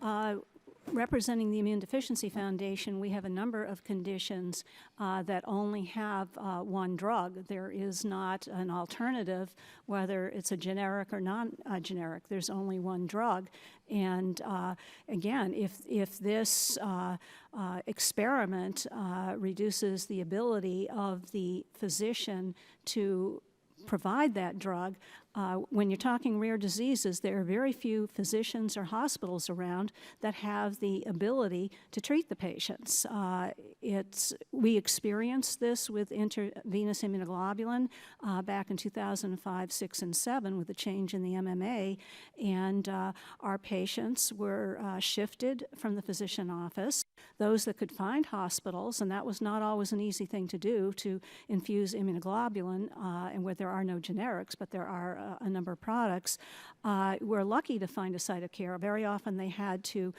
representing the Immune Deficiency Foundation, we have a number of conditions that only have one drug. There is not an alternative, whether it's a generic or non-generic. There's only one drug. And again, if this experiment reduces the ability of the physician to provide that drug, when you're talking rare diseases, there are very few physicians or hospitals around that have the ability to treat the patients. We experienced this with intravenous immunoglobulin back in 2005, 6, and 7 with the change in the MMA, and our patients were shifted from the physician office. Those that could find hospitals, and that was not always an easy thing to do, to infuse immunoglobulin, and where there are no generics, but there are a number of products, were lucky to find a site of care. Very often they had to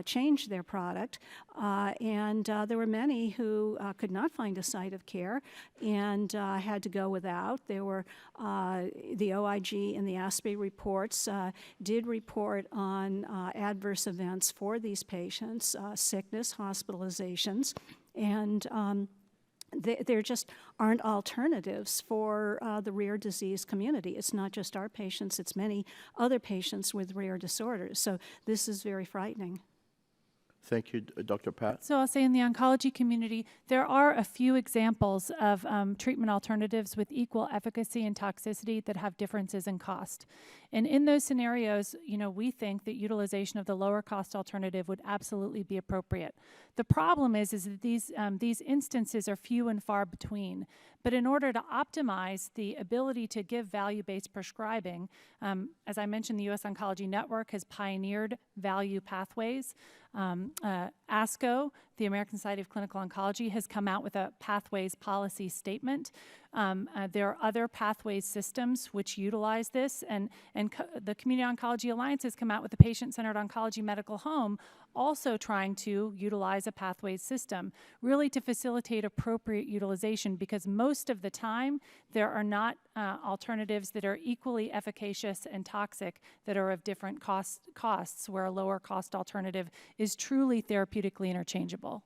change their product, and there were many who could not find a site of care and had to go without. There were the OIG and the ASPE reports did report on adverse events for these patients, sickness, hospitalizations, and there just aren't alternatives for the rare disease community. It's not just our patients, it's many other patients with rare disorders. So this is very frightening. Thank you, Dr. Pat. So I'll say in the oncology community, there are a few examples of treatment alternatives with equal efficacy and toxicity that have differences in cost. And in those scenarios, we think that utilization of the lower cost alternative would absolutely be appropriate. The problem is that these instances are few and far between. But in order to optimize the ability to give value-based prescribing, as I mentioned, the U.S. Oncology Network has pioneered value pathways. ASCO, the American Society of Clinical Oncology, has come out with a pathways policy statement. There are other pathways systems which utilize this, and the Community Oncology Alliance has come out with the Patient-Centered Oncology Medical Home, also trying to utilize a pathways system, really to facilitate appropriate utilization, because most of the time there are not alternatives that are equally efficacious and toxic that are of different costs, where a lower cost alternative is truly therapeutically interchangeable.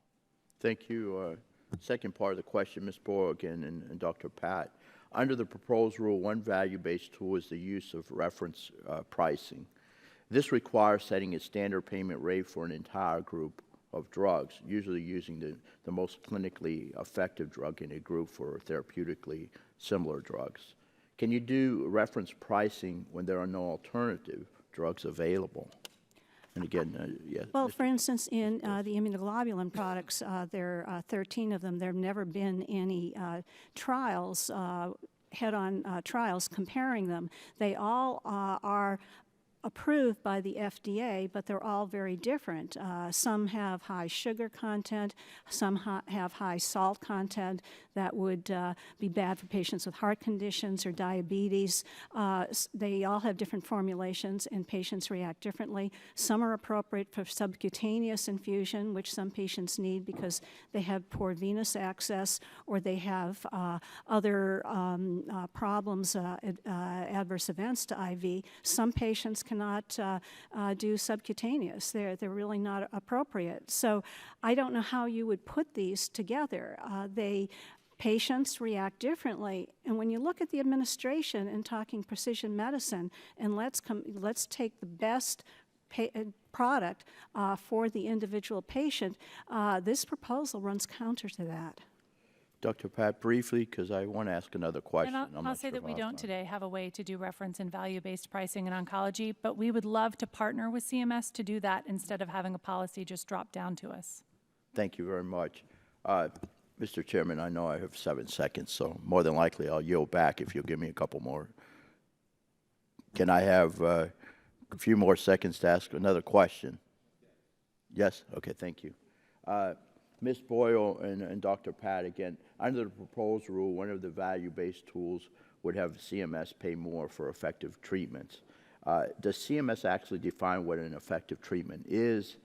Thank you. Second part of the question, Ms. Boyle again and Dr. Pat. Under the proposed rule, one value-based tool is the use of reference pricing. This requires setting a standard payment rate for an entire group of drugs, usually using the most clinically effective drug in a group for therapeutically similar drugs. Can you do reference pricing when there are no alternative drugs available? And again, yes. Well, for instance, in the immunoglobulin products, there are 13 of them. There have never been any trials, head-on trials comparing them. They all are approved by the FDA, but they're all very different. Some have high sugar content, some have high salt content that would be bad for patients with heart conditions or diabetes. They all have different formulations and patients react differently. Some are appropriate for subcutaneous infusion, which some patients need because they have poor venous access or they have other problems, adverse events to IV. Some patients cannot do subcutaneous. They're really not appropriate. So I don't know how you would put these together. Patients react differently, and when you look at the administration and talking precision medicine, and let's take the best product for the individual patient, this proposal runs counter to that. Dr. Pat, briefly, because I want to ask another question. And I'll say that we don't today have a way to do reference and value-based pricing in oncology, but we would love to partner with CMS to do that instead of having a policy just drop down to us. Thank you very much. Mr. Chairman, I know I have 7 seconds, so more than likely I'll yield back if you'll give me a couple more. Can I have a few more seconds to ask another question? Yes? Okay, thank you. Ms. Boyle and Dr. Pat, again, under the proposed rule, one of the value-based tools would have CMS pay more for effective treatments. Does CMS actually define what an effective treatment is?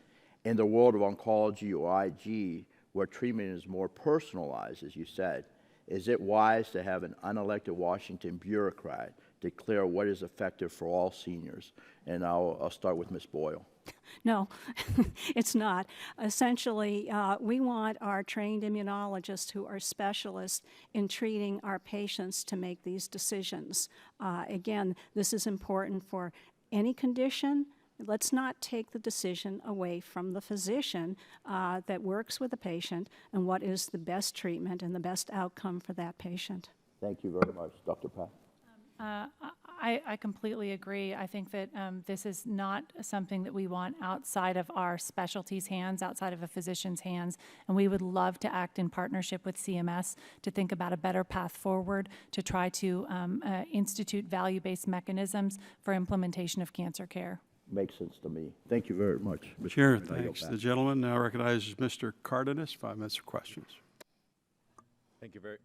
In the world of oncology or IG, where treatment is more personalized, as you said, is it wise to have an unelected Washington bureaucrat declare what is effective for all seniors? And I'll start with Ms. Boyle. No, it's not. Essentially, we want our trained immunologists who are specialists in treating our patients to make these decisions. Again, this is important for any condition. Let's not take the decision away from the physician that works with the patient and what is the best treatment and the best outcome for that patient. Thank you very much. Dr. Pat? I completely agree. I think that this is not something that we want outside of our specialty's hands, outside of a physician's hands, and we would love to act in partnership with CMS to think about a better path forward to try to institute value-based mechanisms for implementation of cancer care. Makes sense to me. Thank you very much, Mr. Chair, Chairman. I yield thanks. back. The gentleman now recognizes Mr. Cardenas, 5 minutes for questions. Thank you very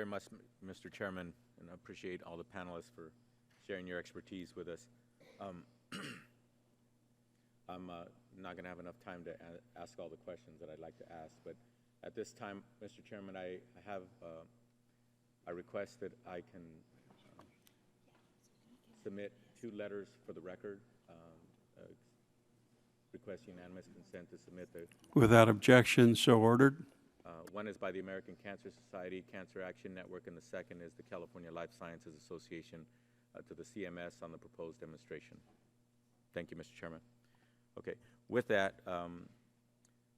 much, Mr. Chairman, and I appreciate all the panelists for sharing your expertise with us. I'm not going to have enough time to ask all the questions that I'd like to ask, but at this time, Mr. Chairman, I have a request that I can submit 2 letters for the record. Request unanimous consent to submit the... Without objection, so ordered. One is by the American Cancer Society Cancer Action Network, and the second is the California Life Sciences Association to the CMS on the proposed demonstration. Thank you, Mr. Chairman. Okay, with that,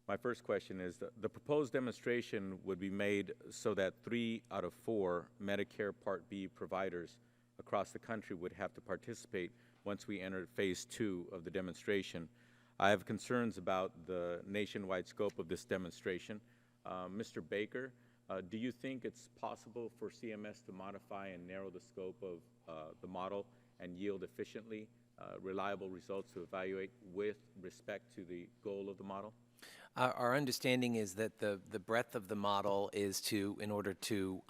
my first question is the proposed demonstration would be made so that 3 out of 4 Medicare Part B providers across the country would have to participate once we enter phase 2 of the demonstration. I have concerns about the nationwide scope of this demonstration. Mr. Baker, do you think it's possible for CMS to modify and narrow the scope of the model and yield efficiently reliable results to evaluate with respect to the goal of the model? Our understanding is that the breadth of the model is to, in order to,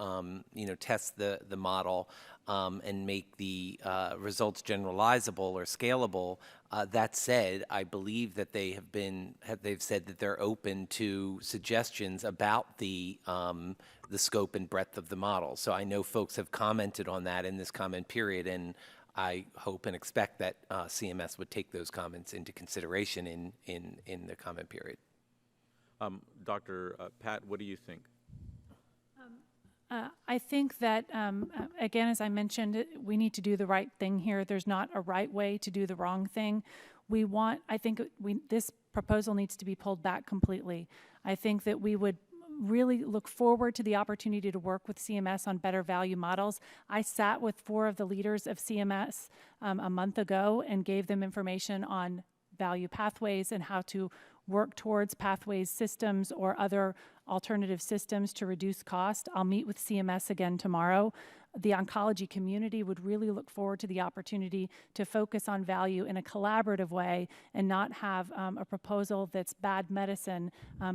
test the model and make the results generalizable or scalable. That said, I believe that they've said that they're open to suggestions about the scope and breadth of the model. So I know folks have commented on that in this comment period, and I hope and expect that CMS would take those comments into consideration in the comment period. Dr. Pat, what do you think? I think that, again, as I mentioned, we need to do the right thing here. There's not a right way to do the wrong thing. I think this proposal needs to be pulled back completely. I think that we would really look forward to the opportunity to work with CMS on better value models. I sat with 4 of the leaders of CMS a month ago and gave them information on value pathways and how to work towards pathways systems or other alternative systems to reduce cost. I'll meet with CMS again tomorrow. The oncology community would really look forward to the opportunity to focus on value in a collaborative way and not have a proposal that's bad medicine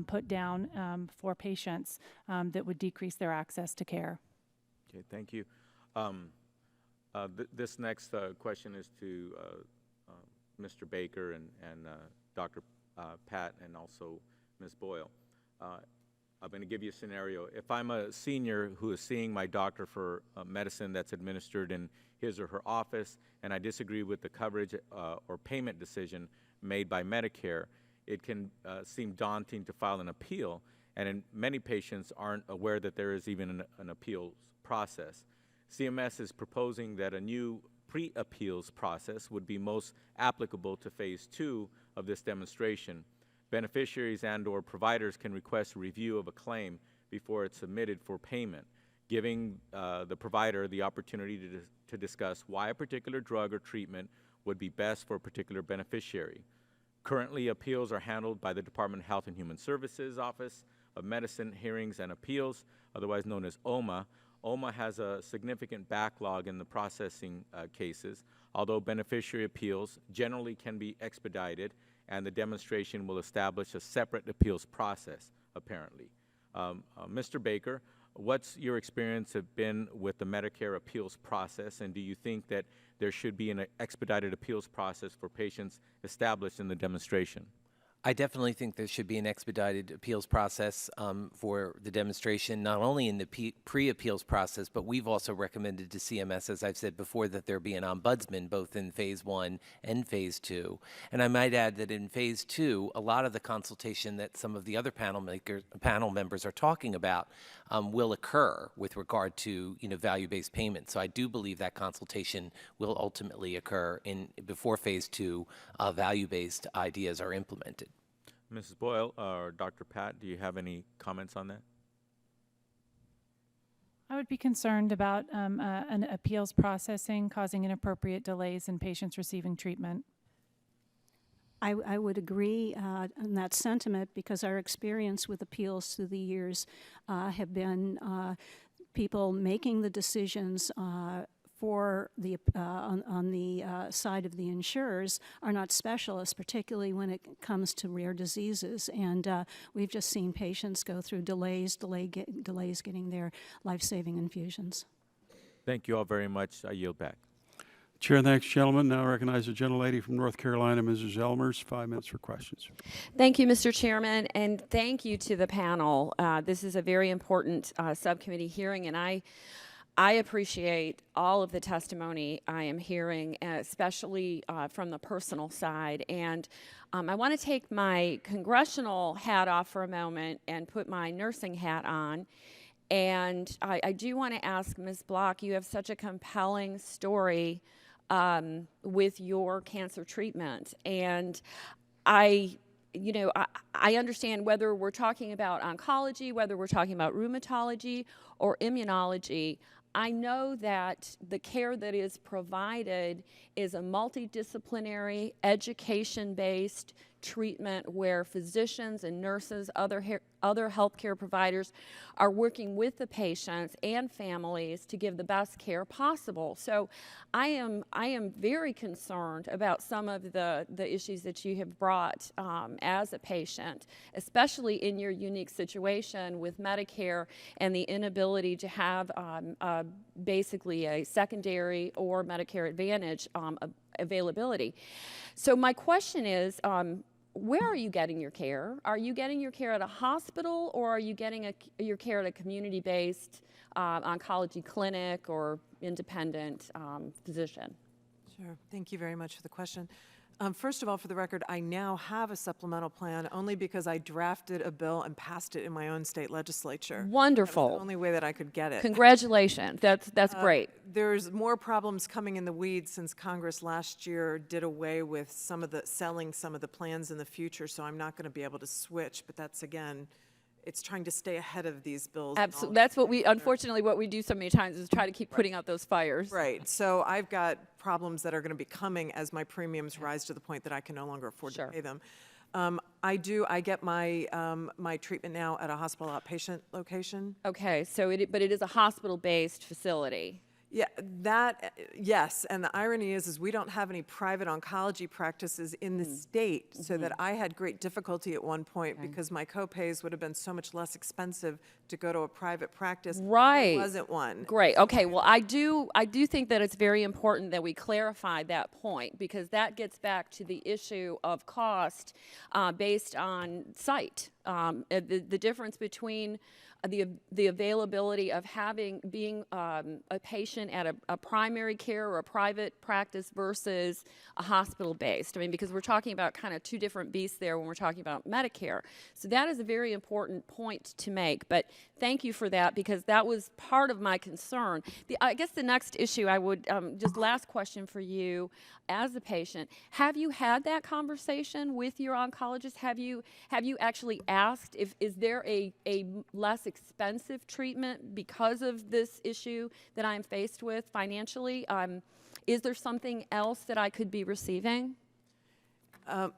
put down for patients that would decrease their access to care. Okay, thank you. This next question is to Mr. Baker and Dr. Pat and also Ms. Boyle. I'm going to give you a scenario. If I'm a senior who is seeing my doctor for medicine that's administered in his or her office, and I disagree with the coverage or payment decision made by Medicare, it can seem daunting to file an appeal, and many patients aren't aware that there is even an appeals process. CMS is proposing that a new pre-appeals process would be most applicable to phase 2 of this demonstration. Beneficiaries and/or providers can request a review of a claim before it's submitted for payment, giving the provider the opportunity to discuss why a particular drug or treatment would be best for a particular beneficiary. Currently, appeals are handled by the Department of Health and Human Services Office of Medicine, Hearings, and Appeals, otherwise known as OMA. OMA has a significant backlog in the processing cases, although beneficiary appeals generally can be expedited, and the demonstration will establish a separate appeals process, apparently. Mr. Baker, what's your experience have been with the Medicare appeals process, and do you think that there should be an expedited appeals process for patients established in the demonstration? I definitely think there should be an expedited appeals process for the demonstration, not only in the pre-appeals process, but we've also recommended to CMS, as I've said before, that there be an ombudsman both in phase 1 and phase 2. And I might add that in phase 2, a lot of the consultation that some of the other panel members are talking about will occur with regard to value-based payments. So I do believe that consultation will ultimately occur before phase 2 value-based ideas are implemented. Mrs. Boyle or Dr. Pat, do you have any comments on that? I would be concerned about an appeals processing causing inappropriate delays in patients receiving treatment. I would agree on that sentiment because our experience with appeals through the years have been people making the decisions for the on the side of the insurers are not specialists, particularly when it comes to rare diseases. And we've just seen patients go through delays getting their life-saving infusions. Thank you all very much. I yield back. Chair, thanks, gentlemen. Now I recognize the gentlelady from North Carolina, Mrs. Elmers. 5 minutes for questions. Thank you, Mr. Chairman, and thank you to the panel. This is a very important subcommittee hearing, and I appreciate all of the testimony I am hearing, especially from the personal side. And I want to take my congressional hat off for a moment and put my nursing hat on. And I do want to ask Ms. Block, you have such a compelling story with your cancer treatment. And I understand whether we're talking about oncology, whether we're talking about rheumatology or immunology, I know that the care that is provided is a multidisciplinary, education-based treatment where physicians and nurses, other healthcare providers are working with the patients and families to give the best care possible. So I am very concerned about some of the issues that you have brought as a patient, especially in your unique situation with Medicare and the inability to have basically a secondary or Medicare Advantage availability. So my question is, where are you getting your care? Are you getting your care at a hospital, or are you getting your care at a community-based oncology clinic or independent physician? Sure. Thank you very much for the question. First of all, for the record, I now have a supplemental plan only because I drafted a bill and passed it in my own state legislature. Wonderful. That was the only way that I could get it. Congratulations. That's great. There's more problems coming in the weeds since Congress last year did away with selling some of the plans in the future, so I'm not going to be able to switch, but that's, again, it's trying to stay ahead of these bills. Absolutely. That's what unfortunately, what we do so many times is try to keep putting out those fires. Right. So I've got problems that are going to be coming as my premiums rise to the point that I can no longer afford to pay them. I get my treatment now at a hospital outpatient location. Okay, so but it is a hospital-based facility. Yeah, yes, and the irony is we don't have any private oncology practices in the state, so that I had great difficulty at one point because my copays would have been so much less expensive to go to a private practice. Right. There wasn't one. Great. Okay. Well, I do think that it's very important that we clarify that point, because that gets back to the issue of cost based on site. The difference between the availability of being a patient at a primary care or a private practice versus a hospital-based. I mean, because we're talking about kind of two different beasts there when we're talking about Medicare. So that is a very important point to make. But thank you for that, because that was part of my concern. I guess the next issue I would, just last question for you as a patient, have you had that conversation with your oncologist? Have you actually asked is there a less expensive treatment because of this issue that I'm faced with financially? Is there something else that I could be receiving?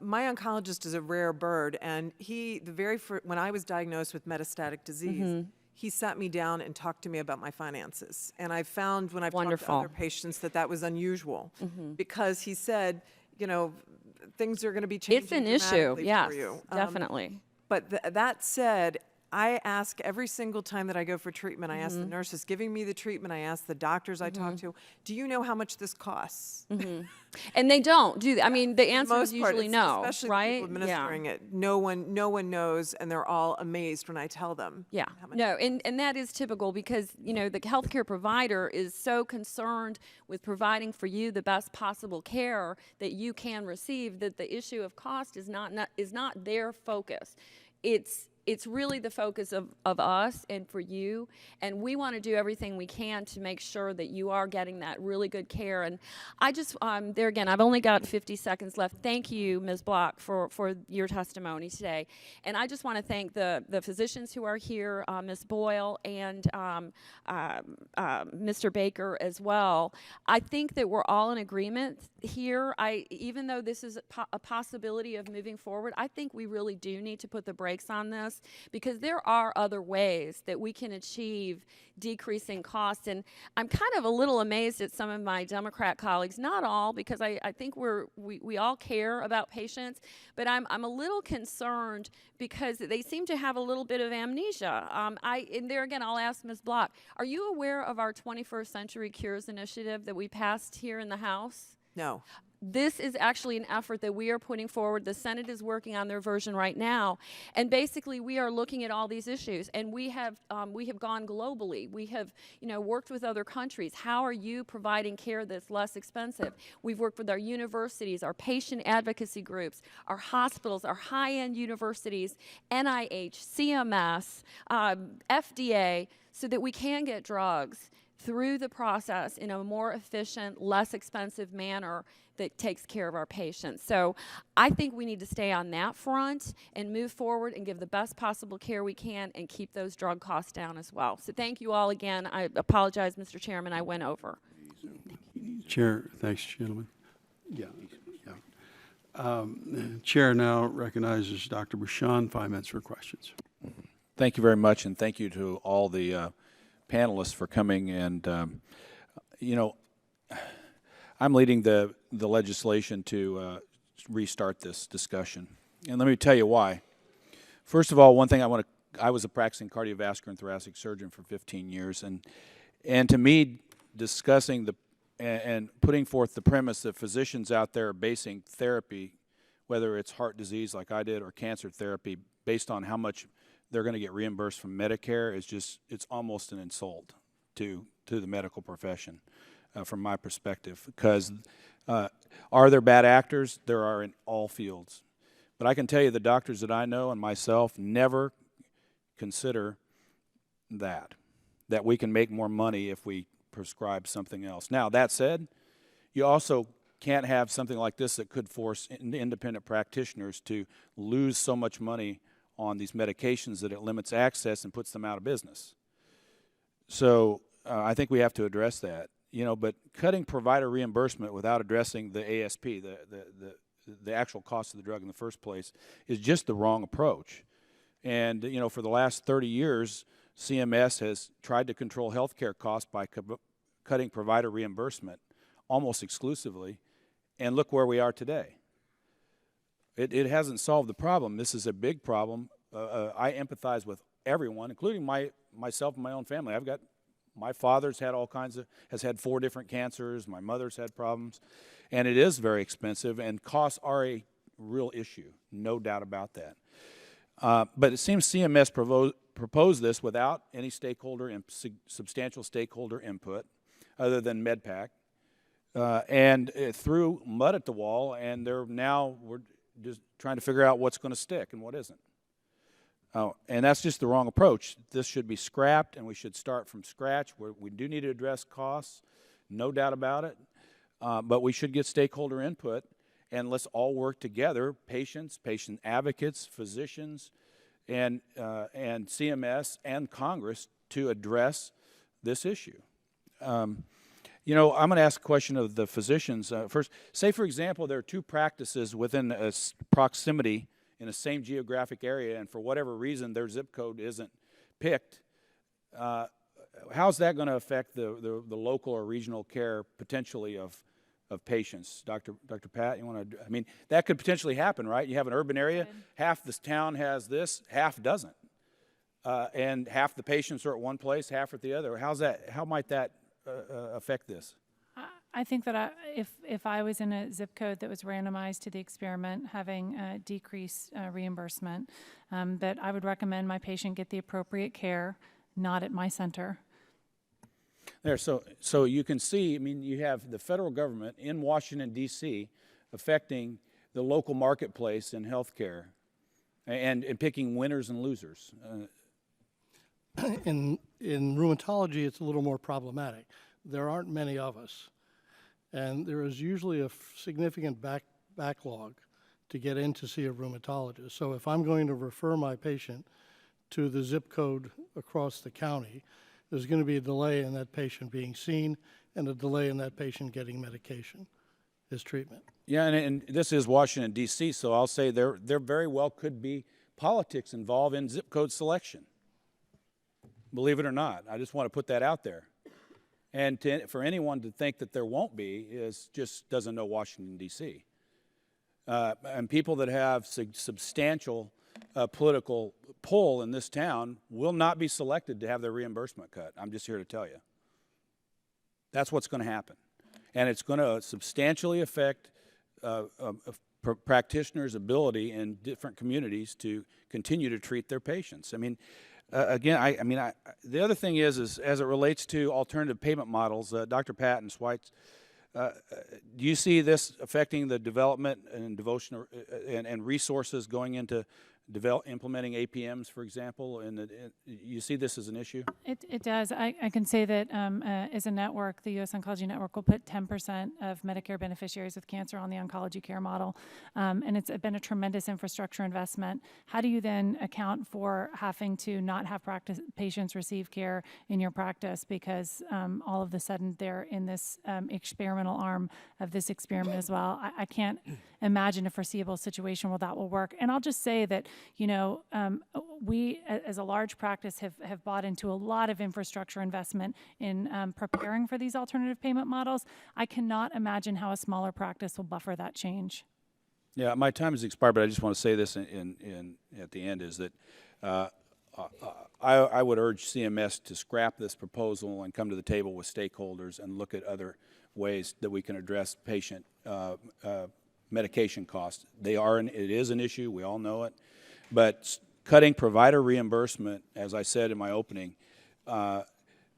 My oncologist is a rare bird, and when I was diagnosed with metastatic disease, he sat me down and talked to me about my finances. And I found when I've talked to other patients that was unusual, because he said, things are going to be changing. It's an issue, yes, for you. definitely. But that said, I ask every single time that I go for treatment, I ask the nurses giving me the treatment, I ask the doctors I talk to, do you know how much this costs? And they don't do that. I mean, the answer is Most part, usually no, especially right? the people administering it. No one knows, and they're all amazed when I tell them. Yeah, no, and that is typical, because, the healthcare provider is so concerned with providing for you the best possible care that you can receive, that the issue of cost is not their focus. It's really the focus of us and for you, and we want to do everything we can to make sure that you are getting that really good care. And I just, there again, I've only got 50 seconds left. Thank you, Ms. Block, for your testimony today. And I just want to thank the physicians who are here, Ms. Boyle and Mr. Baker as well. I think that we're all in agreement here. Even though this is a possibility of moving forward, I think we really do need to put the brakes on this, because there are other ways that we can achieve decreasing costs. And I'm kind of a little amazed at some of my Democrat colleagues, not all, because I think we all care about patients, but I'm a little concerned because they seem to have a little bit of amnesia. And there again, I'll ask Ms. Block, are you aware of our 21st Century Cures initiative that we passed here in the House? No. This is actually an effort that we are putting forward. The Senate is working on their version right now, and basically we are looking at all these issues. And we have gone globally. We have worked with other countries. How are you providing care that's less expensive? We've worked with our universities, our patient advocacy groups, our hospitals, our high-end universities, NIH, CMS, FDA, so that we can get drugs through the process in a more efficient, less expensive manner that takes care of our patients. So I think we need to stay on that front and move forward and give the best possible care we can and keep those drug costs down as well. So thank you all again. I apologize, Mr. Chairman, I went over. Chair, thanks, gentlemen. Chair now recognizes Dr. Bouchon, 5 minutes for questions. Thank you very much, and thank you to all the panelists for coming. And I'm leading the legislation to restart this discussion, and let me tell you why. First of all, one thing I was a practicing cardiovascular and thoracic surgeon for 15 years, and to me, discussing and putting forth the premise that physicians out there are basing therapy, whether it's heart disease like I did or cancer therapy, based on how much they're going to get reimbursed from Medicare, it's almost an insult to the medical profession. from my perspective, because are there bad actors? There are in all fields. But I can tell you the doctors that I know and myself never consider that we can make more money if we prescribe something else. Now, that said, you also can't have something like this that could force independent practitioners to lose so much money on these medications that it limits access and puts them out of business. So I think we have to address that. But cutting provider reimbursement without addressing the ASP, the actual cost of the drug in the first place, is just the wrong approach. And, for the last 30 years, CMS has tried to control healthcare costs by cutting provider reimbursement almost exclusively, and look where we are today. It hasn't solved the problem. This is a big problem. I empathize with everyone, including myself and my own family. My father's had has had 4 different cancers. My mother's had problems, and it is very expensive, and costs are a real issue, no doubt about that. But it seems CMS proposed this without any substantial stakeholder input other than MedPAC, and it threw mud at the wall, and we're just trying to figure out what's going to stick and what isn't. And that's just the wrong approach. This should be scrapped, and we should start from scratch. We do need to address costs, no doubt about it, but we should get stakeholder input, and let's all work together, patients, patient advocates, physicians, and CMS and Congress to address this issue. I'm going to ask a question of the physicians. First, say, for example, there are 2 practices within a proximity in the same geographic area, and for whatever reason their zip code isn't picked. How's that going to affect the local or regional care potentially of patients? Dr. Pat, you want to? I mean, that could potentially happen, right? You have an urban area, half this town has this, half doesn't, and half the patients are at one place, half at the other. How might that affect this? I think that if I was in a zip code that was randomized to the experiment, having decreased reimbursement, that I would recommend my patient get the appropriate care, not at my center. There, so you can see, you have the federal government in Washington, D.C. affecting the local marketplace in healthcare and picking winners and losers. In rheumatology, it's a little more problematic. There aren't many of us, and there is usually a significant backlog to get in to see a rheumatologist. So if I'm going to refer my patient to the zip code across the county, there's going to be a delay in that patient being seen and a delay in that patient getting medication, his treatment. Yeah, and this is Washington, D.C., so I'll say there very well could be politics involved in zip code selection. Believe it or not. I just want to put that out there. And for anyone to think that there won't be just doesn't know Washington, D.C. And people that have substantial political pull in this town will not be selected to have their reimbursement cut. I'm just here to tell you. That's what's going to happen. And it's going to substantially affect practitioners' ability in different communities to continue to treat their patients. Again, the other thing is as it relates to alternative payment models, Dr. Pat and Schweitz, do you see this affecting the development and devotion and resources going into implementing APMs, for example? And you see this as an issue? It does. I can say that as a network, the U.S. Oncology Network will put 10% of Medicare beneficiaries with cancer on the oncology care model, and it's been a tremendous infrastructure investment. How do you then account for having to not have patients receive care in your practice because all of a sudden they're in this experimental arm of this experiment as well? I can't imagine a foreseeable situation where that will work. And I'll just say that, we as a large practice have bought into a lot of infrastructure investment in preparing for these alternative payment models. I cannot imagine how a smaller practice will buffer that change. Yeah, my time has expired, but I just want to say this at the end is that I would urge CMS to scrap this proposal and come to the table with stakeholders and look at other ways that we can address patient medication costs. It is an issue, we all know it, but cutting provider reimbursement, as I said in my opening,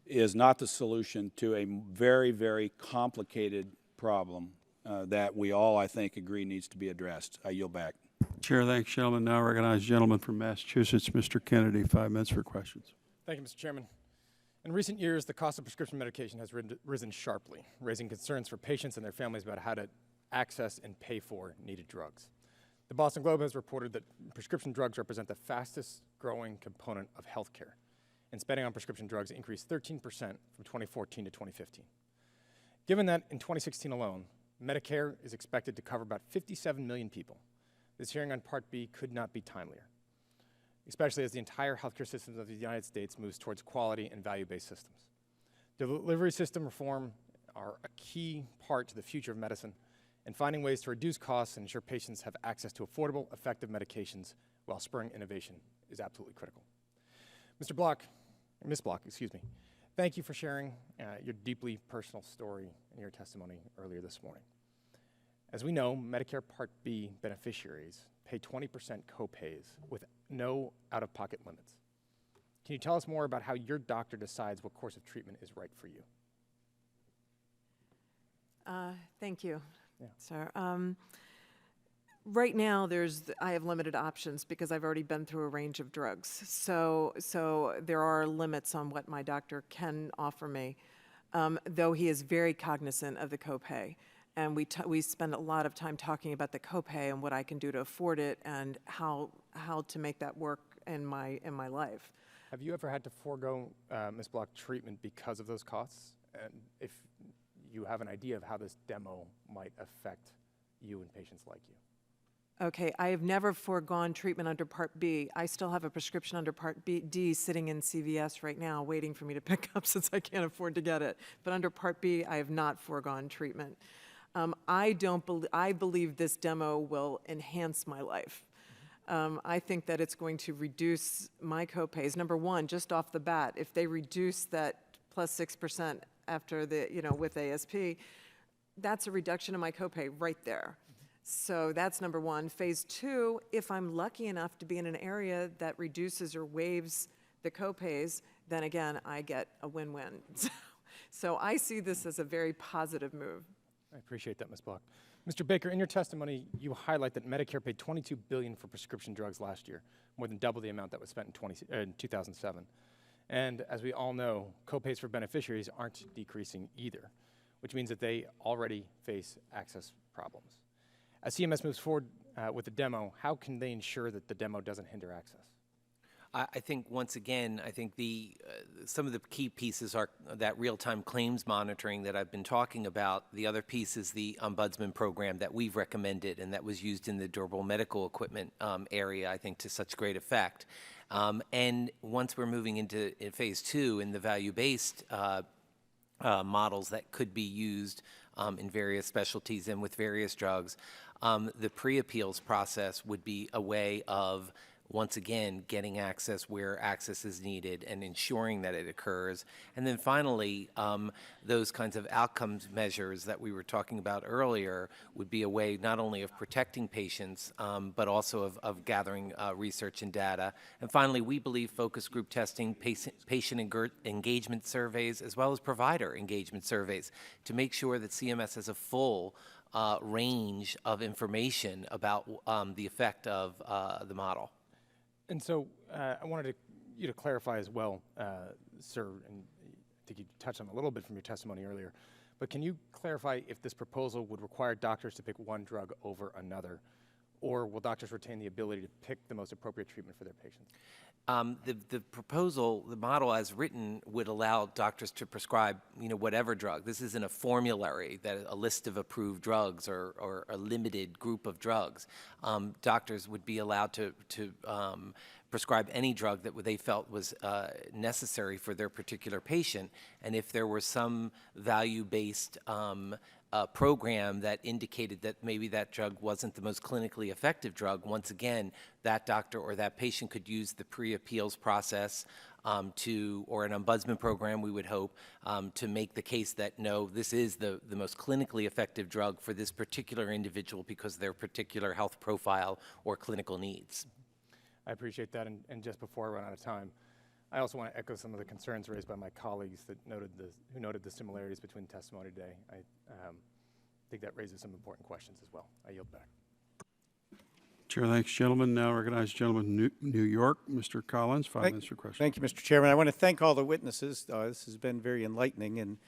is not the solution to a very, very complicated problem that we all, I think, agree needs to be addressed. I yield back. Chair, thanks, gentlemen. Now recognize the gentleman from Massachusetts, Mr. Kennedy. 5 minutes for questions. Thank you, Mr. Chairman. In recent years, the cost of prescription medication has risen sharply, raising concerns for patients and their families about how to access and pay for needed drugs. The Boston Globe has reported that prescription drugs represent the fastest growing component of healthcare, and spending on prescription drugs increased 13% from 2014 to 2015. Given that in 2016 alone, Medicare is expected to cover about 57 million people, this hearing on Part B could not be timelier, especially as the entire healthcare system of the United States moves towards quality and value-based systems. Delivery system reform are a key part to the future of medicine, and finding ways to reduce costs and ensure patients have access to affordable, effective medications while spurring innovation is absolutely critical. Mr. Block, or Ms. Block, excuse me, thank you for sharing your deeply personal story in your testimony earlier this morning. As we know, Medicare Part B beneficiaries pay 20% copays with no out-of-pocket limits. Can you tell us more about how your doctor decides what course of treatment is right for you? Thank you, sir. Right now, I have limited options because I've already been through a range of drugs. So there are limits on what my doctor can offer me, though he is very cognizant of the copay. And we spend a lot of time talking about the copay and what I can do to afford it and how to make that work in my life. Have you ever had to forego, Ms. Block, treatment because of those costs? And if you have an idea of how this demo might affect you and patients like you? Okay, I have never foregone treatment under Part B. I still have a prescription under Part D sitting in CVS right now waiting for me to pick up since I can't afford to get it. But under Part B, I have not foregone treatment. I believe this demo will enhance my life. I think that it's going to reduce my copays. Number one, just off the bat, if they reduce that plus 6% after with ASP, that's a reduction in my copay right there. So that's number one. Phase two, if I'm lucky enough to be in an area that reduces or waives the copays, then again, I get a win-win. So I see this as a very positive move. I appreciate that, Ms. Block. Mr. Baker, in your testimony, you highlight that Medicare paid $22 billion for prescription drugs last year, more than double the amount that was spent in 2007. And as we all know, copays for beneficiaries aren't decreasing either, which means that they already face access problems. As CMS moves forward with the demo, how can they ensure that the demo doesn't hinder access? I think, once again, I think some of the key pieces are that real-time claims monitoring that I've been talking about. The other piece is the ombudsman program that we've recommended and that was used in the durable medical equipment area, I think, to such great effect. And once we're moving into phase two in the value-based models that could be used in various specialties and with various drugs, the pre-appeals process would be a way of, once again, getting access where access is needed and ensuring that it occurs. And then finally, those kinds of outcomes measures that we were talking about earlier would be a way not only of protecting patients, but also of gathering research and data. And finally, we believe focus group testing, patient engagement surveys, as well as provider engagement surveys to make sure that CMS has a full range of information about the effect of the model. And so I wanted you to clarify as well, sir, and I think you touched on a little bit from your testimony earlier, but can you clarify if this proposal would require doctors to pick one drug over another, or will doctors retain the ability to pick the most appropriate treatment for their patients? The proposal, the model as written, would allow doctors to prescribe, whatever drug. This isn't a formulary, a list of approved drugs or a limited group of drugs. Doctors would be allowed to prescribe any drug that they felt was necessary for their particular patient. And if there were some value-based program that indicated that maybe that drug wasn't the most clinically effective drug, once again, that doctor or that patient could use the pre-appeals process or an ombudsman program, we would hope, to make the case that, no, this is the most clinically effective drug for this particular individual because of their particular health profile or clinical needs. I appreciate that. And just before I run out of time, I also want to echo some of the concerns raised by my colleagues who noted the similarities between testimony today. I think that raises some important questions as well. I yield back. Chair, thanks, gentlemen. Now recognize gentleman New York, Mr. Collins, 5 minutes for questions. Thank you, Mr. Chairman. I want to thank all the witnesses. This has been very enlightening. And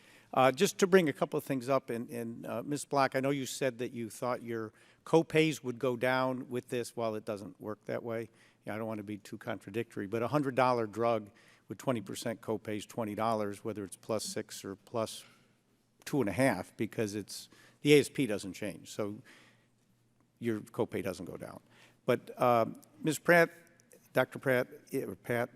just to bring a couple of things up, and Ms. Block, I know you said that you thought your co-pays would go down with this. Well, it doesn't work that way. I don't want to be too contradictory, but a $100 drug with 20% copay is $20, whether it's plus 6 or plus 2.5, because the ASP doesn't change, so your copay doesn't go down. But Ms. Pratt, Dr. Pratt, or Pat,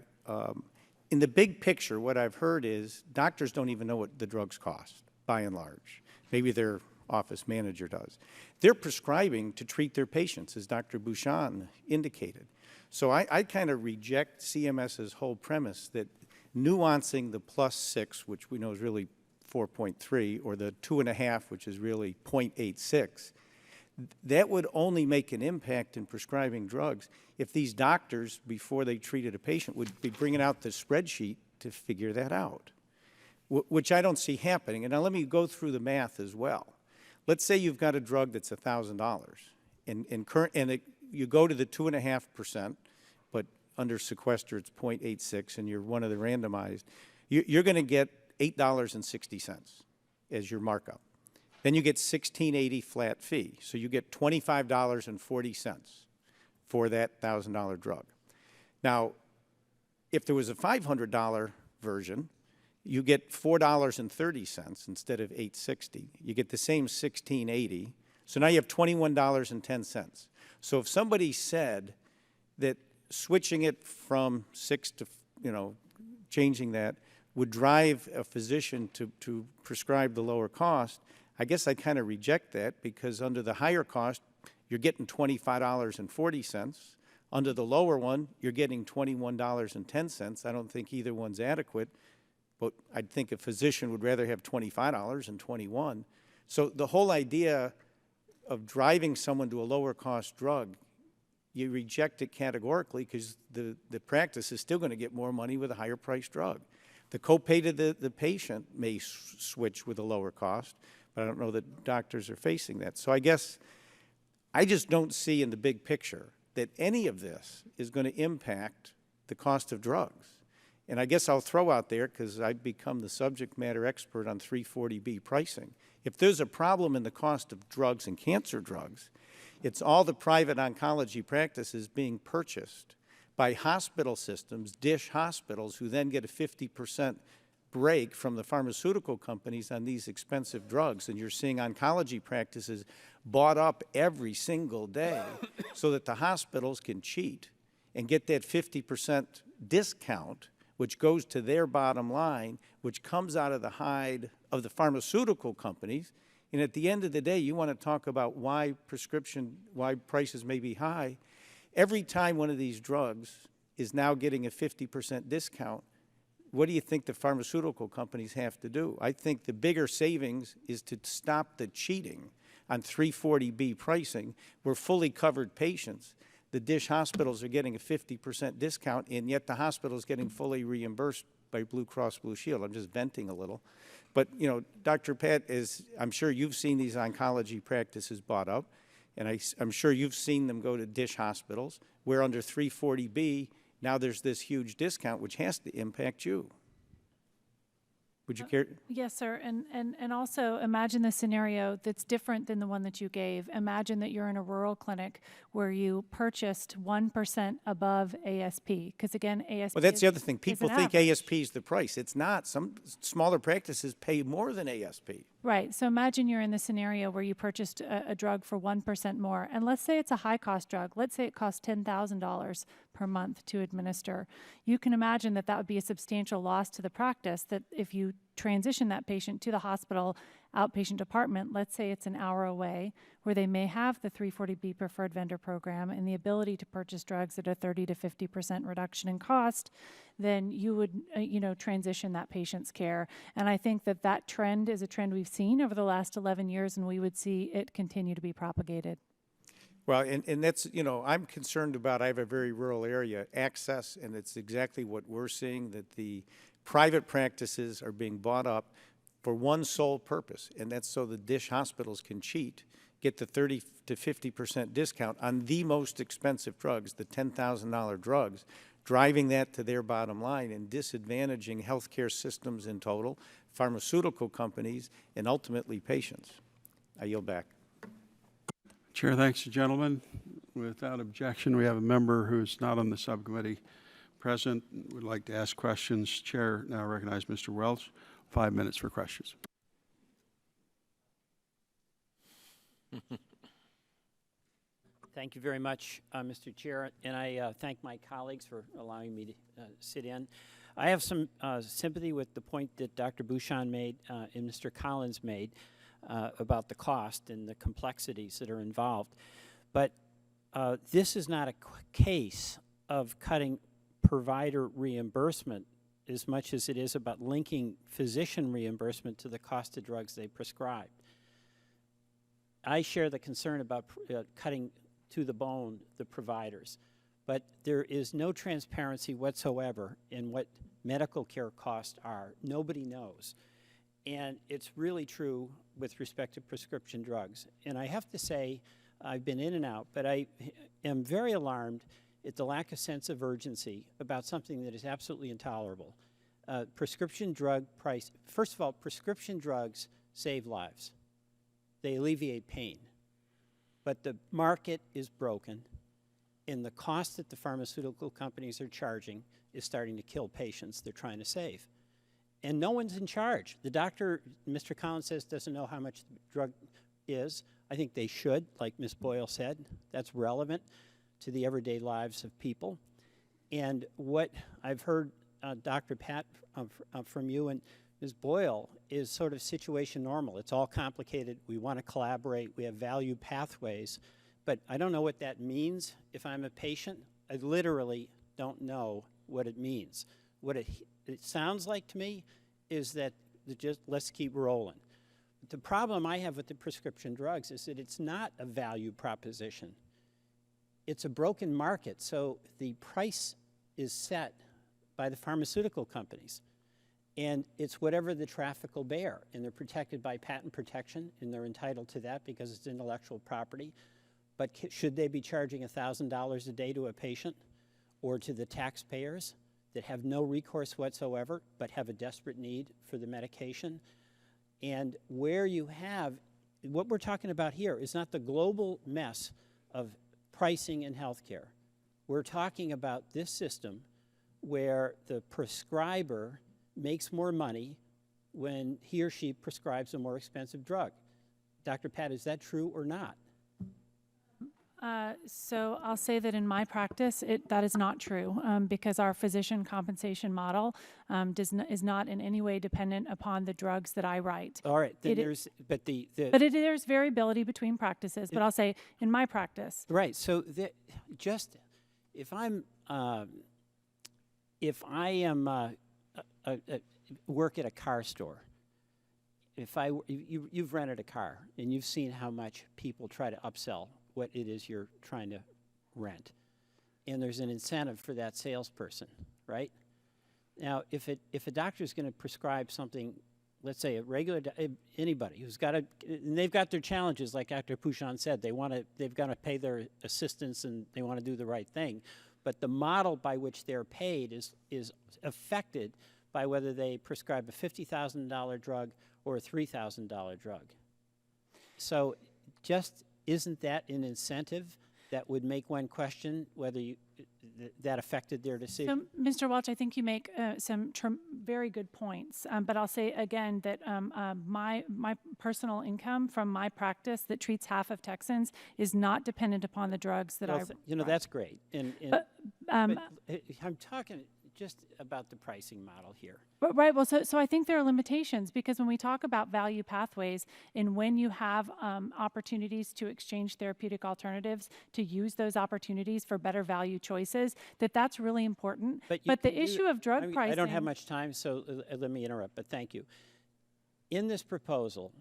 in the big picture, what I've heard is doctors don't even know what the drugs cost, by and large. Maybe their office manager does. They're prescribing to treat their patients, as Dr. Bouchon indicated. So I kind of reject CMS's whole premise that nuancing the plus 6, which we know is really 4.3, or the 2.5, which is really 0.86, that would only make an impact in prescribing drugs if these doctors, before they treated a patient, would be bringing out the spreadsheet to figure that out, which I don't see happening. And now let me go through the math as well. Let's say you've got a drug that's $1,000, and you go to the 2.5%, but under sequester it's 0.86, and you're one of the randomized. You're going to get $8.60 as your markup. Then you get $16.80 flat fee, so you get $25.40 for that $1,000 drug. Now, if there was a $500 version, you get $4.30 instead of $8.60. You get the same $16.80. So now you have $21.10. So if somebody said that switching it from 6 to, changing that would drive a physician to prescribe the lower cost, I guess I kind of reject that, because under the higher cost, you're getting $25.40. Under the lower one, you're getting $21.10. I don't think either one's adequate, but I'd think a physician would rather have $25 than $21. So the whole idea of driving someone to a lower cost drug, you reject it categorically, because the practice is still going to get more money with a higher priced drug. The copay to the patient may switch with a lower cost, but I don't know that doctors are facing that. So I guess I just don't see in the big picture that any of this is going to impact the cost of drugs. And I guess I'll throw out there, because I've become the subject matter expert on 340B pricing. If there's a problem in the cost of drugs and cancer drugs, it's all the private oncology practices being purchased by hospital systems, dish hospitals, who then get a 50% break from the pharmaceutical companies on these expensive drugs. And you're seeing oncology practices bought up every single day so that the hospitals can cheat and get that 50% discount, which goes to their bottom line, which comes out of the hide of the pharmaceutical companies. And at the end of the day, you want to talk about why prices may be high. Every time one of these drugs is now getting a 50% discount, what do you think the pharmaceutical companies have to do? I think the bigger savings is to stop the cheating on 340B pricing. We're fully covered patients. The dish hospitals are getting a 50% discount, and yet the hospital is getting fully reimbursed by Blue Cross Blue Shield. I'm just venting a little. But, Dr. Pat, I'm sure you've seen these oncology practices bought up, and I'm sure you've seen them go to dish hospitals, where under 340B, now there's this huge discount, which has to impact you. Would you care? Yes, sir. And also imagine the scenario that's different than the one that you gave. Imagine that you're in a rural clinic where you purchased 1% above ASP. Because again, ASP. Well, that's the other thing. People think average. ASP is the price. It's not. Some smaller practices pay more than ASP. Right. So imagine you're in the scenario where you purchased a drug for 1% more. And let's say it's a high-cost drug. Let's say it costs $10,000 per month to administer. You can imagine that would be a substantial loss to the practice, that if you transition that patient to the hospital outpatient department, let's say it's an hour away, where they may have the 340B preferred vendor program and the ability to purchase drugs at a 30 to 50% reduction in cost, then you would, transition that patient's care. And I think that trend is a trend we've seen over the last 11 years, and we would see it continue to be propagated. Well, and that's, you know, I'm concerned about, I have a very rural area, access, and it's exactly what we're seeing, that the private practices are being bought up for one sole purpose, and that's so the dish hospitals can cheat, get the 30 to 50% discount on the most expensive drugs, the $10,000 drugs, driving that to their bottom line and disadvantaging healthcare systems in total, pharmaceutical companies, and ultimately patients. I yield back. Chair, thanks, gentlemen. Without objection, we have a member who's not on the subcommittee present, would like to ask questions. Chair now recognize Mr. Welch. 5 minutes for questions. Thank you very much, Mr. Chair, and I thank my colleagues for allowing me to sit in. I have some sympathy with the point that Dr. Bouchon made and Mr. Collins made about the cost and the complexities that are involved. But this is not a case of cutting provider reimbursement as much as it is about linking physician reimbursement to the cost of drugs they prescribe. I share the concern about cutting to the bone the providers, but there is no transparency whatsoever in what medical care costs are. Nobody knows. And it's really true with respect to prescription drugs. And I have to say, I've been in and out, but I am very alarmed at the lack of sense of urgency about something that is absolutely intolerable. Prescription drug price, first of all, prescription drugs save lives. They alleviate pain. But the market is broken, and the cost that the pharmaceutical companies are charging is starting to kill patients they're trying to save. And no one's in charge. The doctor, Mr. Collins says, doesn't know how much the drug is. I think they should, like Ms. Boyle said. That's relevant to the everyday lives of people. And what I've heard, Dr. Pat, from you and Ms. Boyle is sort of situation normal. It's all complicated. We want to collaborate. We have value pathways. But I don't know what that means if I'm a patient. I literally don't know what it means. What it sounds like to me is that just let's keep rolling. The problem I have with the prescription drugs is that it's not a value proposition. It's a broken market, so the price is set by the pharmaceutical companies. And it's whatever the traffic will bear. And they're protected by patent protection, and they're entitled to that because it's intellectual property. But should they be charging $1,000 a day to a patient or to the taxpayers that have no recourse whatsoever but have a desperate need for the medication? And where you have, what we're talking about here is not the global mess of pricing in healthcare. We're talking about this system where the prescriber makes more money when he or she prescribes a more expensive drug. Dr. Pat, is that true or not? So I'll say that in my practice, that is not true because our physician compensation model is not in any way dependent upon the drugs that I write. All right, then there's variability between practices. But I'll say in my practice, right. So just if I am work at a car store, you've rented a car and you've seen how much people try to upsell what it is you're trying to rent. And there's an incentive for that salesperson, right? Now, if a doctor is going to prescribe something, let's say a regular, anybody who's got and they've got their challenges, like Dr. Pouchon said, they've got to pay their assistants and they want to do the right thing. But the model by which they're paid is affected by whether they prescribe a $50,000 drug or a $3,000 drug. So just isn't that an incentive that would make one question whether that affected their decision? So, Mr. Welch, I think you make some very good points. But I'll say again that my personal income from my practice that treats half of Texans is not dependent upon the drugs that I. That's great. But I'm talking just about the pricing model here. Right. Well, so I think there are limitations because when we talk about value pathways and when you have opportunities to exchange therapeutic alternatives, to use those opportunities for better value choices, that's really important. But the issue of drug pricing. I don't have much time, so let me interrupt, but thank you. In this proposal,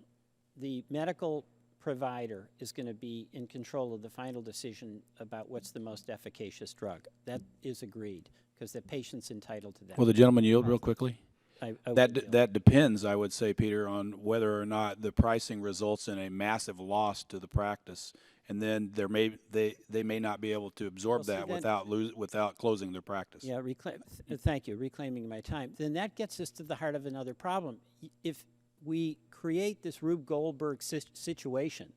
the medical provider is going to be in control of the final decision about what's the most efficacious drug. That is agreed, because the patient's entitled to that. Will the gentleman yield real quickly? I That depends, I would say, Peter, on whether or not the pricing results in a massive loss to the practice, and then they may not be able to absorb that without closing their practice. Yeah, thank you, reclaiming my time. Then that gets us to the heart of another problem. If we create this Rube Goldberg situation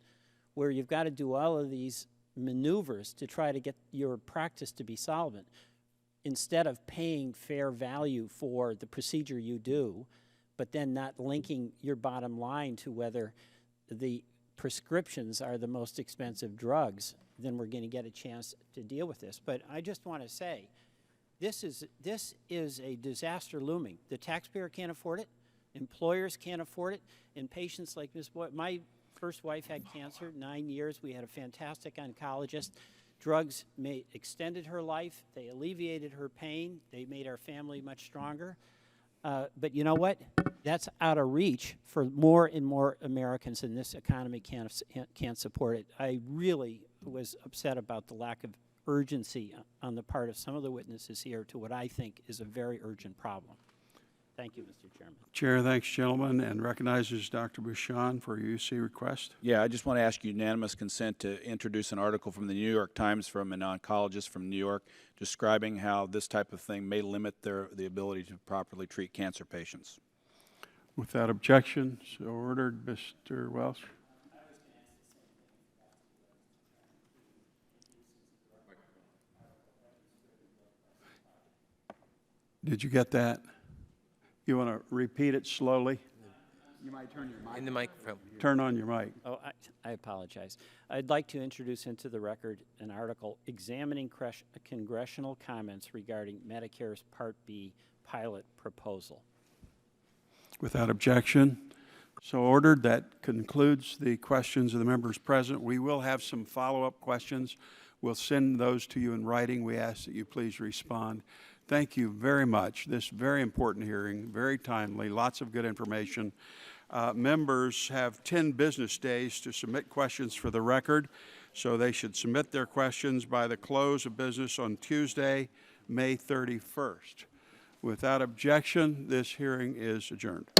where you've got to do all of these maneuvers to try to get your practice to be solvent, instead of paying fair value for the procedure you do, but then not linking your bottom line to whether the prescriptions are the most expensive drugs, then we're going to get a chance to deal with this. But I just want to say, this is a disaster looming. The taxpayer can't afford it, employers can't afford it, and patients like Ms. Boyle. My first wife had cancer, 9 years. We had a fantastic oncologist. Drugs extended her life. They alleviated her pain. They made our family much stronger. But you know what? That's out of reach for more and more Americans, and this economy can't support it. I really was upset about the lack of urgency on the part of some of the witnesses here to what I think is a very urgent problem. Thank you, Mr. Chairman. Chair thanks, gentlemen, and recognizes Dr. Bouchon for a UC request. Yeah, I just want to ask unanimous consent to introduce an article from the New York Times from an oncologist from New York describing how this type of thing may limit the ability to properly treat cancer patients. Without objection, so ordered. Mr. Welch. Did you get that? You want to repeat it slowly? You might turn your mic. In the microphone. Turn on your mic. Oh, I apologize. I'd like to introduce into the record an article examining congressional comments regarding Medicare's Part B pilot proposal. Without objection, so ordered. That concludes the questions of the members present. We will have some follow-up questions. We'll send those to you in writing. We ask that you please respond. Thank you very much. This very important hearing, very timely, lots of good information. Members have 10 business days to submit questions for the record, so they should submit their questions by the close of business on Tuesday, May 31st. Without objection, this hearing is adjourned.